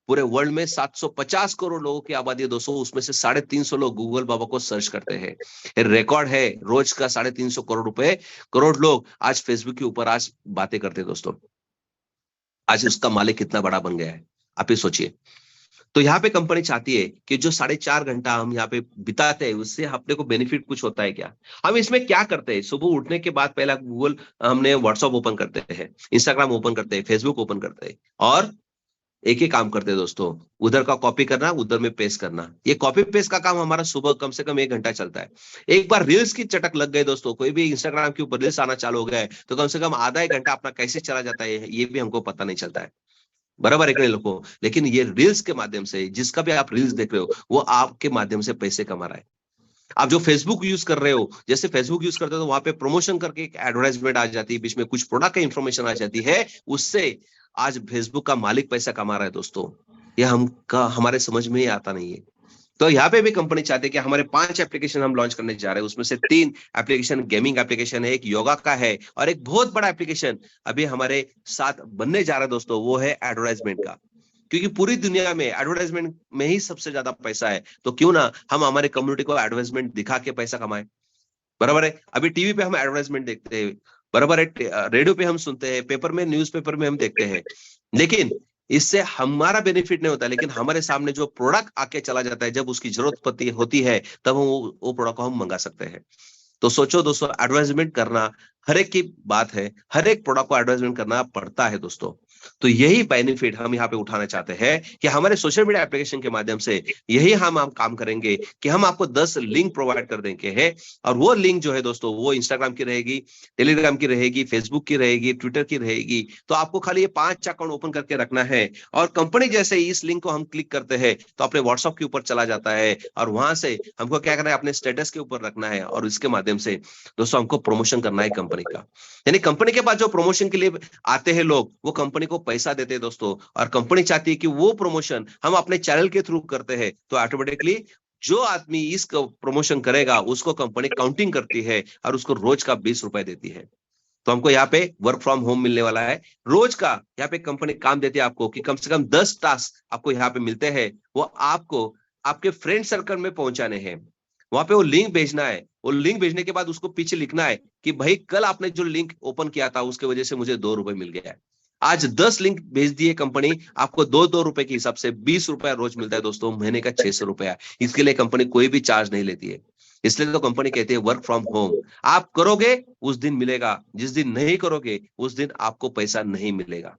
पूरे वर्ल्ड में 750 करोड़ लोगों की आबादी है दोस्तों, उसमें से 350 लोग गूगल बाबा को सर्च करते हैं। रिकॉर्ड है रोज का 350 करोड़ लोग आज फेसबुक के ऊपर आज बातें करते हैं दोस्तों। आज उसका मालिक कितना बड़ा बन गया है, आप ही सोचिए। तो यहाँ पे कंपनी चाहती है कि जो 4.5 घंटा हम यहाँ पे बिताते हैं उससे अपने को बेनिफिट कुछ होता है क्या? हम इसमें क्या करते हैं, सुबह उठने के बाद पहला गूगल हमने व्हाट्सएप ओपन करते हैं, इंस्टाग्राम ओपन करते हैं, फेसबुक ओपन करते हैं, और एक ही काम करते हैं दोस्तों, उधर का कॉपी करना, उधर में पेस्ट करना। ये कॉपी पेस्ट का काम हमारा सुबह कम से कम 1 घंटा चलता है। एक बार रील्स की चटक लग गई दोस्तों, कोई भी इंस्टाग्राम के ऊपर रील्स आना चालू हो गया है, तो कम से कम आधा 1 घंटा अपना कैसे चला जाता है ये भी हमको पता नहीं चलता है, बराबर है कि नहीं लोगों? लेकिन ये रील्स के माध्यम से, जिसका भी आप रील्स देख रहे हो वो आपके माध्यम से पैसे कमा रहा है। आप जो फेसबुक यूज कर रहे हो, जैसे फेसबुक यूज करते हो तो वहां पे प्रमोशन करके एक एडवर्टाइजमेंट आ जाती है, बीच में कुछ प्रोडक्ट का इंफॉर्मेशन आ जाती है, उससे आज फेसबुक का मालिक पैसा कमा रहा है दोस्तों। यह हमारे समझ में ही आता नहीं है। तो यहाँ पे भी कंपनी चाहती है कि हमारे 5 एप्लीकेशन हम लॉन्च करने जा रहे हैं, उसमें से 3 एप्लीकेशन गेमिंग एप्लीकेशन है, एक योगा का है, और एक बहुत बड़ा एप्लीकेशन अभी हमारे साथ बनने जा रहा है दोस्तों, वो है एडवर्टाइजमेंट का। क्योंकि पूरी दुनिया में एडवर्टाइजमेंट में ही सबसे ज्यादा पैसा है, तो क्यों ना हम हमारे कम्युनिटी को एडवर्टाइजमेंट दिखा के पैसा कमाए। बराबर है। अभी टीवी पे हम एडवर्टाइजमेंट देखते हैं, बराबर है, रेडियो पे हम सुनते हैं, पेपर में, न्यूज़पेपर में हम देखते हैं, लेकिन इससे हमारा बेनिफिट नहीं होता, लेकिन हमारे सामने जो प्रोडक्ट आके चला जाता है, जब उसकी जरूरत होती है, तब वो प्रोडक्ट को हम मंगा सकते हैं। तो सोचो दोस्तों, एडवर्टाइजमेंट करना हर एक की बात है, हर एक प्रोडक्ट को एडवर्टाइजमेंट करना पड़ता है दोस्तों। तो यही बेनिफिट हम यहाँ पे उठाना चाहते हैं कि हमारे सोशल मीडिया एप्लीकेशन के माध्यम से यही हम काम करेंगे कि हम आपको 10 लिंक प्रोवाइड कर देंगे हैं, और वो लिंक जो है दोस्तों, वो इंस्टाग्राम की रहेगी, टेलीग्राम की रहेगी, फेसबुक की रहेगी, ट्विटर की रहेगी। तो आपको खाली ये 5 अकाउंट ओपन करके रखना है, और कंपनी जैसे ही इस लिंक को हम क्लिक करते हैं तो अपने व्हाट्सएप के ऊपर चला जाता है, और वहां से हमको क्या करना है, अपने स्टेटस के ऊपर रखना है, और इसके माध्यम से दोस्तों हमको प्रमोशन करना है कंपनी का। यानी कंपनी के पास जो प्रमोशन के लिए आते हैं लोग, वो कंपनी को पैसा देते हैं दोस्तों, और कंपनी चाहती है कि वो प्रमोशन हम अपने चैनल के थ्रू करते हैं, तो ऑटोमेटिकली जो आदमी इस प्रमोशन करेगा उसको कंपनी काउंटिंग करती है, और उसको रोज का 20 रुपए देती है। तो हमको यहाँ पे वर्क फ्रॉम होम मिलने वाला है, रोज का यहाँ पे कंपनी काम देती है आपको कि कम से कम 10 टास्क आपको यहाँ पे मिलते हैं, वो आपको आपके फ्रेंड सर्कल में पहुंचाने हैं। वहां पे वो लिंक भेजना है, वो लिंक भेजने के बाद उसको पीछे लिखना है कि भाई कल आपने जो लिंक ओपन किया था उसके वजह से मुझे 2 रुपए मिल गया है। आज 10 लिंक भेज दिए कंपनी, आपको 2-2 रुपए के हिसाब से 20 रुपया रोज मिलता है दोस्तों, महीने का 600 रुपया। इसके लिए कंपनी कोई भी चार्ज नहीं लेती है, इसलिए तो कंपनी कहती है वर्क फ्रॉम होम। आप करोगे उस दिन मिलेगा, जिस दिन नहीं करोगे उस दिन आपको पैसा नहीं मिलेगा।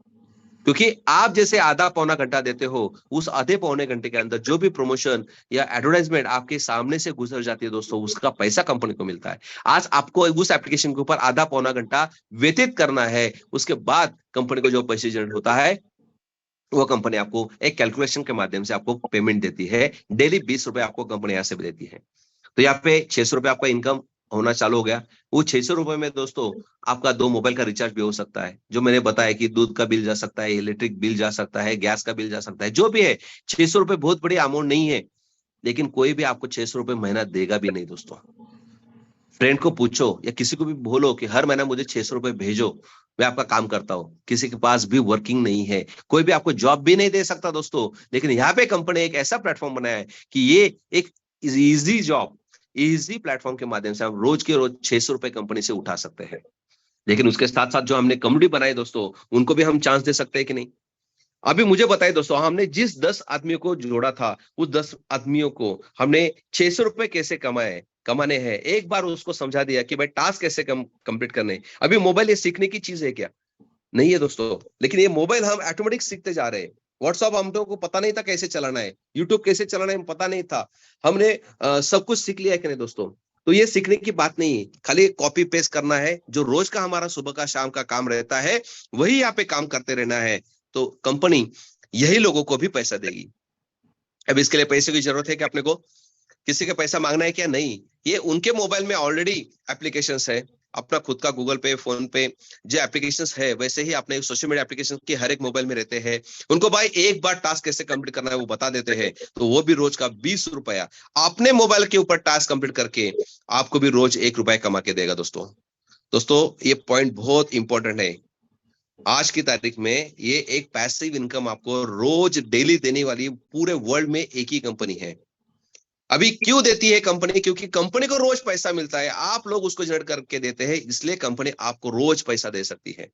क्योंकि आप जैसे आधा पौना घंटा देते हो, उस आधे पौने घंटे के अंदर जो भी प्रमोशन या एडवर्टाइजमेंट आपके सामने से गुजर जाती है दोस्तों, उसका पैसा कंपनी को मिलता है। आज आपको उस एप्लीकेशन के ऊपर आधा पौना घंटा व्यतीत करना है, उसके बाद कंपनी को जो पैसे जनरेट होता है, वो कंपनी आपको एक कैलकुलेशन के माध्यम से आपको पेमेंट देती है। डेली 20 रुपए आपको कंपनी यहाँ से देती है। तो यहाँ पे 600 रुपए आपका इनकम होना चालू हो गया। वो 600 रुपए में दोस्तों आपका 2 मोबाइल का रिचार्ज भी हो सकता है, जो मैंने बताया कि दूध का बिल जा सकता है, इलेक्ट्रिक बिल जा सकता है, गैस का बिल जा सकता है, जो भी है। 600 रुपए बहुत बड़ी अमाउंट नहीं है, लेकिन कोई भी आपको 600 रुपए महीना देगा भी नहीं दोस्तों। फ्रेंड को पूछो या किसी को भी बोलो कि हर महीना मुझे 600 रुपए भेजो, मैं आपका काम करता हूँ। किसी के पास भी वर्किंग नहीं है, कोई भी आपको जॉब भी नहीं दे सकता दोस्तों, लेकिन यहाँ पे कंपनी एक ऐसा प्लेटफॉर्म बनाया है कि ये एक इजी जॉब, इजी प्लेटफॉर्म के माध्यम से हम रोज के रोज 600 रुपए कंपनी से उठा सकते हैं। लेकिन उसके साथ साथ जो हमने कम्युनिटी बनाई दोस्तों, उनको भी हम चांस दे सकते हैं कि नहीं। अभी मुझे बताइए दोस्तों, हमने जिस 10 आदमियों को जोड़ा था, उस 10 आदमियों को हमने 600 रुपए कैसे कमाने हैं, एक बार उसको समझा दिया कि भाई टास्क कैसे कंप्लीट करने। अभी मोबाइल ये सीखने की चीज है क्या? नहीं है दोस्तों, लेकिन ये मोबाइल हम ऑटोमेटिक सीखते जा रहे हैं। व्हाट्सअप हम लोगों को पता नहीं था कैसे चलाना है, यूट्यूब कैसे चलाना है पता नहीं था, हमने सब कुछ सीख लिया है कि नहीं दोस्तों। तो ये सीखने की बात नहीं है, खाली कॉपी पेस्ट करना है। जो रोज का हमारा सुबह का शाम का काम रहता है, वही यहाँ पे काम करते रहना है। तो कंपनी यही लोगों को भी पैसा देगी। अब इसके लिए पैसे की जरूरत है कि अपने को किसी का पैसा मांगना है क्या? नहीं, ये उनके मोबाइल में ऑलरेडी एप्लीकेशंस है, अपना खुद का गूगल पे, फोन पे जो एप्लीकेशंस है, वैसे ही अपने सोशल मीडिया एप्लीकेशन के हर एक मोबाइल में रहते हैं। उनको भाई एक बार टास्क कैसे कंप्लीट करना है वो बता देते हैं, तो वो भी रोज का 20 रुपया अपने मोबाइल के ऊपर टास्क कंप्लीट करके आपको भी रोज 1 रुपया कमा के देगा दोस्तों ये पॉइंट बहुत इंपॉर्टेंट है। आज की तारीख में ये एक पैसिव इनकम आपको रोज डेली देने वाली पूरे वर्ल्ड में एक ही कंपनी है। अभी क्यों देती है कंपनी? क्योंकि कंपनी को रोज पैसा मिलता है, आप लोग उसको जनरेट करके देते हैं, इसलिए कंपनी आपको रोज पैसा दे सकती है।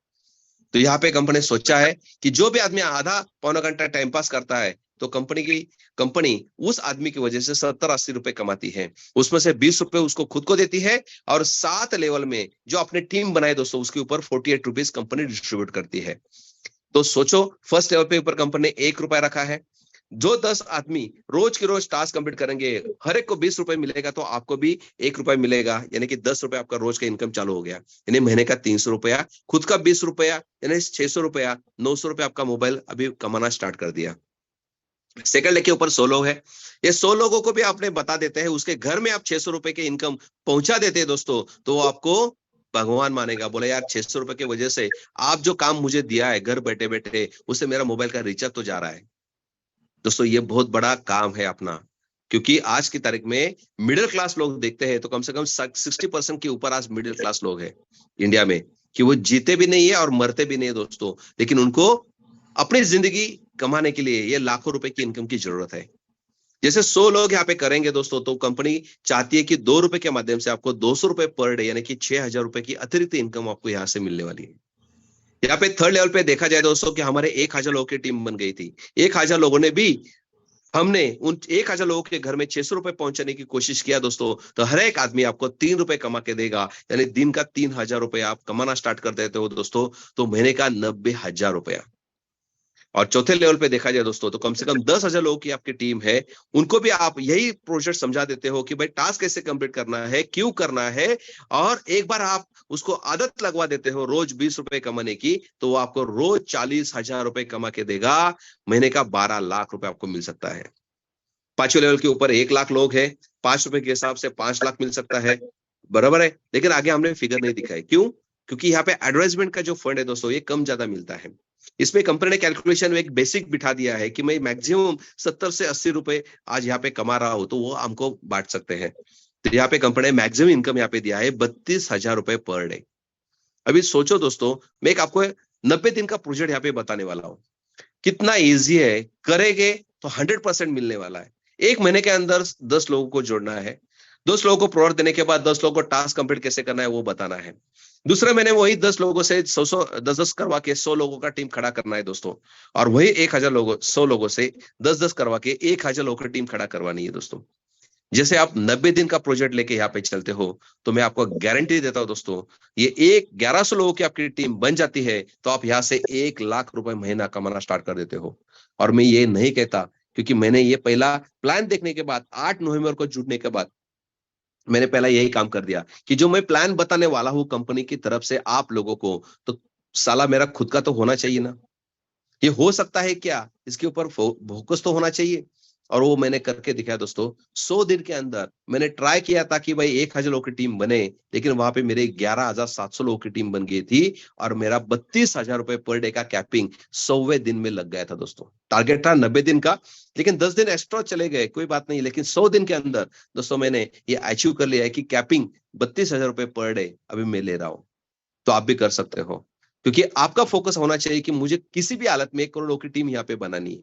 तो यहाँ पे कंपनी सोचा है कि जो भी आदमी आधा पौना घंटा टाइम पास करता है, तो कंपनी उस आदमी की वजह से 70-80 रुपए कमाती है। उसमें से 20 रुपए उसको खुद को देती है, और 7 लेवल में जो अपने टीम बनाए दोस्तों, उसके ऊपर 48 रुपीज कंपनी डिस्ट्रीब्यूट करती है। तो सोचो, फर्स्ट लेवल पे ऊपर कंपनी ने 1 रुपया रखा है। जो 10 आदमी रोज के रोज टास्क कंप्लीट करेंगे, हर एक को 20 रुपए मिलेगा, तो आपको भी 1 रुपया मिलेगा, यानी कि 10 रुपए आपका रोज का इनकम चालू हो गया। यानी महीने का 300 रुपया, खुद का 20 रुपया, यानी 600 रुपया, 900 रुपया आपका मोबाइल अभी कमाना स्टार्ट कर दिया। सेकंड लेके ऊपर 100 लोग है, ये 100 लोगों को भी आपने बता देते हैं, उसके घर में आप 600 रुपए के इनकम पहुंचा देते हैं दोस्तों, तो वो आपको भगवान मानेगा। बोले यार 600 रुपए की वजह से आप जो काम मुझे दिया है घर बैठे बैठे, उससे मेरा मोबाइल का रिचार्ज तो जा रहा है। दोस्तों ये बहुत बड़ा काम है अपना। क्योंकि आज की तारीख में मिडिल क्लास लोग देखते हैं तो कम से कम 60% के ऊपर आज मिडिल क्लास लोग हैं इंडिया में, कि वो जीते भी नहीं है और मरते भी नहीं है दोस्तों, लेकिन उनको अपनी जिंदगी कमाने के लिए ये लाखों रुपए की इनकम की जरूरत है। जैसे 100 लोग यहाँ पे करेंगे दोस्तों, तो कंपनी चाहती है कि 2 रुपए के माध्यम से आपको 200 रुपए पर डे यानी कि 6,000 रुपए की अतिरिक्त इनकम आपको यहाँ से मिलने वाली है। यहाँ पे थर्ड लेवल पे देखा जाए दोस्तों कि हमारे 1,000 लोगों की टीम बन गई थी। 1,000 लोगों ने भी, हमने उन 1,000 लोगों के घर में 600 रुपए पहुंचाने की कोशिश किया दोस्तों, तो हर एक आदमी आपको 3 रुपए कमा के देगा, यानी दिन का 3,000 रुपए आप कमाना स्टार्ट कर देते हो दोस्तों, तो महीने का 90,000 रुपया। और चौथे लेवल पे देखा जाए दोस्तों, तो कम से कम 10,000 लोगों की आपकी टीम है, उनको भी आप यही प्रोजेक्ट समझा देते हो कि भाई टास्क कैसे कंप्लीट करना है, क्यों करना है, और एक बार आप उसको आदत लगवा देते हो रोज 20 रुपए कमाने की, तो वो आपको रोज 40,000 रुपए कमा के देगा, महीने का 12 लाख रुपए आपको मिल सकता है। पांचवें लेवल के ऊपर 1 लाख लोग हैं, 5 रुपए के हिसाब से 5 लाख मिल सकता है, बराबर है। लेकिन आगे हमने फिगर नहीं दिखाई, क्यों? क्योंकि यहाँ पे एडवर्टाइजमेंट का जो फंड है दोस्तों, ये कम ज्यादा मिलता है। इसमें कंपनी ने कैलकुलेशन में एक बेसिक बिठा दिया है कि मैं मैक्सिमम 70 से 80 रुपए आज यहाँ पे कमा रहा हूं, तो वो हमको बांट सकते हैं। तो यहाँ पे कंपनी ने मैक्सिमम इनकम यहाँ पे दिया है 32,000 रुपए पर डे। अभी सोचो दोस्तों, मैं एक आपको 90 दिन का प्रोजेक्ट यहाँ पे बताने वाला हूँ, कितना ईजी है, करेंगे तो 100% मिलने वाला है। 1 महीने के अंदर 10 लोगों को जोड़ना है, 10 लोगों को प्रोडक्ट देने के बाद 10 लोगों को टास्क कंप्लीट कैसे करना है वो बताना है। दूसरे महीने वही 10 लोगों से 100 10 करवा के 100 लोगों का टीम खड़ा करना है दोस्तों, और वही 1,000 लोगों 100 लोगों से 10 करवा के 1,000 लोगों की टीम खड़ा करवानी है दोस्तों। जैसे आप 90 दिन का प्रोजेक्ट लेके यहाँ पे चलते हो, तो मैं आपको गारंटी देता हूं दोस्तों, ये 1100 लोगों की आपकी टीम बन जाती है, तो आप यहाँ से 1 लाख रुपए महीना कमाना स्टार्ट कर देते हो। और मैं ये नहीं कहता, क्योंकि मैंने ये पहला प्लान देखने के बाद 8 नवंबर को जुड़ने के बाद मैंने पहला यही काम कर दिया कि जो मैं प्लान बताने वाला हूं कंपनी की तरफ से आप लोगों को, तो साला मेरा खुद का तो होना चाहिए ना, ये हो सकता है क्या, इसके ऊपर फोकस तो होना चाहिए। और वो मैंने करके दिखाया दोस्तों। 100 दिन के अंदर मैंने ट्राई किया था कि भाई 1,000 लोगों की टीम बने, लेकिन वहां पे मेरे 11,700 लोगों की टीम बन गई थी, और मेरा 32,000 रुपए पर डे का कैपिंग 100वें दिन में लग गया था दोस्तों। टारगेट था 90 दिन का, लेकिन 10 दिन एक्स्ट्रा चले गए, कोई बात नहीं, लेकिन 100 दिन के अंदर दोस्तों मैंने ये अचीव कर लिया है कि कैपिंग 32,000 रुपए पर डे अभी मैं ले रहा हूं। तो आप भी कर सकते हो, क्योंकि आपका फोकस होना चाहिए कि मुझे किसी भी हालत में 1 करोड़ लोगों की टीम यहाँ पे बनानी है।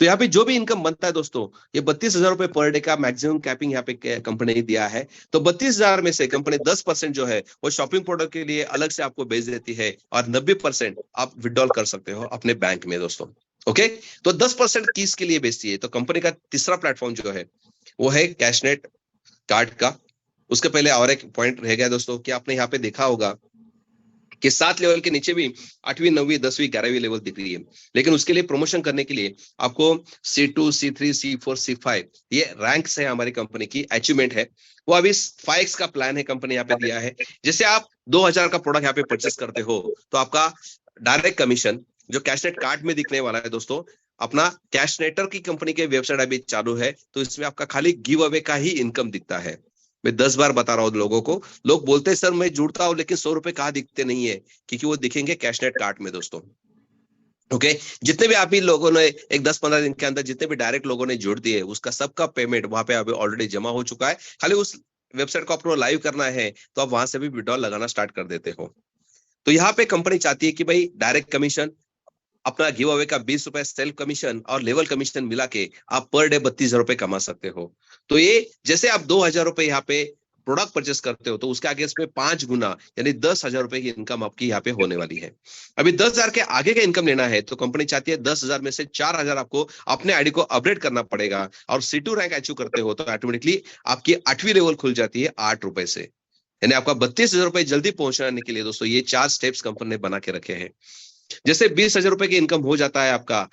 तो यहाँ पे जो भी इनकम बनता है दोस्तों, ये 32,000 रुपए पर डे का मैक्सिमम कैपिंग यहाँ पे कंपनी ने दिया है। तो 32,000 में से कंपनी 10% जो है वो शॉपिंग प्रोडक्ट के लिए अलग से आपको भेज देती है, और 90% आप विड्रॉल कर सकते हो अपने बैंक में दोस्तों। ओके, तो 10% किसके लिए बेचती है? तो कंपनी का तीसरा प्लेटफॉर्म जो है वो है कैशनेट कार्ड का। उसके पहले और एक पॉइंट रह गया दोस्तों, कि आपने यहाँ पे देखा होगा कि 7 लेवल के नीचे भी 8वीं 9वीं 10वीं 11वीं लेवल दिख रही है, लेकिन उसके लिए प्रमोशन करने के लिए आपको C2 C3 C4 C5 ये रैंक्स है, हमारी कंपनी की अचीवमेंट है। वो अभी 5x का प्लान है कंपनी यहाँ पे दिया है। जैसे आप 2,000 का प्रोडक्ट यहाँ पे परचेस करते हो, तो आपका डायरेक्ट कमीशन जो कैशनेट कार्ड में दिखने वाला है दोस्तों, अपना कैशनेटर की कंपनी के वेबसाइट अभी चालू है, तो इसमें आपका खाली गिव अवे का ही इनकम दिखता है। मैं 10 बार बता रहा हूँ लोगों को, लोग बोलते हैं सर मैं जुड़ता हूँ लेकिन 100 रुपए कहाँ दिखते नहीं है, क्योंकि वो दिखेंगे कैशनेट कार्ड में दोस्तों। ओके, जितने भी आप ही लोगों ने एक 10-15 दिन के अंदर जितने भी डायरेक्ट लोगों ने जोड़ दिए, उसका सबका पेमेंट वहां पे अभी ऑलरेडी जमा हो चुका है। खाली उस वेबसाइट को आपको लाइव करना है, तो आप वहां से भी विड्रॉल लगाना स्टार्ट कर देते हो। तो यहाँ पे कंपनी चाहती है कि भाई डायरेक्ट कमीशन, अपना गिव अवे का 20 रुपए सेल्फ कमीशन और लेवल कमीशन मिला के आप पर डे 32,000 रुपए कमा सकते हो। तो ये जैसे आप 2,000 रुपए यहाँ पे प्रोडक्ट परचेस करते हो, तो उसके आगे इसमें 5 गुना यानी 10,000 रुपए की इनकम आपकी यहाँ पे होने वाली है। अभी 10,000 के आगे का इनकम लेना है, तो कंपनी चाहती है 10,000 में से 4,000 आपको अपने आईडी को अपडेट करना पड़ेगा, और C2 रैंक अचीव करते हो तो ऑटोमेटिकली आपकी 8वीं लेवल खुल जाती है 8 रुपए से। यानी आपका 32,000 रुपए जल्दी पहुंचाने के लिए दोस्तों ये 4 स्टेप्स कंपनी ने बना के रखे हैं। जैसे 20,000 रुपए की इनकम हो जाता है आपका,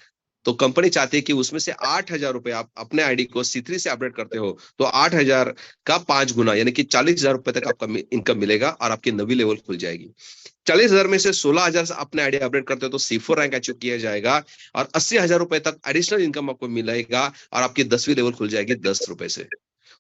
तो कंपनी चाहती है कि उसमें से 8,000 रुपए आप अपने आईडी को C3 से अपडेट करते हो, तो 8,000 का 5 गुना यानी कि 40,000 रुपए तक आपका इनकम मिलेगा, और आपकी 9वीं लेवल खुल जाएगी। 40,000 में से 16,000 से अपने आईडी अपडेट करते हो तो C4 रैंक अचीव किया जाएगा, और 80,000 रुपए तक एडिशनल इनकम आपको मिलेगा, और आपकी 10वीं लेवल खुल जाएगी 10 रुपए से।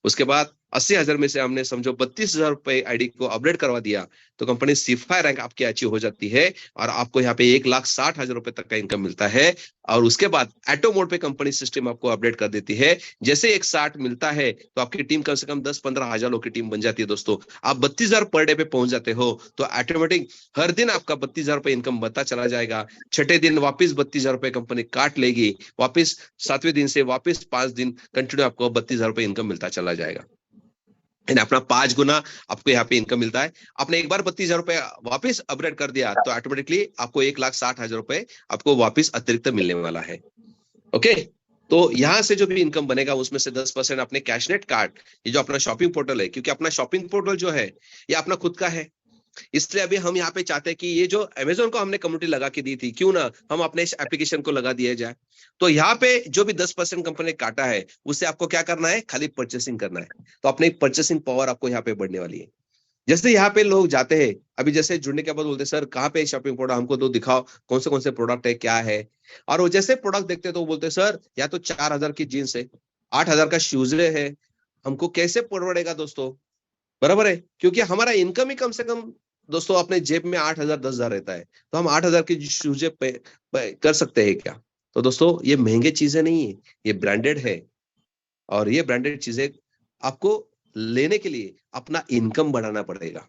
उसके बाद 80,000 में से हमने समझो 32,000 रुपए आईडी को अपडेट करवा दिया, तो कंपनी C5 रैंक आपकी अचीव हो जाती है और आपको यहाँ पे 1,60,000 रुपए तक का इनकम मिलता है। और उसके बाद ऑटो मोड पे कंपनी सिस्टम आपको अपडेट कर देती है। जैसे 160 मिलता है तो आपकी टीम कम से कम 10-15 हजार लोग की टीम बन जाती है दोस्तों। आप 32,000 पर डे पे पहुंच जाते हो तो ऑटोमेटिक हर दिन आपका 32,000 रुपए इनकम बढ़ता चला जाएगा। छठे दिन वापस 32,000 रुपए कंपनी काट लेगी, वापस 7वें दिन से वापस 5 दिन कंटिन्यू आपको 32,000 रुपए इनकम मिलता चला जाएगा। अपना 5 गुना आपको यहाँ पे इनकम मिलता है। आपने एक बार 32,000 रुपए वापस अपग्रेड कर दिया तो ऑटोमेटिकली आपको 1,60,000 रुपए आपको वापस अतिरिक्त मिलने वाला है। ओके, तो यहाँ से जो भी इनकम बनेगा उसमें से 10% अपने कैशनेट कार्ड, ये जो अपना शॉपिंग पोर्टल है, क्योंकि अपना शॉपिंग पोर्टल जो है ये अपना खुद का है, इसलिए अभी हम यहाँ पे चाहते हैं कि ये जो अमेजोन को हमने कम्युनिटी लगा के दी थी, क्यों ना हम अपने इस एप्लीकेशन को लगा दिया जाए। तो यहाँ पे जो भी 10% कंपनी ने काटा है उससे आपको क्या करना है, खाली परचेसिंग करना है। तो अपने परचेसिंग पावर आपको यहाँ पे बढ़ने वाली है। जैसे यहाँ पे लोग जाते हैं, अभी जैसे जुड़ने के बाद बोलते सर कहाँ पे शॉपिंग प्रोडक्ट हमको तो दिखाओ, कौन से प्रोडक्ट है, क्या है। और वो जैसे प्रोडक्ट देखते हैं तो बोलते सर या तो 4,000 की जीन्स है, 8,000 का शूज है, हमको कैसे परवड़ेगा दोस्तों। बराबर है, क्योंकि हमारा इनकम ही कम से कम दोस्तों अपने जेब में 8,000 10,000 रहता है, तो हम 8,000 की शूज कर सकते हैं क्या। तो दोस्तों ये महंगे चीजें नहीं है, ये ब्रांडेड है। और ये ब्रांडेड चीजें आपको लेने के लिए अपना इनकम बढ़ाना पड़ेगा।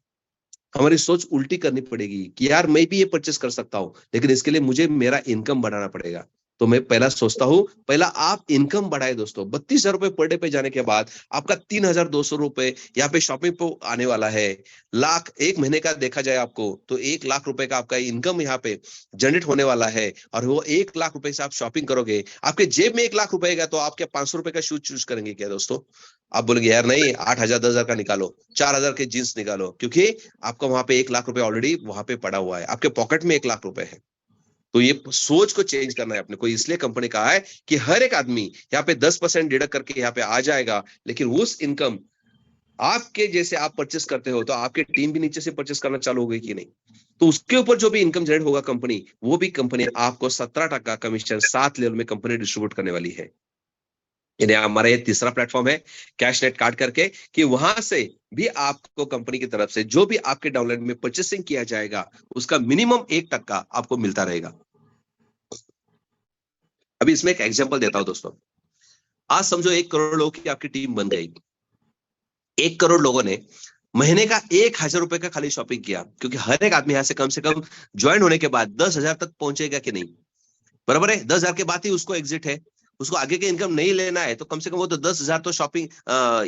हमारी सोच उल्टी करनी पड़ेगी कि यार मैं भी ये परचेस कर सकता हूं, लेकिन इसके लिए मुझे मेरा इनकम बढ़ाना पड़ेगा। तो मैं पहला सोचता हूं, पहला आप इनकम बढ़ाए दोस्तों। 32,000 रुपए पर डे पे जाने के बाद आपका 3,200 रुपए यहाँ पे शॉपिंग पे आने वाला है। लाख एक महीने का देखा जाए आपको तो 1,00,000 रुपए का आपका इनकम यहाँ पे जनरेट होने वाला है। और वो 1,00,000 रुपए से आप शॉपिंग करोगे, आपके जेब में 1,00,000 रुपए का, तो आप क्या 500 रुपए का शूज चूज करेंगे क्या दोस्तों। आप बोलेंगे यार नहीं, 8,000 10,000 का निकालो, 4,000 के जींस निकालो, क्योंकि आपका वहां पे 1,00,000 रुपए ऑलरेडी वहां पे पड़ा हुआ है, आपके पॉकेट में 1,00,000 रुपए है। तो ये सोच को चेंज करना है अपने को। इसलिए कंपनी कहा है कि हर एक आदमी यहाँ पे 10% डिडक्ट करके यहाँ पे आ जाएगा, लेकिन उस इनकम आपके जैसे आप परचेस करते हो तो आपके टीम भी नीचे से परचेस करना चालू हो गई कि नहीं, तो उसके ऊपर जो भी इनकम जनरेट होगा कंपनी, वो भी कंपनी आपको 17% कमीशन 7 लेवल में कंपनी डिस्ट्रीब्यूट करने वाली है। हमारा ये तीसरा प्लेटफॉर्म है कैशनेट कार्ड करके, कि वहां से भी आपको कंपनी की तरफ से जो भी आपके डाउनलोड में परचेसिंग किया जाएगा उसका मिनिमम 1% आपको मिलता रहेगा। अभी इसमें एक एग्जांपल देता हूं दोस्तों। आज समझो 1 करोड़ लोगों की आपकी टीम बन गई। 1 करोड़ लोगों ने महीने का 1,000 रुपए का खाली शॉपिंग किया, क्योंकि हर एक आदमी यहाँ से कम ज्वाइन होने के बाद 10,000 तक पहुंचेगा कि नहीं, बराबर है। 10,000 के बाद ही उसको एग्जिट है, उसको आगे के इनकम नहीं लेना है तो कम से कम वो तो 10,000 तो शॉपिंग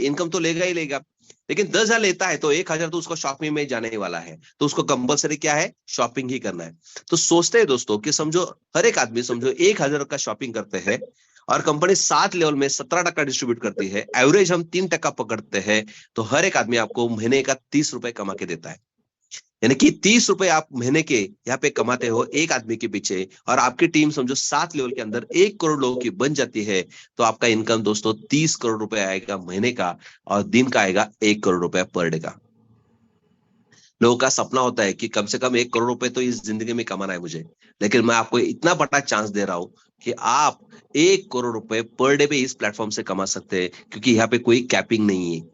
इनकम तो लेगा ही लेगा। लेकिन 10,000 लेता है तो 1,000 तो उसको शॉपिंग में जाने वाला है, तो उसको कंपलसरी क्या है, शॉपिंग ही करना है। तो सोचते हैं दोस्तों कि समझो हर एक आदमी समझो 1,000 का शॉपिंग करते हैं और कंपनी 7 लेवल में 17% डिस्ट्रीब्यूट करती है, एवरेज हम 3% पकड़ते हैं, तो हर एक आदमी आपको महीने का 30 रुपए कमा के देता है। यानी कि 30 रुपए आप महीने के यहाँ पे कमाते हो एक आदमी के पीछे, और आपकी टीम समझो 7 लेवल के अंदर 1 करोड़ लोगों की बन जाती है, तो आपका इनकम दोस्तों 30 करोड़ रुपए आएगा महीने का, और दिन का आएगा 1 करोड़ रुपए पर डे का। लोगों का सपना होता है कि कम से कम 1 करोड़ रुपए तो इस जिंदगी में कमाना है मुझे, लेकिन मैं आपको इतना बड़ा चांस दे रहा हूं कि आप 1 करोड़ रुपए पर डे पे इस प्लेटफॉर्म से कमा सकते हैं, क्योंकि यहाँ पे कोई कैपिंग नहीं है।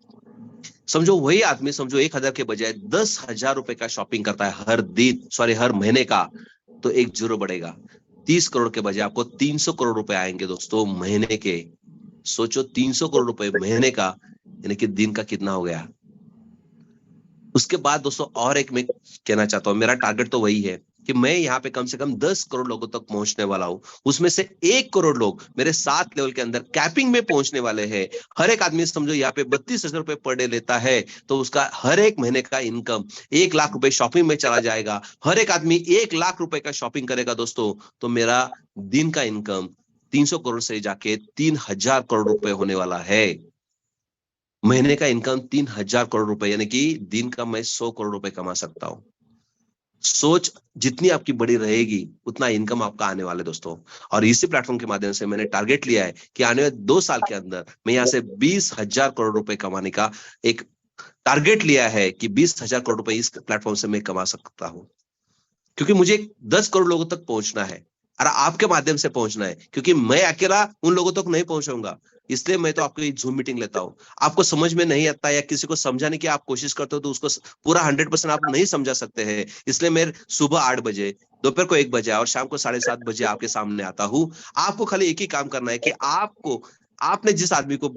समझो वही आदमी समझो 1,000 के बजाय 10,000 रुपए का शॉपिंग करता है हर महीने का, तो एक जीरो बढ़ेगा। 30 करोड़ के बजाय आपको 300 करोड़ रुपए आएंगे दोस्तों महीने के। सोचो 300 करोड़ रुपए महीने का, यानी कि दिन का कितना हो गया। उसके बाद दोस्तों और एक मैं कहना चाहता हूं, मेरा टारगेट तो वही है कि मैं यहाँ पे कम से कम 10 करोड़ लोगों तक पहुंचने वाला हूं। उसमें से 1 करोड़ लोग मेरे 7 लेवल के अंदर कैपिंग में पहुंचने वाले हैं। हर एक आदमी समझो यहाँ पे 32,000 रुपए पर डे लेता है, तो उसका हर एक महीने का इनकम 1,00,000 रुपए शॉपिंग में चला जाएगा। हर एक आदमी 1,00,000 रुपए का शॉपिंग करेगा दोस्तों, तो मेरा दिन का इनकम 300 करोड़ से जाके 3,000 करोड़ रुपए होने वाला है। महीने का इनकम 3,000 करोड़ रुपए, यानी कि दिन का मैं 100 करोड़ रुपए कमा सकता हूं। सोच जितनी आपकी बड़ी रहेगी उतना इनकम आपका आने वाला है दोस्तों। और इसी प्लेटफॉर्म के माध्यम से मैंने टारगेट लिया है कि आने वाले 2 साल के अंदर मैं यहाँ से 20,000 करोड़ रुपए कमाने का एक टारगेट लिया है, कि 20,000 करोड़ रुपए इस प्लेटफॉर्म से मैं कमा सकता हूं, क्योंकि मुझे 10 करोड़ लोगों तक पहुंचना है। और आपके माध्यम से पहुंचना है, क्योंकि मैं अकेला उन लोगों तक नहीं पहुंचाऊंगा। इसलिए मैं तो आपको जूम मीटिंग लेता हूं। आपको समझ में नहीं आता या किसी को समझाने की आप कोशिश करते हो तो उसको पूरा 100% आप नहीं समझा सकते हैं। इसलिए मैं सुबह 8 बजे, दोपहर को 1 बजे और शाम को 7:30 बजे आपके सामने आता हूं। आपको खाली एक ही काम करना है कि आपने जिस आदमी को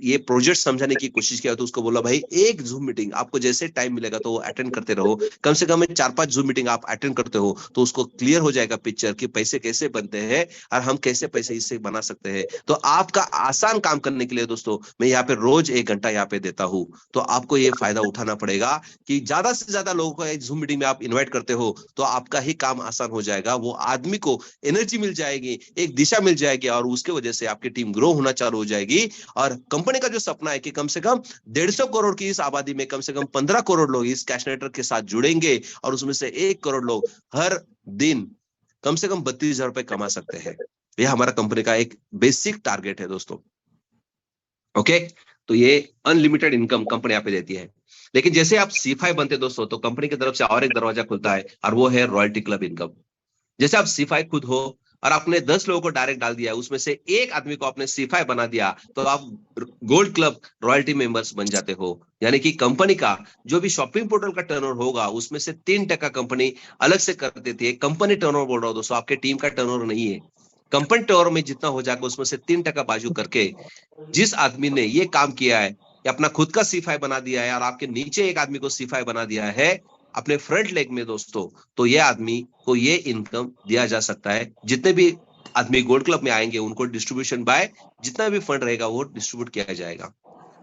ये प्रोजेक्ट समझाने की कोशिश किया तो उसको बोला भाई एक जूम मीटिंग आपको जैसे टाइम मिलेगा तो अटेंड करते रहो। कम से कम 4-5 जूम मीटिंग आप अटेंड करते हो तो उसको क्लियर हो जाएगा पिक्चर कि पैसे कैसे बनते हैं और हम कैसे पैसे इससे बना सकते हैं। तो आपका आसान काम करने के लिए दोस्तों मैं यहाँ पे रोज 1 घंटा यहाँ पे देता हूँ। तो आपको ये फायदा उठाना पड़ेगा कि ज्यादा से ज्यादा लोगों को जूम मीटिंग में आप इन्वाइट करते हो तो आपका ही काम आसान हो जाएगा। वो आदमी को एनर्जी मिल जाएगी, एक दिशा मिल जाएगी और उसके वजह से आपकी टीम ग्रो होना चालू हो जाएगी। और कंपनी का जो सपना है कि कम से कम 150 करोड़ की इस आबादी में कम से कम 15 करोड़ लोग इस कैशनेटर के साथ जुड़ेंगे और उसमें से 1 करोड़ लोग हर दिन कम से कम 32,000 रुपए कमा सकते हैं। यह हमारा कंपनी का एक बेसिक टारगेट है दोस्तों। ओके, तो ये अनलिमिटेड इनकम कंपनी यहाँ पे देती है। लेकिन जैसे आप C5 बनते दोस्तों तो कंपनी की तरफ से और एक दरवाजा खुलता है और वो है रॉयल्टी क्लब इनकम। जैसे आप C5 खुद हो और आपने 10 लोगों को डायरेक्ट डाल दिया, उसमें से एक आदमी को आपने C5 बना दिया तो आप गोल्ड क्लब रॉयल्टी मेंबर्स बन जाते हो। यानी कि कंपनी का जो भी शॉपिंग पोर्टल का टर्नओवर होगा उसमें से 3% कंपनी अलग से कर देती है। कंपनी टर्नओवर बोल रहा हूं दोस्तों, आपके टीम का टर्नओवर नहीं है। कंपनी टर्नओवर में जितना हो जाएगा उसमें से 3% बाजू करके जिस आदमी ने ये काम किया है कि अपना खुद का C5 बना दिया है और आपके नीचे एक आदमी को C5 बना दिया है अपने फ्रंट लेग में दोस्तों, तो ये आदमी को ये इनकम दिया जा सकता है। जितने भी आदमी गोल्ड क्लब में आएंगे उनको डिस्ट्रीब्यूशन बाय जितना भी फंड रहेगा वो डिस्ट्रीब्यूट किया जाएगा।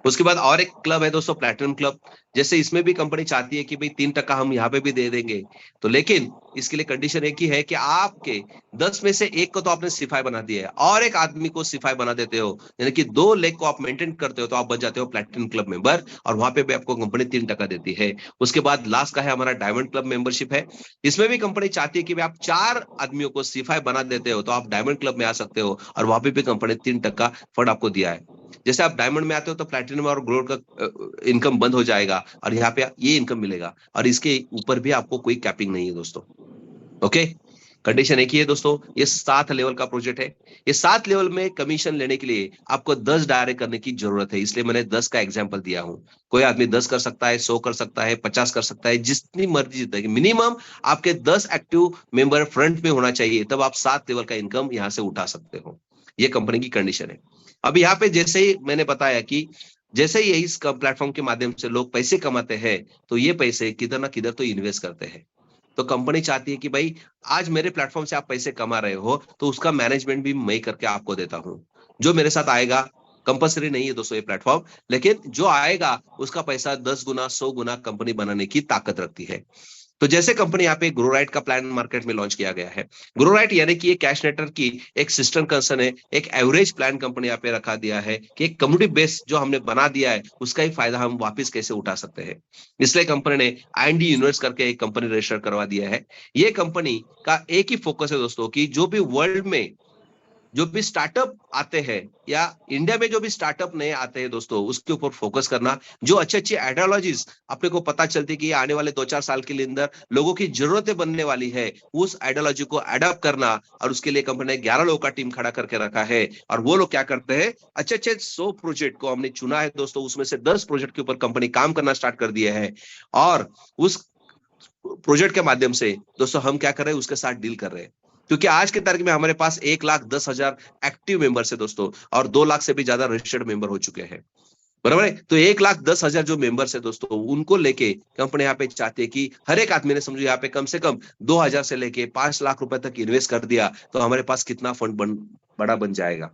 उसके बाद और एक क्लब है दोस्तों प्लैटिनम क्लब। जैसे इसमें भी कंपनी चाहती है कि भाई 3% हम यहाँ पे भी दे देंगे, तो लेकिन इसके लिए कंडीशन एक ही है कि आपके 10 में से एक को तो आपने C5 बना दिया है और एक आदमी को C5 बना देते हो, यानी कि 2 लेग को आप मेंटेन करते हो तो आप बन जाते हो प्लैटिनम क्लब मेंबर और वहां पे भी आपको कंपनी 3% देती है। उसके बाद लास्ट का है हमारा डायमंड क्लब मेंबरशिप है। इसमें भी कंपनी चाहती है कि आप 4 आदमियों को C5 बना देते हो तो आप डायमंड क्लब में आ सकते हो और वहां पे भी कंपनी 3% फंड आपको दिया है। जैसे आप डायमंड में आते हो तो प्लैटिनम और गोल्ड का इनकम बंद हो जाएगा और यहाँ पे ये इनकम मिलेगा और इसके ऊपर भी आपको कोई कैपिंग नहीं है दोस्तों। ओके, कंडीशन एक ही है दोस्तों, ये 7 लेवल का प्रोजेक्ट है। ये 7 लेवल में कमीशन लेने के लिए आपको 10 डायरेक्ट करने की जरूरत है, इसलिए मैंने 10 का एग्जांपल दिया हूं। कोई आदमी 10 कर सकता है, 100 कर सकता है, 50 कर सकता है, जितनी मर्जी जितनी। मिनिमम आपके 10 एक्टिव मेंबर फ्रंट में होना चाहिए, तब आप 7 लेवल का इनकम यहां से उठा सकते हो। ये कंपनी की कंडीशन है। अब यहाँ पे जैसे ही मैंने बताया कि जैसे ही इस प्लेटफॉर्म के माध्यम से लोग पैसे कमाते हैं तो ये पैसे किधर ना किधर तो इन्वेस्ट करते हैं। तो कंपनी चाहती है कि भाई आज मेरे प्लेटफॉर्म से आप पैसे कमा रहे हो तो उसका मैनेजमेंट भी मैं करके आपको देता हूं। जो मेरे साथ आएगा, कंपल्सरी नहीं है दोस्तों ये प्लेटफॉर्म, लेकिन जो आएगा उसका पैसा 10 गुना 100 गुना कंपनी बनाने की ताकत रखती है। तो जैसे कंपनी यहाँ पे ग्रोराइट का प्लान मार्केट में लॉन्च किया गया है। ग्रोराइट यानी कि एक कैश नेटवर्क की एक सिस्टम कंसर्न है, एक एवरेज प्लान कंपनी यहाँ पे रखा दिया है कि एक कम्युनिटी बेस जो हमने बना दिया है उसका ही फायदा हम वापस कैसे उठा सकते हैं। इसलिए कंपनी ने IND यूनिवर्स करके एक कंपनी रजिस्टर करवा दिया है। ये कंपनी का एक ही फोकस है दोस्तों कि जो भी वर्ल्ड में जो भी स्टार्टअप आते हैं या इंडिया में जो भी स्टार्टअप नए आते हैं दोस्तों उसके ऊपर फोकस करना। जो अच्छी अच्छी आइडियोलॉजीज अपने को पता चलती कि आने वाले 2-4 साल के लिए अंदर लोगों की जरूरतें बनने वाली है, उस आइडियोलॉजी को अडॉप्ट करना। और उसके लिए कंपनी ने 11 लोगों का टीम खड़ा करके रखा है और वो लोग क्या करते हैं, अच्छे अच्छे 100 प्रोजेक्ट को हमने चुना है दोस्तों, उसमें से 10 प्रोजेक्ट के ऊपर कंपनी काम करना स्टार्ट कर दिया है और उस प्रोजेक्ट के माध्यम से दोस्तों हम क्या कर रहे हैं उसके साथ डील कर रहे हैं। क्योंकि आज के तारीख में हमारे पास 1,10,000 एक्टिव मेंबर्स है दोस्तों और 2 लाख से भी ज्यादा रजिस्टर्ड मेंबर हो चुके हैं, बराबर है। तो 1,10,000 जो मेंबर्स है दोस्तों उनको लेके कंपनी यहाँ पे चाहती है कि हर एक आदमी ने समझो यहाँ पे कम से कम 2,000 से लेके 5 लाख रुपए तक इन्वेस्ट कर दिया तो हमारे पास कितना फंड बड़ा बन जाएगा।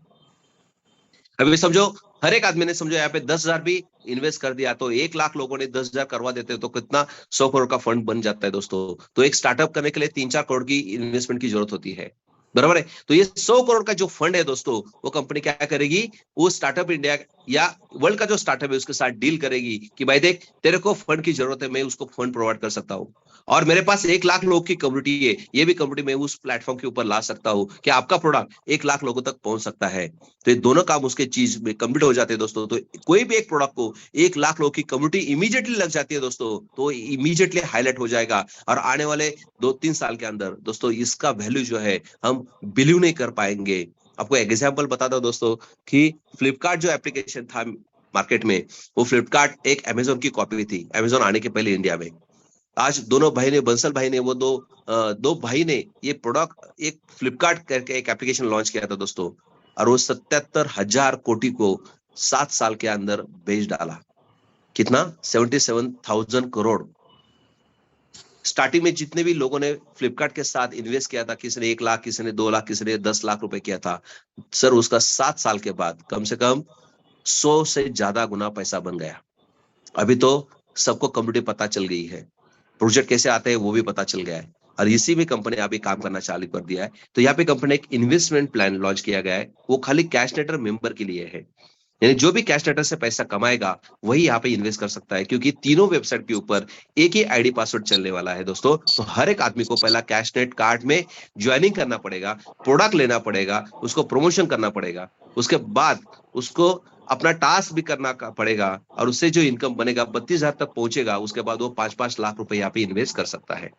अभी समझो हर एक आदमी ने समझो यहाँ पे 10,000 भी इन्वेस्ट कर दिया तो 1 लाख लोगों ने 10,000 करवा देते तो कितना 100 करोड़ का फंड बन जाता है दोस्तों। तो एक स्टार्टअप करने के लिए 3-4 करोड़ की इन्वेस्टमेंट की जरूरत होती है, बराबर है। तो ये 100 करोड़ का जो फंड है दोस्तों वो कंपनी क्या करेगी, वो स्टार्टअप इंडिया या वर्ल्ड का जो स्टार्टअप है उसके साथ डील करेगी कि भाई देख तेरे को फंड की जरूरत है, मैं उसको फंड प्रोवाइड कर सकता हूँ। और मेरे पास 1 लाख लोगों की कम्युनिटी है, ये भी कम्युनिटी मैं उस प्लेटफॉर्म के ऊपर ला सकता हूँ कि आपका प्रोडक्ट 1 लाख लोगों तक पहुंच सकता है। तो ये दोनों काम उसके चीज में कंप्लीट हो जाते हैं दोस्तों। तो कोई भी एक प्रोडक्ट को 1 लाख लोगों की कम्युनिटी इमीडिएटली लग जाती है दोस्तों, तो इमीडिएटली हाईलाइट हो जाएगा। और आने वाले 2-3 साल के अंदर दोस्तों इसका वैल्यू जो है हम बिलीव नहीं कर पाएंगे। आपको एग्जाम्पल बता दो दोस्तों कि फ्लिपकार्ट जो एप्लीकेशन था मार्केट में, वो फ्लिपकार्ट एक अमेजोन की कॉपी थी, अमेजोन आने के पहले इंडिया में। आज दोनों भाई ने, बंसल भाई ने, वो दो भाई ने ये प्रोडक्ट एक फ्लिपकार्ट करके एक एप्लीकेशन लॉन्च किया था दोस्तों, और वो 77,000 कोटी को 7 साल के अंदर बेच डाला। कितना? 77,000 करोड़। स्टार्टिंग में जितने भी लोगों ने फ्लिपकार्ट के साथ इन्वेस्ट किया था, किसी ने 1 लाख, किसी ने 2 लाख, किसी ने 10 लाख रुपए किया था, सर उसका 7 साल के बाद कम से कम 100 से ज्यादा गुना पैसा बन गया। अभी तो सबको कम्युनिटी पता चल गई है, प्रोजेक्ट कैसे आते हैं वो भी पता चल गया है, और इसी में कंपनी अभी काम करना चालू कर दिया है। तो यहाँ पे कंपनी एक इन्वेस्टमेंट प्लान लॉन्च किया गया है, वो खाली कैशनेटर मेंबर के लिए है। यानी जो भी कैशनेटर से पैसा कमाएगा वही यहाँ पे इन्वेस्ट कर सकता है, क्योंकि तीनों वेबसाइट के ऊपर एक ही आईडी पासवर्ड चलने वाला है दोस्तों। तो हर एक आदमी को पहला कैशनेट कार्ड में ज्वाइनिंग करना पड़ेगा, प्रोडक्ट लेना पड़ेगा, उसको प्रमोशन करना पड़ेगा, उसके बाद उसको अपना टास्क भी करना पड़ेगा, और उससे जो इनकम बनेगा 32,000 तक पहुंचेगा, उसके बाद वो 5-5 लाख रुपए यहाँ पे इन्वेस्ट कर सकता है।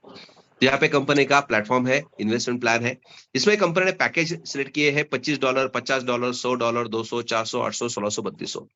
तो यहाँ पे कंपनी का प्लेटफॉर्म है, इन्वेस्टमेंट प्लान है। इसमें कंपनी ने पैकेज सिलेक्ट किए हैं $25, $50, $100, 200, 400, 800, 1600, 3200।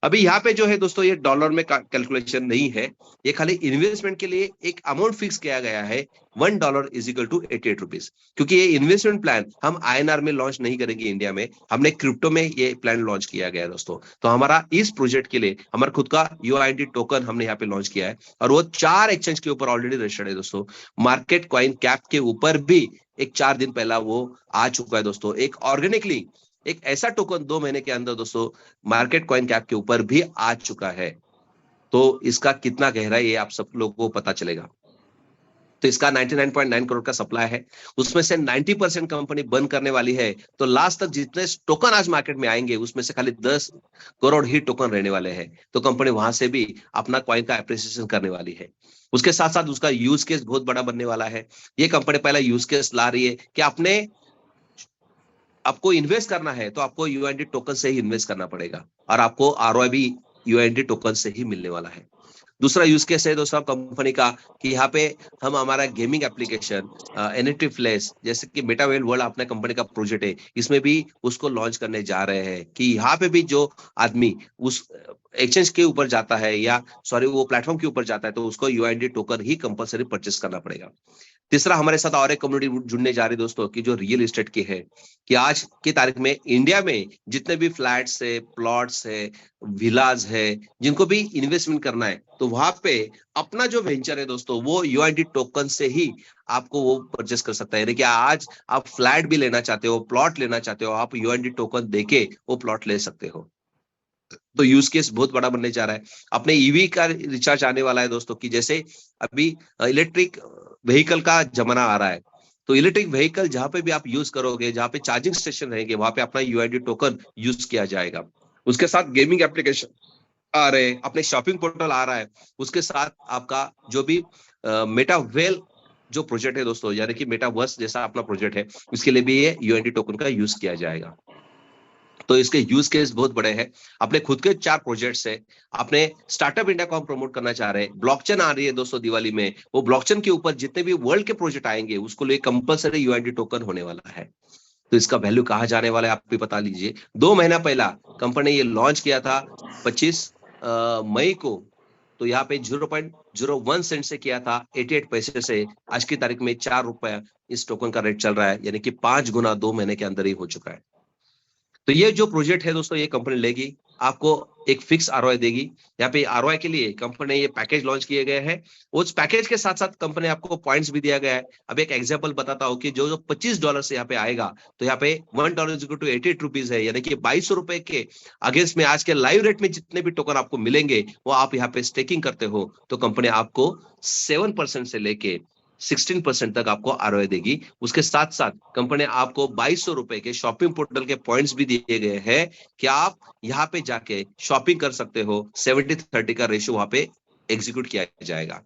अभी यहाँ पे जो है दोस्तों ये डॉलर में कैलकुलेशन नहीं है, ये खाली इन्वेस्टमेंट के लिए एक अमाउंट फिक्स किया गया है, $1 इज इक्वल टू 88 रुपीज। क्योंकि ये इन्वेस्टमेंट प्लान हम INR में लॉन्च नहीं करेंगे इंडिया में, हमने क्रिप्टो में ये प्लान लॉन्च किया गया है दोस्तों। तो हमारा इस प्रोजेक्ट के लिए हमारा खुद का UID टोकन हमने यहाँ पे लॉन्च किया है, और वो 4 एक्सचेंज के ऊपर ऑलरेडी रजिस्टर्ड है दोस्तों। मार्केट कॉइन कैप के ऊपर भी एक 4 दिन पहला वो आ चुका है दोस्तों। एक ऑर्गेनिकली एक ऐसा टोकन 2 महीने के अंदर दोस्तों मार्केट कॉइन कैप के ऊपर भी आ चुका है। तो इसका कितना गहरा है ये आप सब लोगों को पता चलेगा। तो इसका 99.9 करोड़ का सप्लाई है, उसमें से 90% कंपनी बंद करने वाली है। तो लास्ट तक जितने टोकन आज मार्केट में आएंगे उसमें से खाली 10 करोड़ ही टोकन रहने वाले हैं। तो कंपनी वहां से भी अपना कॉइन का एप्रिसिएशन करने वाली है। उसके साथ साथ उसका यूज केस बहुत बड़ा बनने वाला है। ये कंपनी पहला यूज केस ला रही है कि आपको इन्वेस्ट करना है तो आपको UID टोकन से ही इन्वेस्ट करना पड़ेगा, और आपको ROI भी UID टोकन से ही मिलने वाला है। दूसरा यूज केस है दोस्तों कंपनी का कि यहाँ पे हम हमारा गेमिंग एप्लीकेशन NFT फ्लैश, जैसे कि मेटावर्ल्ड वर्ल्ड अपने कंपनी का प्रोजेक्ट है, इसमें भी उसको लॉन्च करने जा रहे हैं कि यहाँ पे भी जो आदमी उस एक्सचेंज के ऊपर जाता है, या सॉरी वो प्लेटफॉर्म के ऊपर जाता है, तो उसको UID टोकन ही कंपलसरी परचेस करना पड़ेगा। तीसरा हमारे साथ और एक कम्युनिटी जुड़ने जा रही है दोस्तों कि जो रियल एस्टेट की है, कि आज की तारीख में इंडिया में जितने भी फ्लैट्स है, प्लॉट्स है, विलाज है, जिनको भी इन्वेस्टमेंट करना है, तो वहां पे अपना जो वेंचर है दोस्तों वो UID टोकन से ही आपको वो परचेस कर सकता है। यानी कि आज आप फ्लैट भी लेना चाहते हो, प्लॉट लेना चाहते हो, आप UID टोकन देके वो प्लॉट ले सकते हो। तो यूज केस बहुत बड़ा बनने जा रहा है। अपने EV का रिचार्ज आने वाला है दोस्तों, कि जैसे अभी इलेक्ट्रिक व्हीकल का जमाना आ रहा है, तो इलेक्ट्रिक व्हीकल जहां पे भी आप यूज करोगे, जहां पे चार्जिंग स्टेशन रहेंगे, वहां पे अपना UID टोकन यूज किया जाएगा। उसके साथ गेमिंग एप्लीकेशन आ रहे, अपने शॉपिंग पोर्टल आ रहा है, उसके साथ आपका जो भी मेटावेल जो प्रोजेक्ट है दोस्तों, यानी कि मेटावर्स जैसा अपना प्रोजेक्ट है, उसके लिए भी ये UID टोकन का यूज किया जाएगा। तो इसके यूज केस बहुत बड़े हैं। अपने खुद के 4 प्रोजेक्ट्स है। अपने स्टार्टअप इंडिया को हम प्रमोट करना चाह रहे हैं। ब्लॉकचेन आ रही है दोस्तों दिवाली में, वो ब्लॉकचेन के ऊपर जितने भी वर्ल्ड के प्रोजेक्ट आएंगे उसको लिए कंपलसरी UID टोकन होने वाला है। तो इसका वैल्यू कहाँ जाने वाला है आप भी बता लीजिए। 2 महीना पहला कंपनी ने ये लॉन्च किया था 25 मई को, तो यहाँ पे 0.01 सेंट से किया था, 88 पैसे से आज की तारीख में 4 रुपया इस टोकन का रेट चल रहा है, यानी कि 5 गुना 2 महीने के अंदर ही हो चुका है। तो ये जो प्रोजेक्ट है दोस्तों, ये कंपनी लेगी, आपको एक फिक्स ROI देगी। यहाँ पे ROI के लिए कंपनी ने ये पैकेज लॉन्च किए गए हैं। उस पैकेज के साथ साथ कंपनी आपको पॉइंट्स भी दिया गया है। अब एक एग्जांपल बताता हूँ कि जो $25 से यहाँ पे आएगा, तो यहाँ पे $1 इज इक्वल टू 88 रुपीज है, यानी कि 2200 रुपए के अगेंस्ट में आज के लाइव रेट में जितने भी टोकन आपको मिलेंगे वो आप यहाँ पे स्टेकिंग करते हो, तो कंपनी आपको 7% से लेके 16% तक आपको ROI देगी। उसके साथ साथ कंपनी आपको 2200 रुपए के शॉपिंग पोर्टल के पॉइंट्स भी दिए गए हैं कि आप यहाँ पे जाके शॉपिंग कर सकते हो। 70-30 का रेशियो वहां पे एग्जीक्यूट किया जाएगा।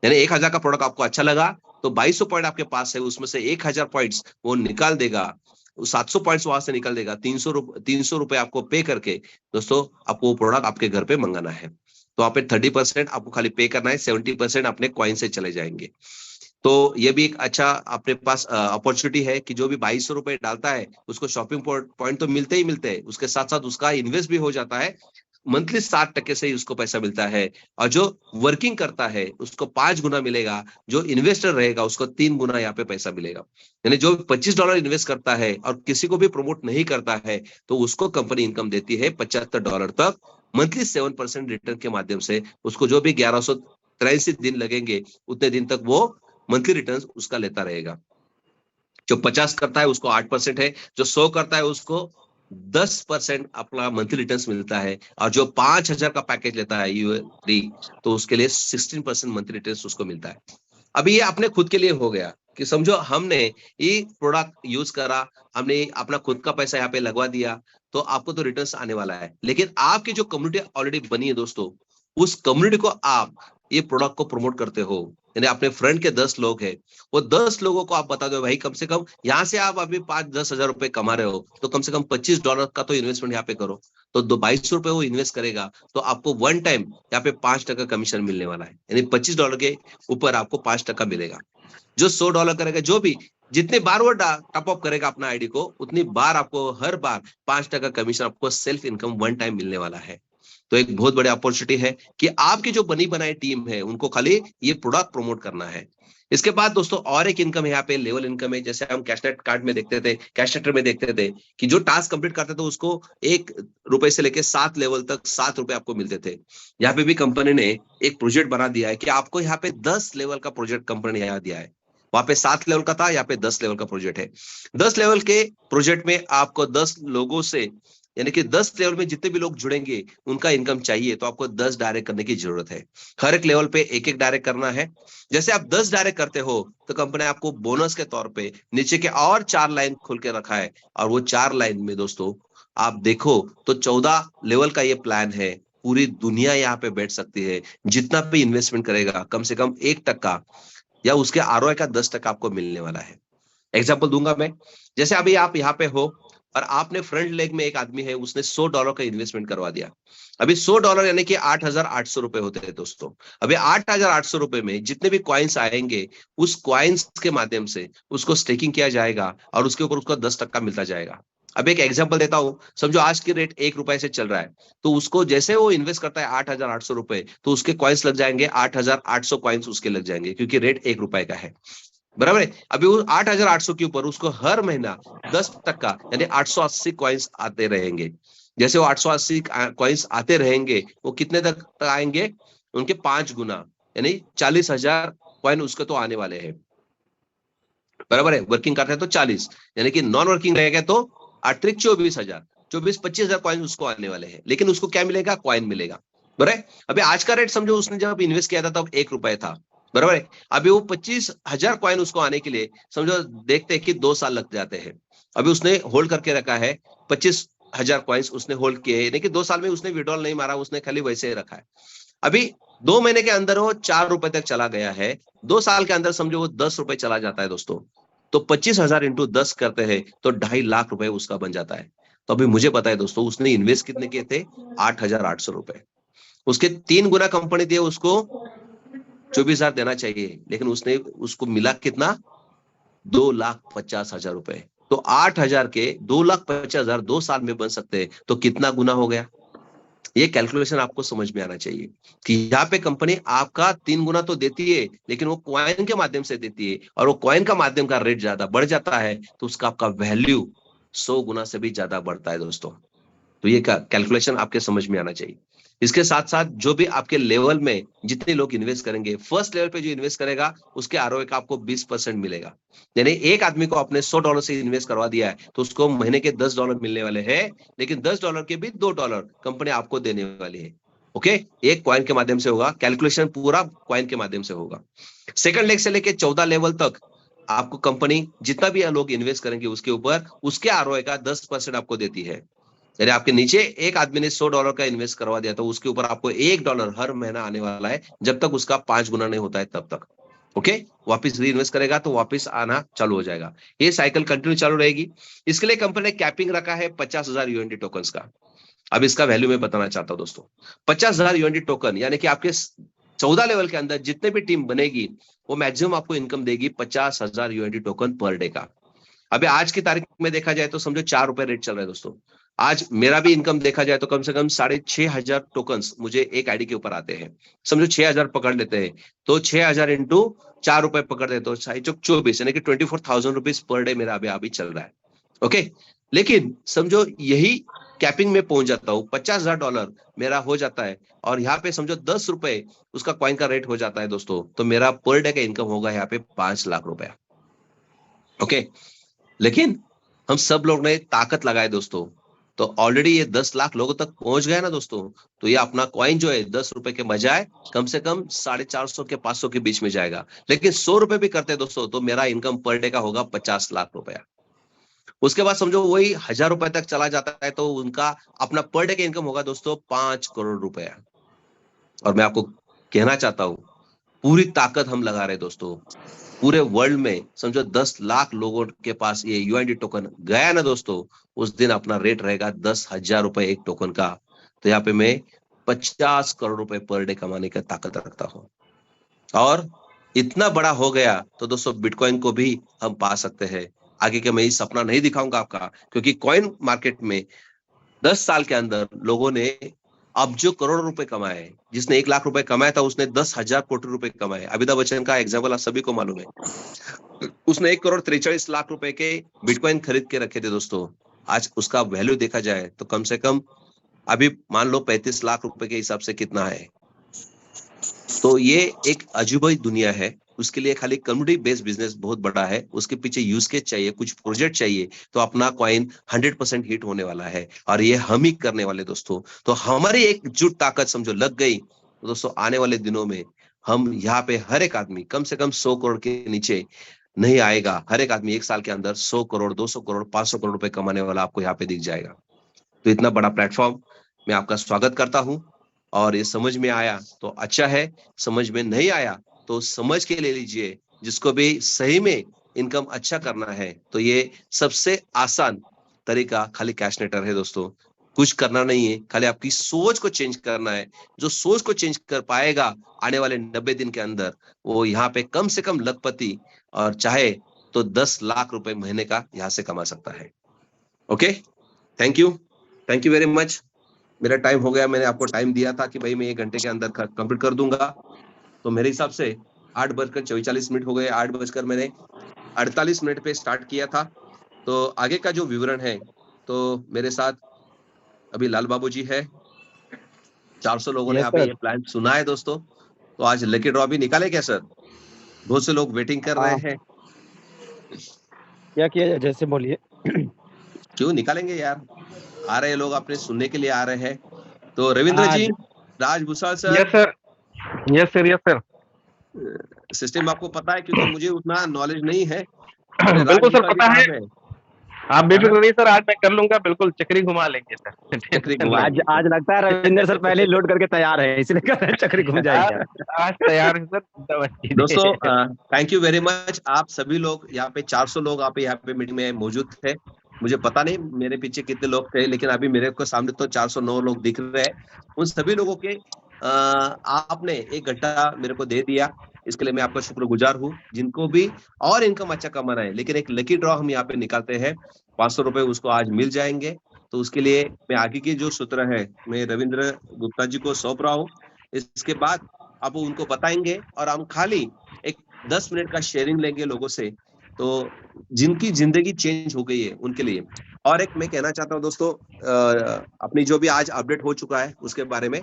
यानी 1000 का प्रोडक्ट आपको अच्छा लगा तो 2200 पॉइंट आपके पास है, उसमें से 1000 पॉइंट्स वो निकाल देगा, 700 पॉइंट्स वहां से निकल देगा, 300 रुपए आपको पे करके दोस्तों आपको वो प्रोडक्ट आपके घर पे मंगाना है। तो वहां पे 30% आपको खाली पे करना है, 70% अपने कॉइन से चले जाएंगे। तो ये भी एक अच्छा अपने पास अपॉर्चुनिटी है कि जो भी 2200 रुपए डालता है उसको शॉपिंग पॉइंट तो मिलते ही मिलते हैं, उसके साथ साथ उसका इन्वेस्ट भी हो जाता है, मंथली 60% से ही उसको पैसा मिलता है। और जो वर्किंग करता है उसको 5 गुना मिलेगा, जो इन्वेस्टर रहेगा उसको 3 गुना यहाँ पे पैसा मिलेगा। यानी जो $25 इन्वेस्ट करता है और किसी को भी प्रमोट नहीं करता है तो उसको कंपनी इनकम देती है $75 तक मंथली 7% रिटर्न के माध्यम से। उसको जो भी 1183 दिन लगेंगे उतने दिन तक वो मंथली रिटर्न उसका लेता रहेगा। जो 50 करता है उसको 8% है, जो 100 करता है उसको 10% अपना मंथली रिटर्न्स मिलता है, और जो 5000 का पैकेज लेता है UA3 तो उसके लिए 16% मंथली रिटर्न्स उसको मिलता है। अभी ये अपने खुद के लिए हो गया कि समझो हमने ये प्रोडक्ट यूज करा, हमने अपना खुद का पैसा यहाँ पे लगवा दिया तो आपको तो रिटर्न्स आने वाला है, लेकिन आपकी जो कम्युनिटी ऑलरेडी बनी है दोस्तों, उस कम्युनिटी को आप ये प्रोडक्ट को प्रमोट करते हो। यानी अपने फ्रेंड के 10 लोग हैं, वो 10 लोगों को आप बता दो भाई कम से कम यहाँ से आप अभी 5-10 हजार रुपए कमा रहे हो तो कम से कम $25 का तो इन्वेस्टमेंट यहाँ पे करो। तो 2200 रुपए वो इन्वेस्ट करेगा तो आपको वन टाइम यहाँ पे 5% कमीशन मिलने वाला है, यानी $25 के ऊपर आपको 5% मिलेगा। जो $100 करेगा, जो भी जितने बार वो टॉप अप करेगा अपना आईडी को, उतनी बार आपको हर बार 5% कमीशन आपको सेल्फ इनकम वन टाइम मिलने वाला है। तो एक बहुत बड़ी अपॉर्चुनिटी है कि आपकी जो बनी बनाई टीम है उनको खाली ये प्रोडक्ट प्रमोट करना है। इसके बाद दोस्तों और एक इनकम है यहाँ पे, लेवल इनकम है। जैसे हम कैशनेट कार्ड में देखते थे, कैशनेटर में देखते थे कि जो टास्क कंप्लीट करते थे उसको ₹1 से लेके 7 लेवल तक ₹7 आपको मिलते थे। यहाँ पे भी कंपनी ने एक प्रोजेक्ट बना दिया है कि आपको यहाँ पे 10 लेवल का प्रोजेक्ट कंपनी ने यहाँ दिया है। वहां पे 7 लेवल का था, यहाँ पे 10 लेवल का प्रोजेक्ट है। 10 लेवल के प्रोजेक्ट में आपको 10 लोगों से, यानी कि 10 लेवल में जितने भी लोग जुड़ेंगे उनका इनकम चाहिए तो आपको 10 डायरेक्ट करने की जरूरत है। हर एक लेवल पे एक एक डायरेक्ट करना है। जैसे आप 10 डायरेक्ट करते हो तो कंपनी आपको बोनस के तौर पे नीचे के और 4 लाइन खोल के रखा है, और वो 4 लाइन में दोस्तों आप देखो तो 14 लेवल का ये प्लान है। पूरी दुनिया यहाँ पे बैठ सकती है, जितना भी इन्वेस्टमेंट करेगा कम से कम 1% या उसके ROI का 10% आपको मिलने वाला है। एग्जाम्पल दूंगा मैं, जैसे अभी आप यहाँ पे हो और आपने फ्रंट लेग में एक आदमी है, उसने $100 का इन्वेस्टमेंट करवा दिया। अभी $100 यानी कि 8,800 रुपए होते हैं दोस्तों। अभी 8,800 रुपए में जितने भी कॉइन्स आएंगे उस कॉइन्स के माध्यम से उसको स्टेकिंग किया जाएगा और उसके ऊपर उसको 10% मिलता जाएगा। अब एक एग्जांपल देता हूं, समझो आज की रेट ₹1 से चल रहा है, तो उसको जैसे वो इन्वेस्ट करता है 8,800 रुपए, तो उसके कॉइन्स लग जाएंगे 8,800 कॉइन्स उसके लग जाएंगे, क्योंकि रेट ₹1 का है। बराबर है। अभी वो 8,800 के ऊपर उसको हर महीना 10% यानी 880 कॉइन्स आते रहेंगे। जैसे वो 880 कॉइन्स आते रहेंगे वो कितने तक आएंगे, उनके 5 गुना यानी 40,000 कॉइन उसके तो आने वाले हैं। बराबर है। वर्किंग करते हैं तो 40, यानी कि नॉन वर्किंग रहेगा तो 24,000, 25,000 कॉइन उसको आने वाले हैं। लेकिन उसको क्या मिलेगा, कॉइन मिलेगा। बराबर है। अभी आज का रेट समझो उसने जब इन्वेस्ट किया था तब ₹1 था। बराबर है। अभी वो 25,000 कॉइन उसको आने के लिए समझो देखते हैं कि 2 साल लग जाते हैं। अभी उसने होल्ड करके रखा है 25,000 कॉइन्स उसने होल्ड किए हैं, लेकिन 2 साल में उसने विड्रॉल नहीं मारा, उसने खाली वैसे ही रखा है। अभी 2 महीने के अंदर वो ₹4 तक चला गया है। 2 साल के अंदर समझो वो ₹10 चला जाता है दोस्तों, तो 25,000 इंटू 10 करते हैं तो 2.5 लाख रुपए उसका बन जाता है। तो अभी मुझे पता है दोस्तों उसने इन्वेस्ट कितने किए थे, 8,800 रुपए। उसके 3 गुना कंपनी दिए उसको 24,000 देना चाहिए, लेकिन उसने उसको मिला कितना, 2,50,000 रुपए। तो 8,000 के 2,50,000 2 साल में बन सकते हैं, तो कितना गुना हो गया। ये कैलकुलेशन आपको समझ में आना चाहिए कि यहाँ पे कंपनी आपका 3 गुना तो देती है, लेकिन वो कॉइन के माध्यम से देती है, और वो कॉइन का माध्यम का रेट ज्यादा बढ़ जाता है तो उसका आपका वैल्यू 100 गुना से भी ज्यादा बढ़ता है दोस्तों। तो ये कैलकुलेशन आपके समझ में आना चाहिए। इसके साथ साथ जो भी आपके लेवल में जितने लोग इन्वेस्ट करेंगे, फर्स्ट लेवल पे जो इन्वेस्ट करेगा उसके ROI का आपको 20% मिलेगा। यानी एक आदमी को आपने $100 से इन्वेस्ट करवा दिया है तो उसको महीने के $10 मिलने वाले हैं, लेकिन $10 के भी $2 कंपनी आपको देने वाली है। ओके, एक कॉइन के माध्यम से होगा, कैलकुलेशन पूरा कॉइन के माध्यम से होगा। सेकंड लेग से लेके 14 लेवल तक आपको कंपनी जितना भी लोग इन्वेस्ट करेंगे उसके ऊपर उसके ROI का 10% आपको देती है। यानी आपके नीचे एक आदमी ने $100 का इन्वेस्ट करवा दिया तो उसके ऊपर आपको $1 हर महीना आने वाला है, जब तक उसका 5 गुना नहीं होता है तब तक। ओके, वापस री इन्वेस्ट करेगा तो वापस आना चालू हो जाएगा। ये साइकिल कंटिन्यू चालू रहेगी। इसके लिए कंपनी ने कैपिंग रखा है 50,000 यूएनडी टोकन्स का। अब इसका वैल्यू मैं बताना चाहता हूं दोस्तों। 50,000 यूएनडी टोकन यानी कि आपके 14 लेवल के अंदर जितने भी टीम बनेगी वो मैक्सिमम आपको इनकम देगी 50,000 यूएनडी टोकन पर डे का। अभी आज की तारीख में देखा जाए तो समझो ₹4 रेट चल रहा है दोस्तों। आज मेरा भी इनकम देखा जाए तो कम से कम 6,500 टोकन्स मुझे एक आईडी के ऊपर आते हैं। समझो 6,000 पकड़ लेते हैं तो 6,000 इंटू ₹4 पकड़ लेते हो, 24 यानी कि 24,000 रुपीज पर डे मेरा अभी चल रहा है। ओके, लेकिन समझो यही कैपिंग में पहुंच जाता हूँ, $50,000 मेरा हो जाता है और यहाँ पे समझो ₹10 उसका कॉइन का रेट हो जाता है दोस्तों, तो मेरा पर डे का इनकम होगा यहाँ पे 5 लाख रुपया। ओके, लेकिन हम सब लोग ने ताकत लगाए दोस्तों, तो ऑलरेडी ये 10 लाख लोगों तक पहुंच गया ना दोस्तों। तो ये अपना कॉइन जो है ₹10 के बजाय कम से कम 450 के 500 के बीच में जाएगा। लेकिन ₹100 भी करते दोस्तों तो मेरा इनकम पर डे का होगा 50 लाख रुपया। उसके बाद समझो वही ₹1,000 तक चला जाता है तो उनका अपना पर डे का इनकम होगा दोस्तों 5 करोड़ रुपया। और मैं आपको कहना चाहता हूं पूरी ताकत हम लगा रहे दोस्तों। पूरे वर्ल्ड में समझो 10 लाख लोगों के पास ये यूएनडी टोकन गया ना दोस्तों, उस दिन अपना रेट रहेगा ₹10,000 एक टोकन का। तो यहाँ पे मैं 50 करोड़ रुपए पर डे कमाने का ताकत रखता हूं। और इतना बड़ा हो गया तो दोस्तों बिटकॉइन को भी हम पा सकते हैं। आगे के मैं ये सपना नहीं दिखाऊंगा आपका, क्योंकि कॉइन मार्केट में 10 साल के अंदर लोगों ने अब जो करोड़ों रुपए कमाए, जिसने 1 लाख रुपए कमाया था उसने 10,000 कोटी रुपए कमाए। अमिताभ बच्चन का एग्जाम्पल आप सभी को मालूम है। उसने 1 करोड़ 43 लाख रुपए के बिटकॉइन खरीद के रखे थे दोस्तों। आज उसका वैल्यू देखा जाए तो कम से कम अभी मान लो 35 लाख रुपए के हिसाब से कितना है। तो ये एक अजूबा ही दुनिया है। उसके लिए खाली कम्युनिटी बेस्ड बिजनेस बहुत बड़ा है, उसके पीछे यूज केस चाहिए, कुछ प्रोजेक्ट चाहिए, तो अपना कॉइन 100% हिट होने वाला है और ये हम ही करने वाले दोस्तों। तो हमारी एकजुट ताकत समझो लग गई तो दोस्तों आने वाले दिनों में हम यहाँ पे हर एक आदमी कम से कम 100 करोड़ के नीचे नहीं आएगा। हर एक आदमी 1 साल के अंदर 100 करोड़ 200 करोड़ 500 करोड़ रुपए कमाने वाला आपको यहाँ पे दिख जाएगा। तो इतना बड़ा प्लेटफॉर्म मैं आपका स्वागत करता हूँ। और ये समझ में आया तो अच्छा है, समझ में नहीं आया तो समझ के ले लीजिए। जिसको भी सही में इनकम अच्छा करना है तो ये सबसे आसान तरीका खाली कैशनेटर है दोस्तों। कुछ करना नहीं है, खाली आपकी सोच को चेंज करना है। जो सोच को चेंज कर पाएगा आने वाले 90 दिन के अंदर वो यहाँ पे कम से कम लखपति और चाहे तो 10 लाख रुपए महीने का यहाँ से कमा सकता है। Okay, thank you very much. मेरा टाइम हो गया, मैंने आपको टाइम दिया था कि भाई मैं 1 घंटे के अंदर कंप्लीट कर दूंगा, तो मेरे हिसाब से 8:44 हो गए। 8 मैंने 48 मिनट पे स्टार्ट किया था। तो आगे का जो विवरण है तो मेरे साथ अभी लाल बाबू जी है। 400 लोगों ने यहाँ पे ये प्लान सुना है दोस्तों। तो आज लकी ड्रॉ भी निकाले क्या सर? बहुत से लोग वेटिंग कर रहे हैं। क्या किया जाए, जैसे बोलिए। क्यों निकालेंगे यार, आ रहे लोग अपने सुनने के लिए आ रहे हैं। तो Ravindra ji, Raj Bhusal sir. Yes sir. System आपको पता है? क्योंकि मुझे उतना नॉलेज नहीं है। बिल्कुल सर, पता है। आप बेफिक्र रहिए सर, आज मैं कर लूंगा, बिल्कुल चक्री घुमा लेंगे सर। चक्री घुमा आज लगता है रविंद्र सर पहले लोड करके तैयार है, इसलिए चक्री घूम जाएगी। आज तैयार है सर। दोस्तों थैंक यू वेरी मच। आप सभी लोग यहाँ पे 400 लोग आप यहाँ पे मीटिंग में मौजूद थे। मुझे पता नहीं मेरे पीछे कितने लोग थे, लेकिन अभी मेरे को सामने तो 409 लोग दिख रहे हैं। उन सभी लोगों के आपने 1 घंटा मेरे को दे दिया, इसके लिए मैं आपका शुक्रगुजार हूँ। जिनको भी और इनकम अच्छा कमाना है, लेकिन एक लकी ड्रॉ हम यहाँ पे निकालते हैं, 500 रुपए उसको आज मिल जाएंगे। तो उसके लिए मैं आगे की जो सूत्र है मैं रविंद्र गुप्ता जी को सौंप रहा हूँ। इसके बाद आप उनको बताएंगे और हम खाली एक 10 मिनट का शेयरिंग लेंगे लोगों से, तो जिनकी जिंदगी चेंज हो गई है उनके लिए। और एक मैं कहना चाहता हूँ दोस्तों, अपनी जो भी आज अपडेट हो चुका है उसके बारे में,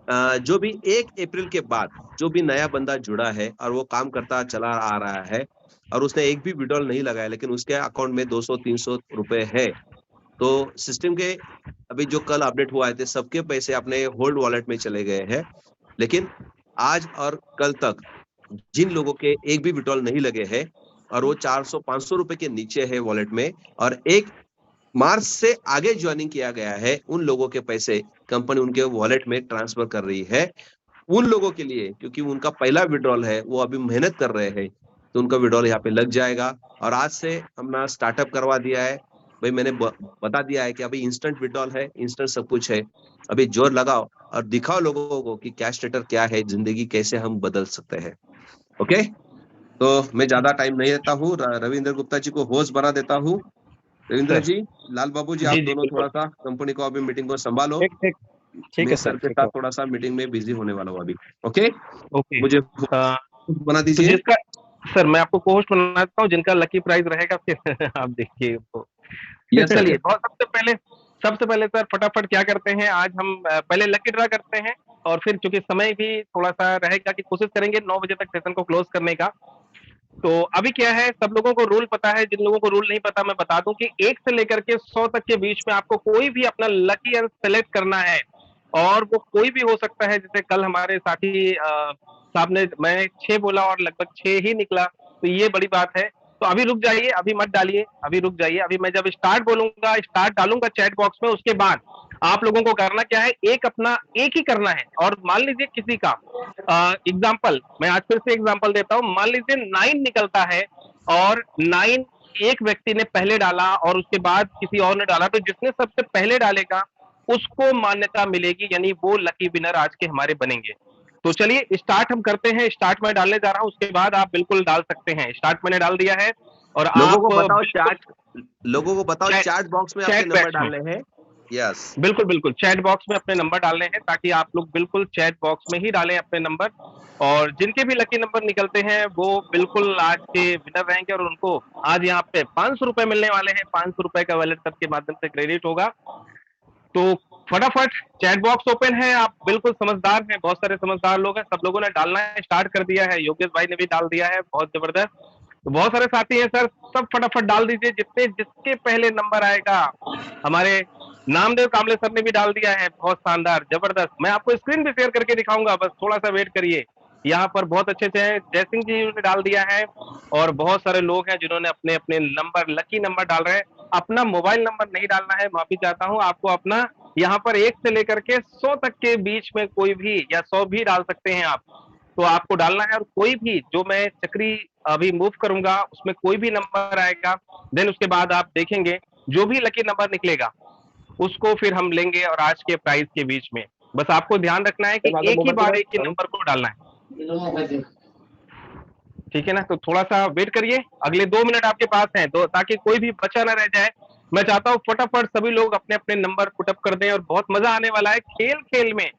जो भी 1 अप्रैल के बाद जो भी नया बंदा जुड़ा है और वो काम करता चला आ रहा है और उसने एक भी विड्रॉल नहीं लगाया, लेकिन उसके अकाउंट में 200-300 रुपए है, तो सिस्टम के अभी जो कल अपडेट हुआ है सबके पैसे अपने होल्ड वॉलेट में चले गए हैं। लेकिन आज और कल तक जिन लोगों के एक भी विड्रॉल नहीं लगे हैं और वो 400-500 रुपए के नीचे है वॉलेट में और एक मार्च से आगे ज्वाइनिंग किया गया है, उन लोगों के पैसे कंपनी उनके वॉलेट में ट्रांसफर कर रही है। उन लोगों के लिए, क्योंकि उनका पहला विड्रॉल है, वो अभी मेहनत कर रहे हैं, तो उनका विड्रॉल यहाँ पे लग जाएगा। और आज से हमने स्टार्टअप करवा दिया है भाई, मैंने बता दिया है कि अभी इंस्टेंट विड्रॉल है, इंस्टेंट सब कुछ है। अभी जोर लगाओ और दिखाओ लोगों को कि कैश स्टेटर क्या है, जिंदगी कैसे हम बदल सकते हैं। ओके, तो मैं ज्यादा टाइम नहीं लेता हूँ, रविंद्र गुप्ता जी को होस्ट बना देता हूँ। रविंद्र जी, लाल बाबू जी, आप दोनों थोड़ा सा कंपनी को अभी मीटिंग को संभालो। ठीक है सर, के साथ थोड़ा सा मीटिंग में बिजी होने वाला हूँ अभी। ओके, मुझे बना तो दीजिए। जिसका सर मैं आपको कोहोस्ट बनाता हूँ, जिनका लकी प्राइज रहेगा फिर आप देखिए। चलिए, सबसे पहले सर फटाफट क्या करते हैं, आज हम पहले लकी ड्रा करते हैं, और फिर चूंकि समय भी थोड़ा सा रहेगा कि कोशिश करेंगे 9 बजे तक सेशन को क्लोज करने का। तो अभी क्या है, सब लोगों को रूल पता है, जिन लोगों को रूल नहीं पता मैं बता दूं कि 1 से लेकर के 100 तक के बीच में आपको कोई भी अपना लकी अंक सेलेक्ट करना है, और वो कोई भी हो सकता है। जैसे कल हमारे साथी साहब ने, मैं 6 बोला और लगभग 6 ही निकला, तो ये बड़ी बात है। तो अभी रुक जाइए, अभी मत डालिए, अभी रुक जाइए। अभी मैं जब स्टार्ट बोलूंगा, स्टार्ट डालूंगा चैट बॉक्स में, उसके बाद आप लोगों को करना क्या है, एक ही करना है। और मान लीजिए किसी का एग्जाम्पल, मैं आज फिर से एग्जाम्पल देता हूं, मान लीजिए 9 निकलता है, और 9 एक व्यक्ति ने पहले डाला और उसके बाद किसी और ने डाला, तो जिसने सबसे पहले डालेगा उसको मान्यता मिलेगी, यानी वो लकी विनर आज के हमारे बनेंगे। तो चलिए स्टार्ट हम करते हैं। स्टार्ट मैं डालने जा रहा हूं, उसके बाद आप बिल्कुल डाल सकते हैं। स्टार्ट मैंने डाल दिया है, और लोगों को बताओ चैट बॉक्स में आपके नंबर डालने हैं। यस, बिल्कुल चैट बॉक्स में अपने नंबर डालने हैं, ताकि आप लोग बिल्कुल चैट बॉक्स में ही डालें अपने नंबर। और जिनके भी लकी नंबर निकलते हैं वो बिल्कुल आज के विनर रहेंगे, और उनको आज यहाँ पे 500 रुपए मिलने वाले हैं। 500 रुपए का वैलेट सबके माध्यम से क्रेडिट होगा। तो फटाफट चैट बॉक्स ओपन है, आप बिल्कुल समझदार हैं, बहुत सारे समझदार लोग हैं, सब लोगों ने डालना है स्टार्ट कर दिया है। योगेश भाई ने भी डाल दिया है, बहुत जबरदस्त। तो बहुत सारे साथी हैं सर, सब फटाफट डाल दीजिए, जिसके पहले नंबर आएगा। हमारे नामदेव कामले सर ने भी डाल दिया है, बहुत शानदार, जबरदस्त। मैं आपको स्क्रीन भी शेयर करके दिखाऊंगा, बस थोड़ा सा वेट करिए। यहाँ पर बहुत अच्छे से जय सिंह जी ने डाल दिया है, और बहुत सारे लोग हैं जिन्होंने अपने अपने नंबर, लकी नंबर डाल रहे हैं। अपना मोबाइल नंबर नहीं डालना है, माफी चाहता हूँ। आपको अपना यहाँ पर 1 से लेकर के 100 तक के बीच में कोई भी, या 100 भी डाल सकते हैं आप, तो आपको डालना है। और कोई भी, जो मैं चक्री अभी मूव करूंगा उसमें कोई भी नंबर आएगा, देन उसके बाद आप देखेंगे जो भी लकी नंबर निकलेगा उसको फिर हम लेंगे, और आज के प्राइस के बीच में बस आपको ध्यान रखना है कि एक ही बार एक ही नंबर को डालना है, ठीक है ना। तो थोड़ा सा वेट करिए, अगले 2 मिनट आपके पास हैं, तो ताकि कोई भी बचा ना रह जाए। मैं चाहता हूँ फटाफट सभी लोग अपने अपने नंबर पुटअप कर दें, और बहुत मजा आने वाला है खेल खेल में।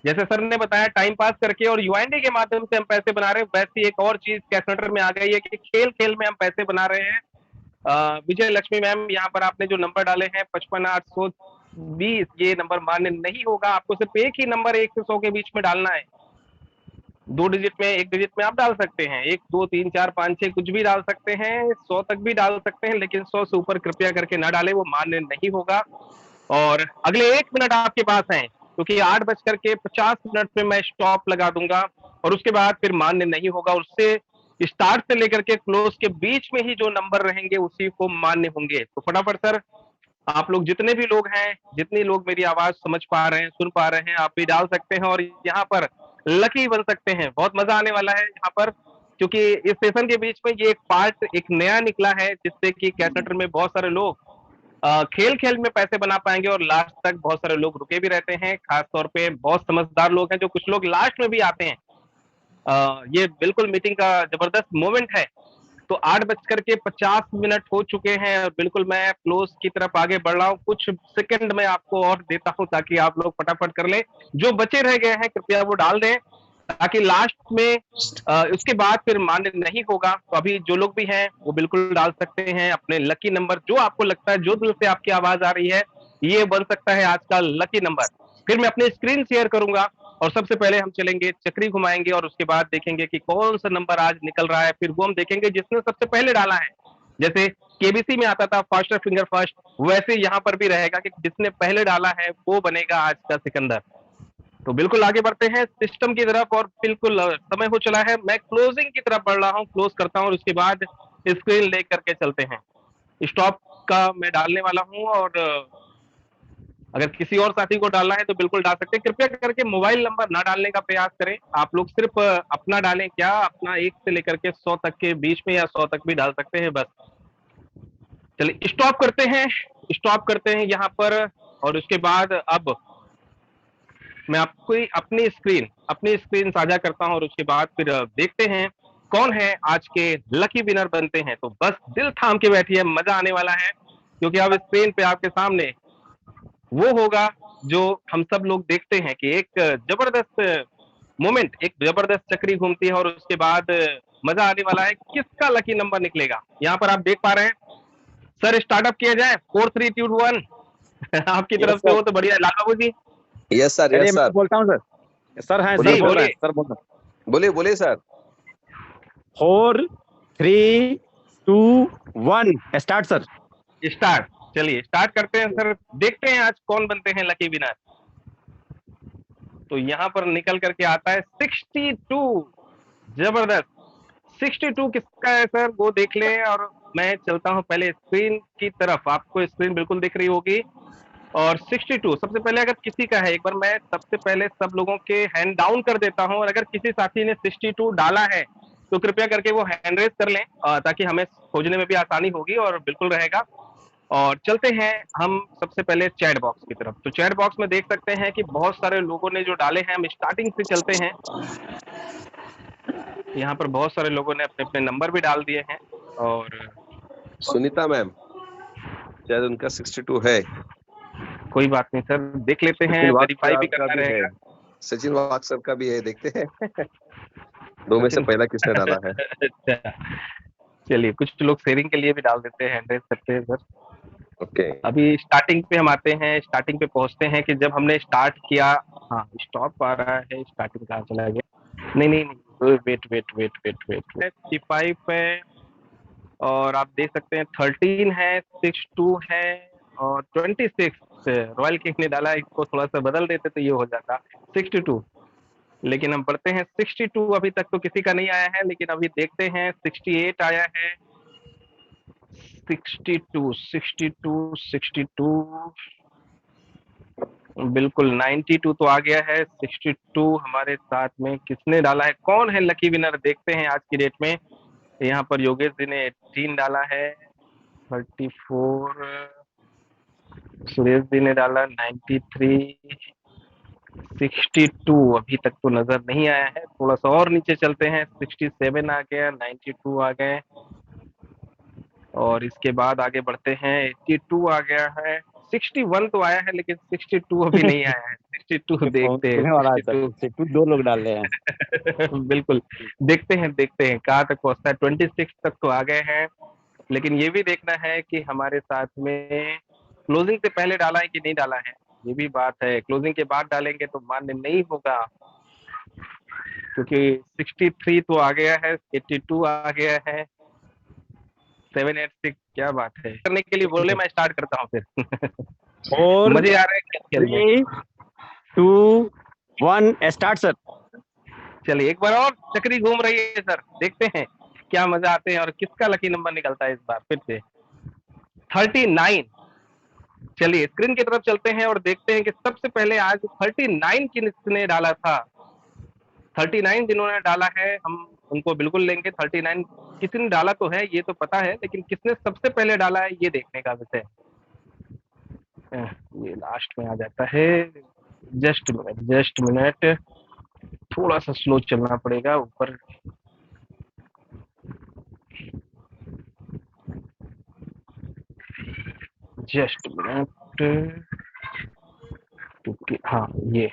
जैसे सर ने बताया, टाइम पास करके और यूआईडी के माध्यम से हम पैसे बना रहे हैं, वैसे एक और चीज कैश सेंटर में आ गई है कि खेल खेल में हम पैसे बना रहे हैं। विजय लक्ष्मी मैम, यहाँ पर आपने जो नंबर डाले हैं 55,820, ये नंबर मान्य नहीं होगा। आपको सिर्फ एक ही नंबर 1 से 100 के बीच में डालना है। 2 डिजिट में, 1 डिजिट में आप डाल सकते हैं, 1 2 3 4 5 6 कुछ भी डाल सकते हैं, 100 तक भी डाल सकते हैं, लेकिन 100 से ऊपर कृपया करके ना डालें, वो मान्य नहीं होगा। और अगले 1 मिनट आपके पास है, क्योंकि 8:50 पे मैं स्टॉप लगा दूंगा, और उसके बाद फिर मान्य नहीं होगा। उससे स्टार्ट से लेकर के क्लोज के बीच में ही जो नंबर रहेंगे उसी को मान्य होंगे। तो फटाफट सर, आप लोग जितने भी लोग हैं, जितने लोग मेरी आवाज समझ पा रहे हैं, सुन पा रहे हैं, आप भी डाल सकते हैं, और यहाँ पर लकी बन सकते हैं। बहुत मजा आने वाला है यहाँ पर, क्योंकि इस सेशन के बीच में ये एक पार्ट एक नया निकला है, जिससे कि कैश सेंटर में बहुत सारे लोग खेल खेल में पैसे बना पाएंगे, और लास्ट तक बहुत सारे लोग रुके भी रहते हैं। खास तौर पे बहुत समझदार लोग हैं, जो कुछ लोग लास्ट में भी आते हैं। ये बिल्कुल मीटिंग का जबरदस्त मोमेंट है। तो 8:50 हो चुके हैं, और बिल्कुल मैं क्लोज की तरफ आगे बढ़ रहा हूँ। कुछ सेकंड में आपको और देता हूँ, ताकि आप लोग फटाफट कर लें। जो बचे रह गए हैं कृपया वो डाल दें, ताकि लास्ट में उसके बाद फिर मान्य नहीं होगा। तो अभी जो लोग भी हैं वो बिल्कुल डाल सकते हैं अपने लकी नंबर, जो आपको लगता है, जो दिल से आपकी आवाज आ रही है, ये बन सकता है आज का लकी नंबर। फिर मैं अपनी स्क्रीन शेयर करूंगा, और सबसे पहले हम चलेंगे, चक्री घुमाएंगे, और उसके बाद देखेंगे कि कौन सा नंबर आज निकल रहा है। फिर वो हम देखेंगे जिसने सबसे पहले डाला है। जैसे केबीसी में आता था फास्टर फिंगर फर्स्ट, वैसे यहाँ पर भी रहेगा कि जिसने पहले डाला है वो बनेगा आज का सिकंदर। तो बिल्कुल आगे बढ़ते हैं सिस्टम की तरफ, और बिल्कुल समय हो चला है। मैं क्लोजिंग की तरफ बढ़ रहा हूँ, क्लोज करता हूँ, और उसके बाद स्क्रीन ले करके चलते हैं। स्टॉप का मैं डालने वाला हूं, और अगर किसी और साथी को डालना है तो बिल्कुल डाल सकते हैं। कृपया करके मोबाइल नंबर ना डालने का प्रयास करें। आप लोग सिर्फ अपना डालें, क्या अपना 1 से लेकर के 100 तक के बीच में, या 100 तक भी डाल सकते हैं बस। चलिए स्टॉप करते हैं, स्टॉप करते हैं यहाँ पर। और उसके बाद अब मैं आपको अपनी स्क्रीन साझा करता हूं, और उसके बाद फिर देखते हैं कौन है आज के लकी विनर बनते हैं। तो बस दिल थाम के बैठिए, मजा आने वाला है, क्योंकि अब स्क्रीन पे आपके सामने वो होगा जो हम सब लोग देखते हैं कि एक जबरदस्त मोमेंट, एक जबरदस्त चक्री घूमती है, और उसके बाद मजा आने वाला है। किसका लकी नंबर निकलेगा यहाँ पर आप देख पा रहे हैं। सर स्टार्टअप किया जाए, 4 3 2 1 आपकी तरफ से हो तो बढ़िया। लाल बाबू जी। यस सर, चलिए यस मैं सर, बोलता हूँ सर। सर हैं, बोलिए, सर बोल रहे बोलिए। हैं, सर बोल रहे हैं। बोलिए बोलिए सर। 4 3 2 1 start sir. स्टार्ट। चलिए स्टार्ट करते हैं सर, देखते हैं आज कौन बनते हैं लकी विनर। तो यहाँ पर निकल करके आता है 62। जबरदस्त। 62 किसका है सर, वो देख लें, और मैं चलता हूँ पहले स्क्रीन की तरफ। आपको स्क्रीन बिल्कुल दिख रही होगी। और 62 सबसे पहले अगर किसी का है, एक बार मैं सबसे पहले सब लोगों के हैंड डाउन कर देता हूँ, और अगर किसी साथी ने 62 डाला है तो कृपया करके वो हैंड रेज कर लें, ताकि हमें खोजने में भी आसानी होगी और बिल्कुल रहेगा। और चलते हैं हम सबसे पहले चैट बॉक्स की तरफ। तो चैट बॉक्स में देख सकते हैं कि बहुत सारे लोगों ने जो डाले हैं। हम स्टार्टिंग से चलते हैं, यहाँ पर बहुत सारे लोगों ने अपने अपने नंबर भी डाल दिए हैं। और सुनीता मैम, शायद उनका 62 है। कोई बात नहीं सर, देख लेते हैं, वेरीफाई भी करना रहेगा। सचिन वाग सर का भी है, देखते हैं दो में से पहला किसने डाला है। अच्छा, चलिए कुछ लोग शेयरिंग के लिए भी डाल देते हैं, हैंड रेज करते हैं सर। ओके, अभी स्टार्टिंग पे हम आते हैं, स्टार्टिंग पे पहुंचते हैं कि जब हमने स्टार्ट किया। हाँ स्टॉप आ रहा है, स्टार्टिंग कहाँ चला गया। नहीं नहीं नहीं, wait wait wait wait wait 55 है, और आप देख सकते हैं 13 है, 62 है, और 26 रॉयल किंग ने डाला। इसको थोड़ा सा बदल देते तो ये हो जाता 62। लेकिन हम पढ़ते हैं 62 अभी तक तो किसी का नहीं आया है, लेकिन अभी देखते हैं 68 आया है। 62 62 62 बिल्कुल 92 तो आ गया है। 62 हमारे साथ में किसने डाला है, कौन है लकी विनर, देखते हैं आज की डेट में। यहाँ पर योगेश जी ने 18 डाला है। 34 सुरेश जी ने डाला 93। 62 अभी तक तो नजर नहीं आया है, थोड़ा सा और नीचे चलते हैं। 67 आ गया, 92 आ गए, और इसके बाद आगे बढ़ते हैं। 82 आ गया है। 61 तो आया है, लेकिन 62 अभी नहीं आया है। 62 देखते हैं। 62 दो लोग डाल रहे हैं। बिल्कुल, देखते हैं कहाँ तक पहुंचता है। 26 तक तो आ गए हैं, लेकिन ये भी देखना है कि हमारे साथ में क्लोजिंग से पहले डाला है कि नहीं डाला है, ये भी बात है। क्लोजिंग के बाद डालेंगे तो मान्य नहीं होगा, क्योंकि 63 तो आ गया है, 82 आ गया है, 786। क्या बात है, करने के लिए बोले मैं स्टार्ट करता हूँ फिर। 4 मजे आ रहे हैं खेल में। 3 2 1 स्टार्ट सर। चलिए एक बार और चक्री घूम रही है सर, देखते हैं क्या मजा आते हैं और किसका लकी नंबर निकलता है इस बार फिर से। 39। चलिए स्क्रीन की तरफ चलते हैं और देखते हैं कि सबसे पहले आज 39 किसने डाला था। 39 जिन्होंने डाला है हम उनको बिल्कुल लेंगे। 39 किसी ने डाला तो है ये तो पता है, लेकिन किसने सबसे पहले डाला है ये देखने का विषय। ये लास्ट में आ जाता है। जस्ट मिनट, थोड़ा सा स्लो चलना पड़ेगा ऊपर। जस्ट मिनट, हाँ ये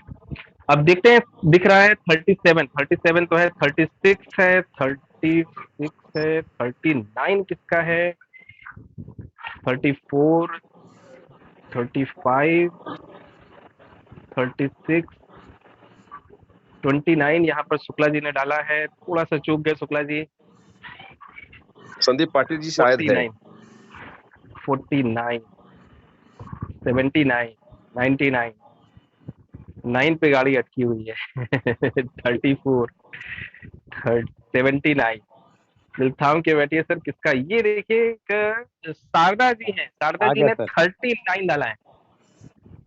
अब देखते हैं। दिख रहा है 37 तो है, 36 है, 36 है, 39 किसका है, 34, 35, 36, 29 यहाँ पर शुक्ला जी ने डाला है। थोड़ा सा चूक गए शुक्ला जी। संदीप पाटिल जी शायद है। 49, 79, 99, 9 पे गाड़ी अटकी हुई है। 34, 79, दिल थाम के बैठिए सर, किसका ये देखिए, एक शारदा जी हैं, शारदा आ जी गया ने सर। 39 डाला है।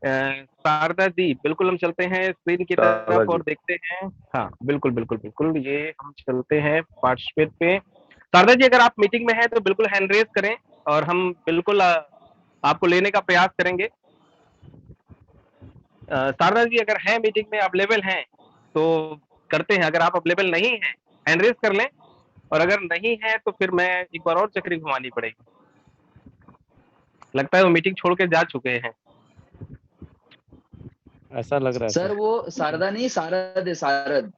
शारदा जी, बिल्कुल हम चलते हैं स्क्रीन की शारदा तरफ जी। और देखते हैं। हाँ बिल्कुल बिल्कुल बिल्कुल, ये हम चलते हैं पार्टिसिपेट पे। शारदा जी, अगर आप मीटिंग में हैं तो बिल्कुल हैंड रेज करें और हम बिल्कुल आपको लेने का प्रयास करेंगे। शारदा जी अगर हैं मीटिंग में, अवेलेबल हैं तो करते हैं, अगर आप अवेलेबल नहीं हैं हैंड रेज कर लें, और अगर नहीं है तो फिर मैं एक बार और चक्री घुमानी पड़ेगी। लगता है वो मीटिंग छोड़ के जा चुके हैं। ऐसा लग रहा है सर सर। वो शारदा नहीं, सारद है, सारद।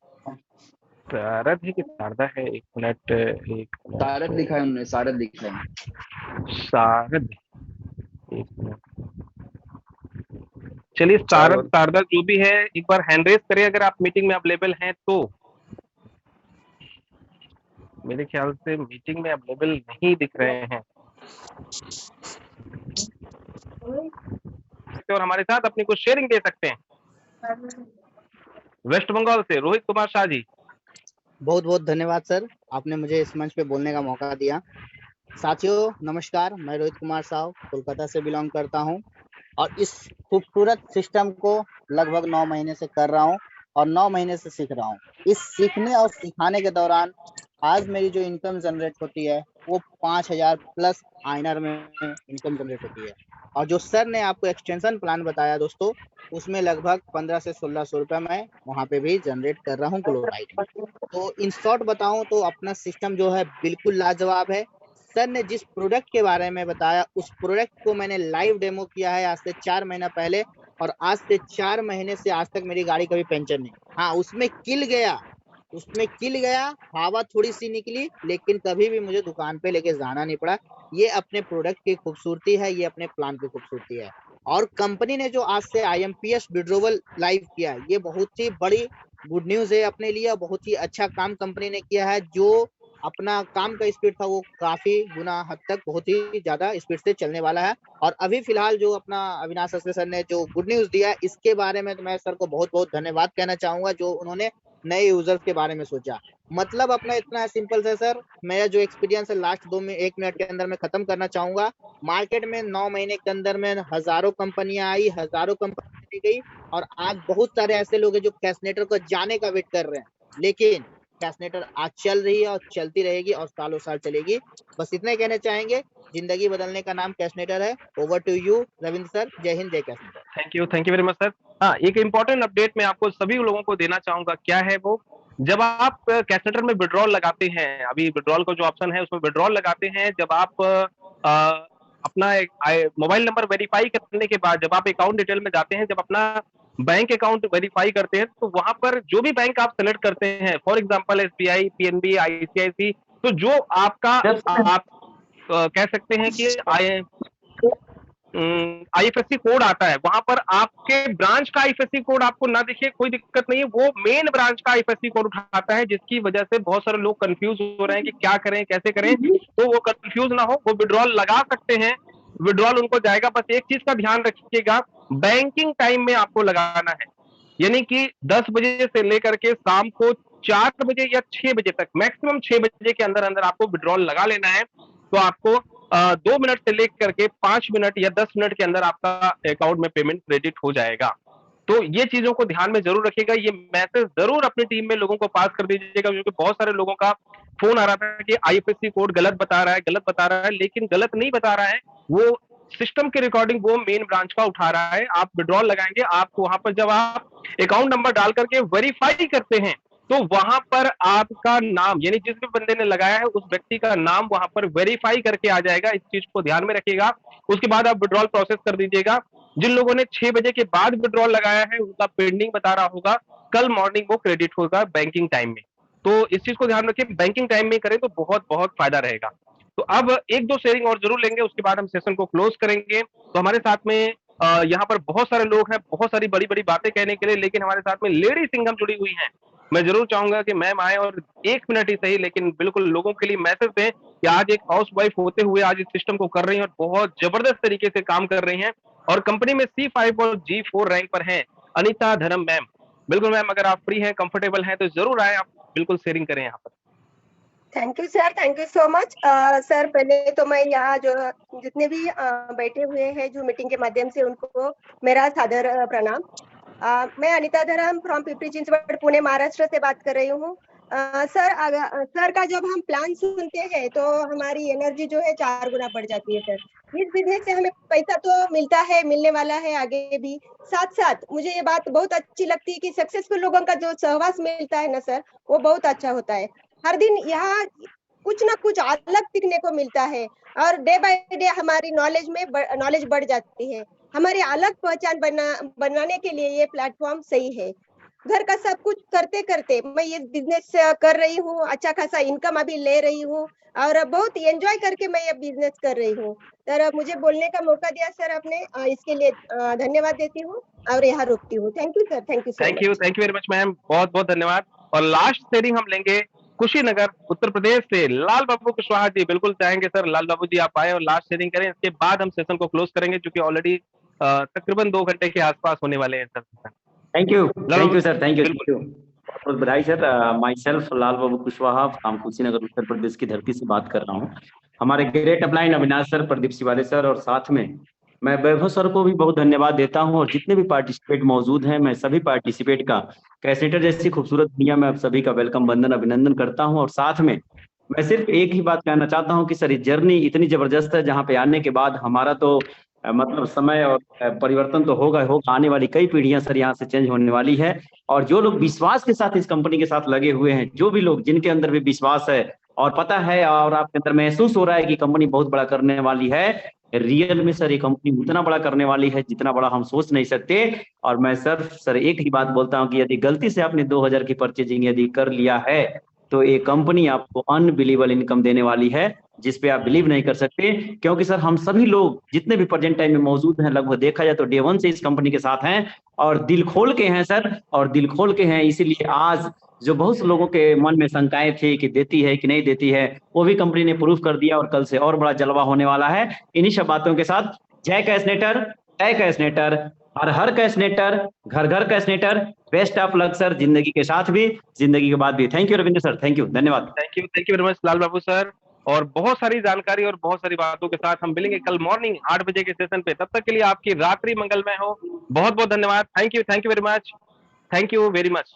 शारद है कि शारदा है? एक मिनट, एक सारद मिनट। लिखा है उन्होंने, सारद लिखा है। शारद, एक मिनट। चलिए, शारद शारदा जो भी है, एक बार हैंड रेज करें अगर आप मीटिंग में अवेलेबल हैं तो। मेरे ख्याल से मीटिंग में अवेलेबल नहीं दिख रहे हैं, और हमारे साथ अपनी कुछ शेयरिंग दे सकते हैं। वेस्ट बंगाल से रोहित कुमार शाह जी। बहुत बहुत धन्यवाद सर, आपने मुझे इस मंच पे बोलने का मौका दिया। साथियों नमस्कार, मैं रोहित कुमार साहू कोलकाता से बिलोंग करता हूं और इस खूबसूरत सिस्टम को लगभग 9 महीने से कर रहा हूं और 9 महीने से सीख रहा हूं। इस सीखने और सिखाने के दौरान आज मेरी जो इनकम जनरेट होती है वो 5,000 प्लस आईएनआर में इनकम जनरेट होती है। और जो सर ने आपको एक्सटेंशन प्लान बताया दोस्तों, उसमें लगभग 15 से 1600 रुपया मैं वहाँ पे भी जनरेट कर रहा हूँ क्लोराइड में। तो इन शॉर्ट बताऊं तो अपना सिस्टम जो है बिल्कुल लाजवाब है। सर ने जिस प्रोडक्ट के बारे में बताया उस प्रोडक्ट को मैंने लाइव डेमो किया है आज से 4 महीना पहले, और आज से 4 महीने से आज तक मेरी गाड़ी कभी पंचर नहीं। हाँ उसमें किल गया, हवा थोड़ी सी निकली, लेकिन कभी भी मुझे दुकान पे लेके जाना नहीं पड़ा। ये अपने प्रोडक्ट की खूबसूरती है, ये अपने प्लान की खूबसूरती है। और कंपनी ने जो आज से IMPS विड्रोवल लाइव किया, ये बहुत ही बड़ी गुड न्यूज है अपने लिए। बहुत ही अच्छा काम कंपनी ने किया है। जो अपना काम का स्पीड था वो काफी गुना हद तक बहुत ही ज्यादा स्पीड से चलने वाला है। और अभी फिलहाल जो अपना अविनाश अस्त्र सर ने जो गुड न्यूज दिया है, इसके बारे में तो मैं सर को बहुत बहुत धन्यवाद कहना चाहूंगा, जो उन्होंने नए यूजर्स के बारे में सोचा। मतलब अपना इतना सिंपल है सर, मेरा जो एक्सपीरियंस है लास्ट 1 मिनट के अंदर में खत्म करना चाहूंगा। मार्केट में 9 महीने के अंदर में हजारों कंपनियां आई, हजारों कंपनी गई, और आज बहुत सारे ऐसे लोग हैं जो कैशनेटर को जाने का वेट कर रहे हैं, लेकिन कैशनेटर आज चल रही है और चलती रहेगी और सालों साल चलेगी। बस इतना ही कहना चाहेंगे, जिंदगी बदलने का नाम कैशनेटर है। Over to you Ravindra sir, जय हिंद, जय कैशनेटर। Thank you very much sir. हाँ, एक इम्पोर्टेंट अपडेट मैं आपको सभी लोगों को देना चाहूंगा। क्या है वो? जब आप कैशनेटर में विड्रॉल लगाते हैं, अभी विड्रॉल का जो ऑप्शन है उसमें विड्रॉल लगाते हैं, जब आप अपना मोबाइल नंबर वेरीफाई करने के बाद जब आप अकाउंट डिटेल में जाते हैं, जब अपना बैंक अकाउंट वेरीफाई करते हैं, तो वहां पर जो भी बैंक आप सेलेक्ट करते हैं, for example SBI, PNB, ICICI, तो जो आपका आप कह सकते हैं कि IFSC कोड आता है, वहां पर आपके ब्रांच का IFSC कोड आपको ना दिखे कोई दिक्कत नहीं है, वो मेन ब्रांच का IFSC कोड उठाता है, जिसकी वजह से बहुत सारे लोग कंफ्यूज हो रहे हैं कि क्या करें कैसे करें। तो वो कंफ्यूज ना हो, वो विड्रॉल लगा सकते हैं, विड्रॉल उनको जाएगा। बस एक चीज का ध्यान रखिएगा, बैंकिंग टाइम में आपको लगाना है, यानी कि 10 बजे से लेकर के शाम को 4 बजे या 6 बजे तक, मैक्सिमम 6 बजे के अंदर अंदर आपको विड्रॉल लगा लेना है। तो आपको 2 मिनट से लेकर के 5 मिनट या 10 मिनट के अंदर आपका अकाउंट में पेमेंट क्रेडिट हो जाएगा। तो ये चीजों को ध्यान में जरूर रखिएगा, ये मैसेज जरूर अपनी टीम में लोगों को पास कर दीजिएगा, क्योंकि बहुत सारे लोगों का फोन आ रहा था कि IFSC कोड गलत बता रहा है, लेकिन गलत नहीं बता रहा है, वो सिस्टम की रिकॉर्डिंग वो मेन ब्रांच का उठा रहा है। आप विड्रॉल लगाएंगे, आपको वहां पर जब आप अकाउंट नंबर डाल करके वेरीफाई करते हैं, तो वहां पर आपका नाम, यानी जिस भी बंदे ने लगाया है उस व्यक्ति का नाम वहां पर वेरीफाई करके आ जाएगा। इस चीज को ध्यान में रखिएगा। उसके बाद आप विड्रॉल प्रोसेस कर दीजिएगा। जिन लोगों ने 6 बजे के बाद विड्रॉल लगाया है उनका पेंडिंग बता रहा होगा, कल मॉर्निंग वो क्रेडिट होगा बैंकिंग टाइम में। तो इस चीज को ध्यान रखिए, बैंकिंग टाइम में करें तो बहुत बहुत फायदा रहेगा। तो अब 1-2 शेयरिंग और जरूर लेंगे, उसके बाद हम सेशन को क्लोज करेंगे। तो हमारे साथ में यहाँ पर बहुत सारे लोग हैं, बहुत सारी बड़ी बड़ी बातें कहने के लिए, लेकिन हमारे साथ में लेडी सिंघम जुड़ी हुई हैं। मैं जरूर चाहूंगा कि मैम आए और 1 मिनट ही सही, लेकिन बिल्कुल लोगों के लिए मैसेज दें कि आज एक हाउस वाइफ होते हुए आज इस सिस्टम को कर रही हैं और बहुत जबरदस्त तरीके से काम कर रही हैं, और कंपनी में C5 और G4 रैंक पर हैं अनिता धर्म मैम। बिल्कुल मैम, अगर आप फ्री हैं, कंफर्टेबल हैं तो जरूर आए, आप बिल्कुल शेयरिंग करें यहाँ पर। Thank you sir, thank you so much. Sir पहले तो मैं यहाँ जो जितने भी बैठे हुए हैं जो मीटिंग के माध्यम से उनको मेरा सादर प्रणाम। मैं अनिता धरम फ्रॉम पिपरी चिंचवड पुणे महाराष्ट्र से बात कर रही हूँ। सर का जब हम प्लान सुनते हैं तो हमारी एनर्जी जो है 4 गुना बढ़ जाती है सर। इस बिजनेस से हमें पैसा तो मिलता है, मिलने वाला है आगे भी। साथ साथ मुझे ये बात बहुत अच्छी लगती है कि सक्सेसफुल लोगों का जो सहवास मिलता है ना सर, वो बहुत अच्छा होता है। हर दिन यहाँ कुछ ना कुछ अलग सीखने को मिलता है और डे बाय डे हमारी नॉलेज बढ़ जाती है। हमारी अलग पहचान बनाने के लिए ये प्लेटफॉर्म सही है। घर का सब कुछ करते करते मैं ये बिजनेस कर रही हूँ, अच्छा खासा इनकम अभी ले रही हूँ और बहुत एंजॉय करके मैं ये बिजनेस कर रही हूँ। सर मुझे बोलने का मौका दिया सर आपने, इसके लिए धन्यवाद देती हूँ और यहाँ रुकती हूँ। Thank you sir, thank you so much. Thank you very much ma'am, बहुत बहुत धन्यवाद। और लास्ट शेयरिंग हम लेंगे कुशीनगर उत्तर प्रदेश से लाल बाबू कुशवाहा जी। बिल्कुल चाहेंगे सर लाल बाबू जी आप आए और लास्ट शेयरिंग करें, इसके बाद हम सेशन को क्लोज करेंगे जो कि ऑलरेडी तकरीबन 2 घंटे के आसपास होने वाले हैं sir. Thank you sir, thank you. बिल्कुल। बहुत बहुत बधाई sir. Myself Lal Babu Kushwaha from Kushinagar Uttar Pradesh की धरती से बात कर रहा हूँ। हमारे great upline Avinash sir, Pradeep Siwale sir और साथ में मैं वैभव सर को भी बहुत धन्यवाद देता हूँ और जितने भी पार्टिसिपेट मौजूद हैं मैं सभी पार्टिसिपेट का कैसेटर जैसी खूबसूरत दुनिया में आप सभी का वेलकम, वंदन, अभिनंदन करता हूँ। और साथ में मैं सिर्फ एक ही बात कहना चाहता हूँ कि सर ये जर्नी इतनी जबरदस्त है जहाँ पे आने के बाद हमारा तो मतलब समय और परिवर्तन तो होगा आने वाली कई पीढ़ियां सर यहाँ से चेंज होने वाली है। और जो लोग विश्वास के साथ इस कंपनी के साथ लगे हुए हैं, जो भी लोग जिनके अंदर भी विश्वास है और पता है और आपके अंदर महसूस हो रहा है कि कंपनी बहुत बड़ा करने वाली है, रियल में सर ये कंपनी उतना बड़ा करने वाली है जितना बड़ा हम सोच नहीं सकते। और मैं सर एक ही बात बोलता हूँ कि यदि गलती से आपने 2000 की परचेजिंग यदि कर लिया है तो ये कंपनी आपको अनबिलीवेबल इनकम देने वाली है जिसपे आप बिलीव नहीं कर सकते। क्योंकि सर हम सभी लोग जितने भी प्रेजेंट टाइम में मौजूद हैं लगभग देखा जाए तो डे 1 से इस कंपनी के साथ हैं और दिल खोल के हैं सर, और दिल खोल के हैं। इसीलिए आज जो बहुत से लोगों के मन में शंकाएं थी कि देती है कि नहीं देती है, वो भी कंपनी ने प्रूफ कर दिया और कल से और बड़ा जलवा होने वाला है। इन्हीं सब बातों के साथ जय कैशनेटर, जय कैशनेटर, हर हर कैशनेटर, घर घर कैशनेटर, बेस्ट ऑफ लक सर, जिंदगी के साथ भी जिंदगी के बाद भी। Thank you Ravindra sir, thank you, धन्यवाद। Thank you very much Lal Babu sir. और बहुत सारी जानकारी और बहुत सारी बातों के साथ हम मिलेंगे कल मॉर्निंग 8 बजे के सेशन पे। तब तक के लिए आपकी रात्रि मंगलमय हो। बहुत बहुत धन्यवाद। Thank you very much, thank you very much.